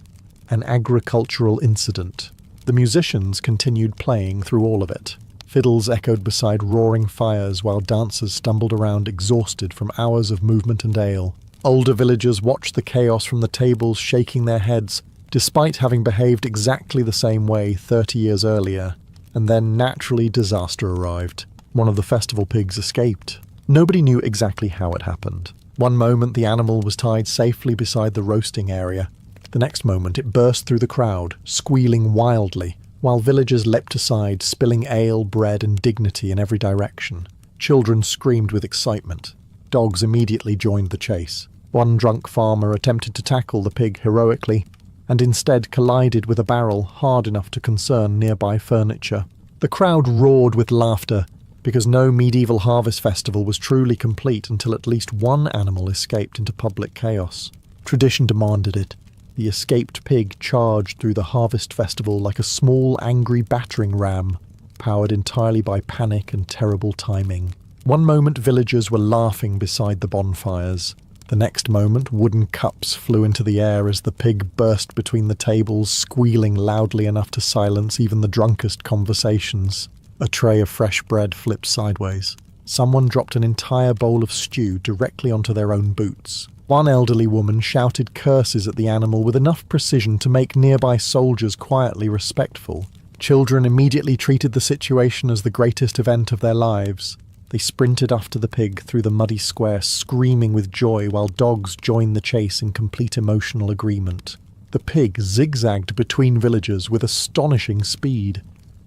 an agricultural incident. The musicians continued playing through all of it. Fiddles echoed beside roaring fires while dancers stumbled around exhausted from hours of movement and ale. Older villagers watched the chaos from the tables, shaking their heads, despite having behaved exactly the same way 30 years earlier. And then naturally disaster arrived. One of the festival pigs escaped. Nobody knew exactly how it happened. One moment the animal was tied safely beside the roasting area. The next moment it burst through the crowd, squealing wildly, while villagers leapt aside, spilling ale, bread, and dignity in every direction. Children screamed with excitement. Dogs immediately joined the chase. One drunk farmer attempted to tackle the pig heroically, and instead collided with a barrel hard enough to concern nearby furniture. The crowd roared with laughter, because no medieval harvest festival was truly complete until at least one animal escaped into public chaos. Tradition demanded it. The escaped pig charged through the harvest festival like a small, angry battering ram, powered entirely by panic and terrible timing. One moment villagers were laughing beside the bonfires. The next moment wooden cups flew into the air as the pig burst between the tables, squealing loudly enough to silence even the drunkest conversations. A tray of fresh bread flipped sideways. Someone dropped an entire bowl of stew directly onto their own boots. One elderly woman shouted curses at the animal with enough precision to make nearby soldiers quietly respectful. Children immediately treated the situation as the greatest event of their lives. They sprinted after the pig through the muddy square, screaming with joy while dogs joined the chase in complete emotional agreement. The pig zigzagged between villagers with astonishing speed,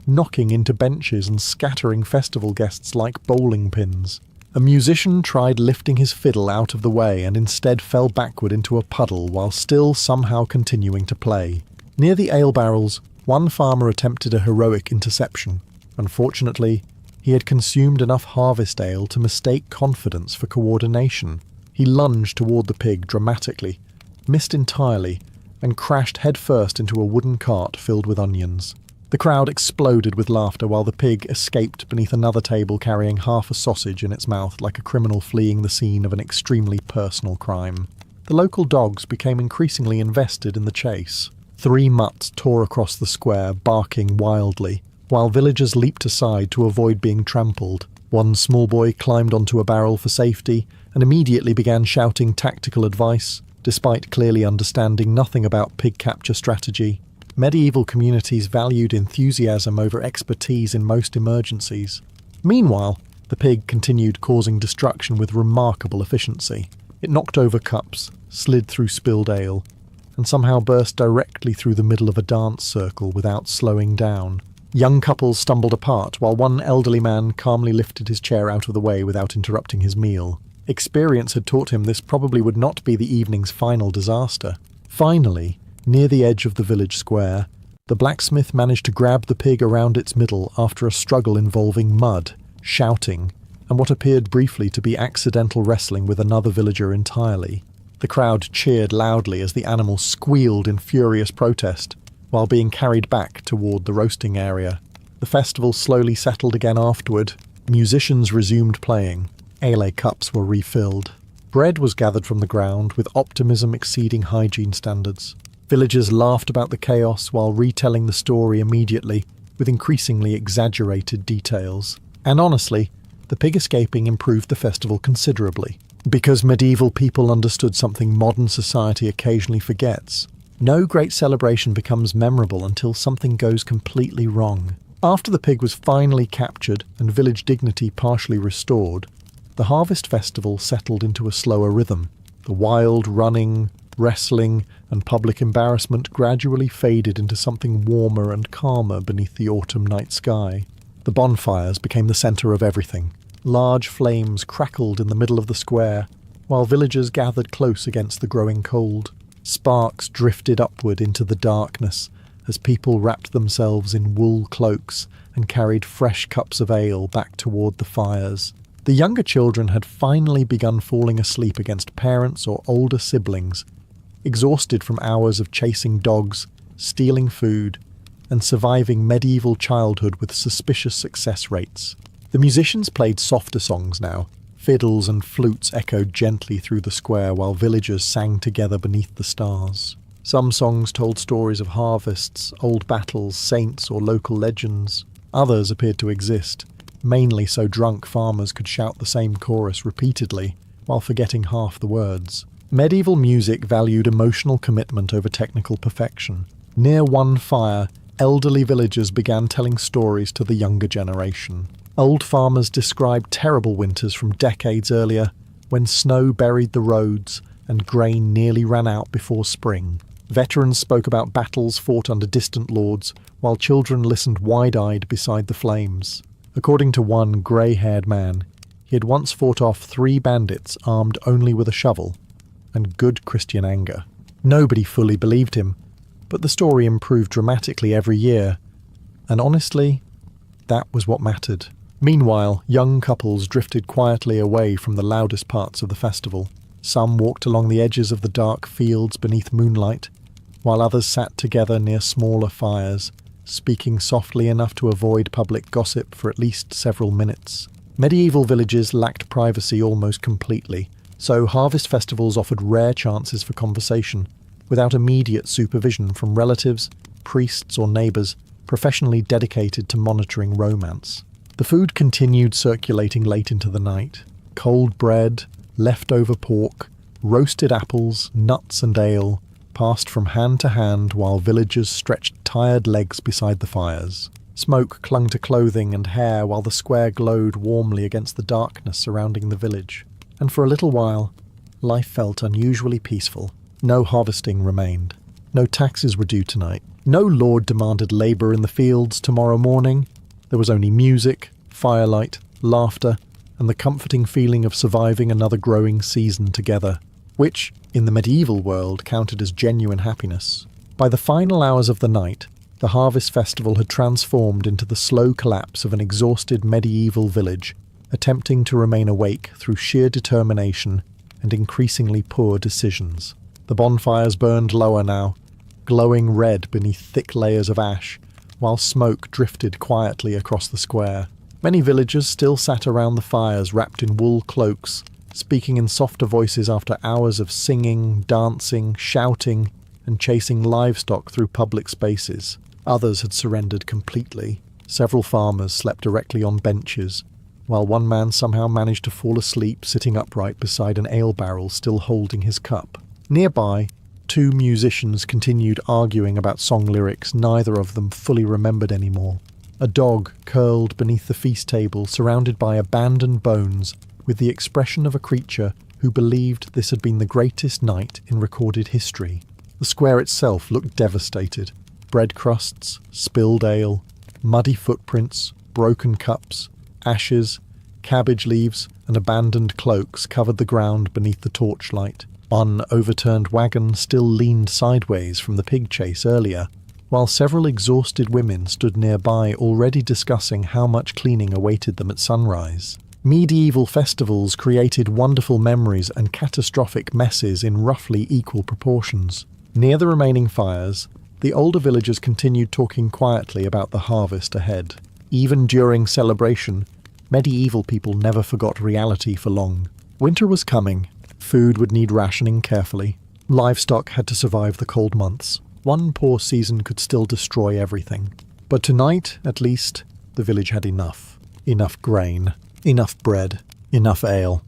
knocking into benches and scattering festival guests like bowling pins. A musician tried lifting his fiddle out of the way and instead fell backward into a puddle while still somehow continuing to play. Near the ale barrels, one farmer attempted a heroic interception. Unfortunately, he had consumed enough harvest ale to mistake confidence for coordination. He lunged toward the pig dramatically, missed entirely, and crashed headfirst into a wooden cart filled with onions. The crowd exploded with laughter while the pig escaped beneath another table carrying half a sausage in its mouth like a criminal fleeing the scene of an extremely personal crime. The local dogs became increasingly invested in the chase. 3 mutts tore across the square, barking wildly, while villagers leaped aside to avoid being trampled. One small boy climbed onto a barrel for safety and immediately began shouting tactical advice, despite clearly understanding nothing about pig capture strategy. Medieval communities valued enthusiasm over expertise in most emergencies. Meanwhile, the pig continued causing destruction with remarkable efficiency. It knocked over cups, slid through spilled ale, and somehow burst directly through the middle of a dance circle without slowing down. Young couples stumbled apart, while one elderly man calmly lifted his chair out of the way without interrupting his meal. Experience had taught him this probably would not be the evening's final disaster. Finally, near the edge of the village square, the blacksmith managed to grab the pig around its middle after a struggle involving mud, shouting, and what appeared briefly to be accidental wrestling with another villager entirely. The crowd cheered loudly as the animal squealed in furious protest, while being carried back toward the roasting area. The festival slowly settled again afterward. Musicians resumed playing. Ale cups were refilled. Bread was gathered from the ground, with optimism exceeding hygiene standards. Villagers laughed about the chaos while retelling the story immediately, with increasingly exaggerated details. And honestly, the pig escaping improved the festival considerably, because medieval people understood something modern society occasionally forgets. No great celebration becomes memorable until something goes completely wrong. After the pig was finally captured and village dignity partially restored, the harvest festival settled into a slower rhythm. The wild running, wrestling, and public embarrassment gradually faded into something warmer and calmer beneath the autumn night sky. The bonfires became the centre of everything. Large flames crackled in the middle of the square, while villagers gathered close against the growing cold. Sparks drifted upward into the darkness as people wrapped themselves in wool cloaks and carried fresh cups of ale back toward the fires. The younger children had finally begun falling asleep against parents or older siblings, exhausted from hours of chasing dogs, stealing food, and surviving medieval childhood with suspicious success rates. The musicians played softer songs now. Fiddles and flutes echoed gently through the square while villagers sang together beneath the stars. Some songs told stories of harvests, old battles, saints, or local legends. Others appeared to exist, mainly so drunk farmers could shout the same chorus repeatedly while forgetting half the words. Medieval music valued emotional commitment over technical perfection. Near one fire, elderly villagers began telling stories to the younger generation. Old farmers described terrible winters from decades earlier, when snow buried the roads and grain nearly ran out before spring. Veterans spoke about battles fought under distant lords, while children listened wide-eyed beside the flames. According to one grey-haired man, he had once fought off 3 bandits armed only with a shovel, and good Christian anger. Nobody fully believed him, but the story improved dramatically every year, and honestly, that was what mattered. Meanwhile, young couples drifted quietly away from the loudest parts of the festival. Some walked along the edges of the dark fields beneath moonlight, while others sat together near smaller fires, speaking softly enough to avoid public gossip for at least several minutes. Medieval villages lacked privacy almost completely, so harvest festivals offered rare chances for conversation, without immediate supervision from relatives, priests or neighbours professionally dedicated to monitoring romance. The food continued circulating late into the night. Cold bread, leftover pork, roasted apples, nuts and ale passed from hand to hand while villagers stretched tired legs beside the fires. Smoke clung to clothing and hair while the square glowed warmly against the darkness surrounding the village. And for a little while, life felt unusually peaceful. No harvesting remained. No taxes were due tonight. No lord demanded labour in the fields tomorrow morning. There was only music, firelight, laughter, and the comforting feeling of surviving another growing season together, which, in the medieval world, counted as genuine happiness. By the final hours of the night, the harvest festival had transformed into the slow collapse of an exhausted medieval village, attempting to remain awake through sheer determination and increasingly poor decisions. The bonfires burned lower now, glowing red beneath thick layers of ash, while smoke drifted quietly across the square. Many villagers still sat around the fires wrapped in wool cloaks, speaking in softer voices after hours of singing, dancing, shouting, and chasing livestock through public spaces. Others had surrendered completely. Several farmers slept directly on benches, while one man somehow managed to fall asleep sitting upright beside an ale barrel still holding his cup. Nearby, two musicians continued arguing about song lyrics neither of them fully remembered anymore. A dog curled beneath the feast table surrounded by abandoned bones with the expression of a creature who believed this had been the greatest night in recorded history. The square itself looked devastated. Bread crusts, spilled ale, muddy footprints, broken cups, ashes, cabbage leaves, and abandoned cloaks covered the ground beneath the torchlight. One overturned wagon still leaned sideways from the pig chase earlier, while several exhausted women stood nearby already discussing how much cleaning awaited them at sunrise. Medieval festivals created wonderful memories and catastrophic messes in roughly equal proportions. Near the remaining fires, the older villagers continued talking quietly about the harvest ahead. Even during celebration, medieval people never forgot reality for long. Winter was coming. Food would need rationing carefully. Livestock had to survive the cold months. One poor season could still destroy everything. But tonight, at least, the village had enough. Enough grain. Enough bread. Enough ale.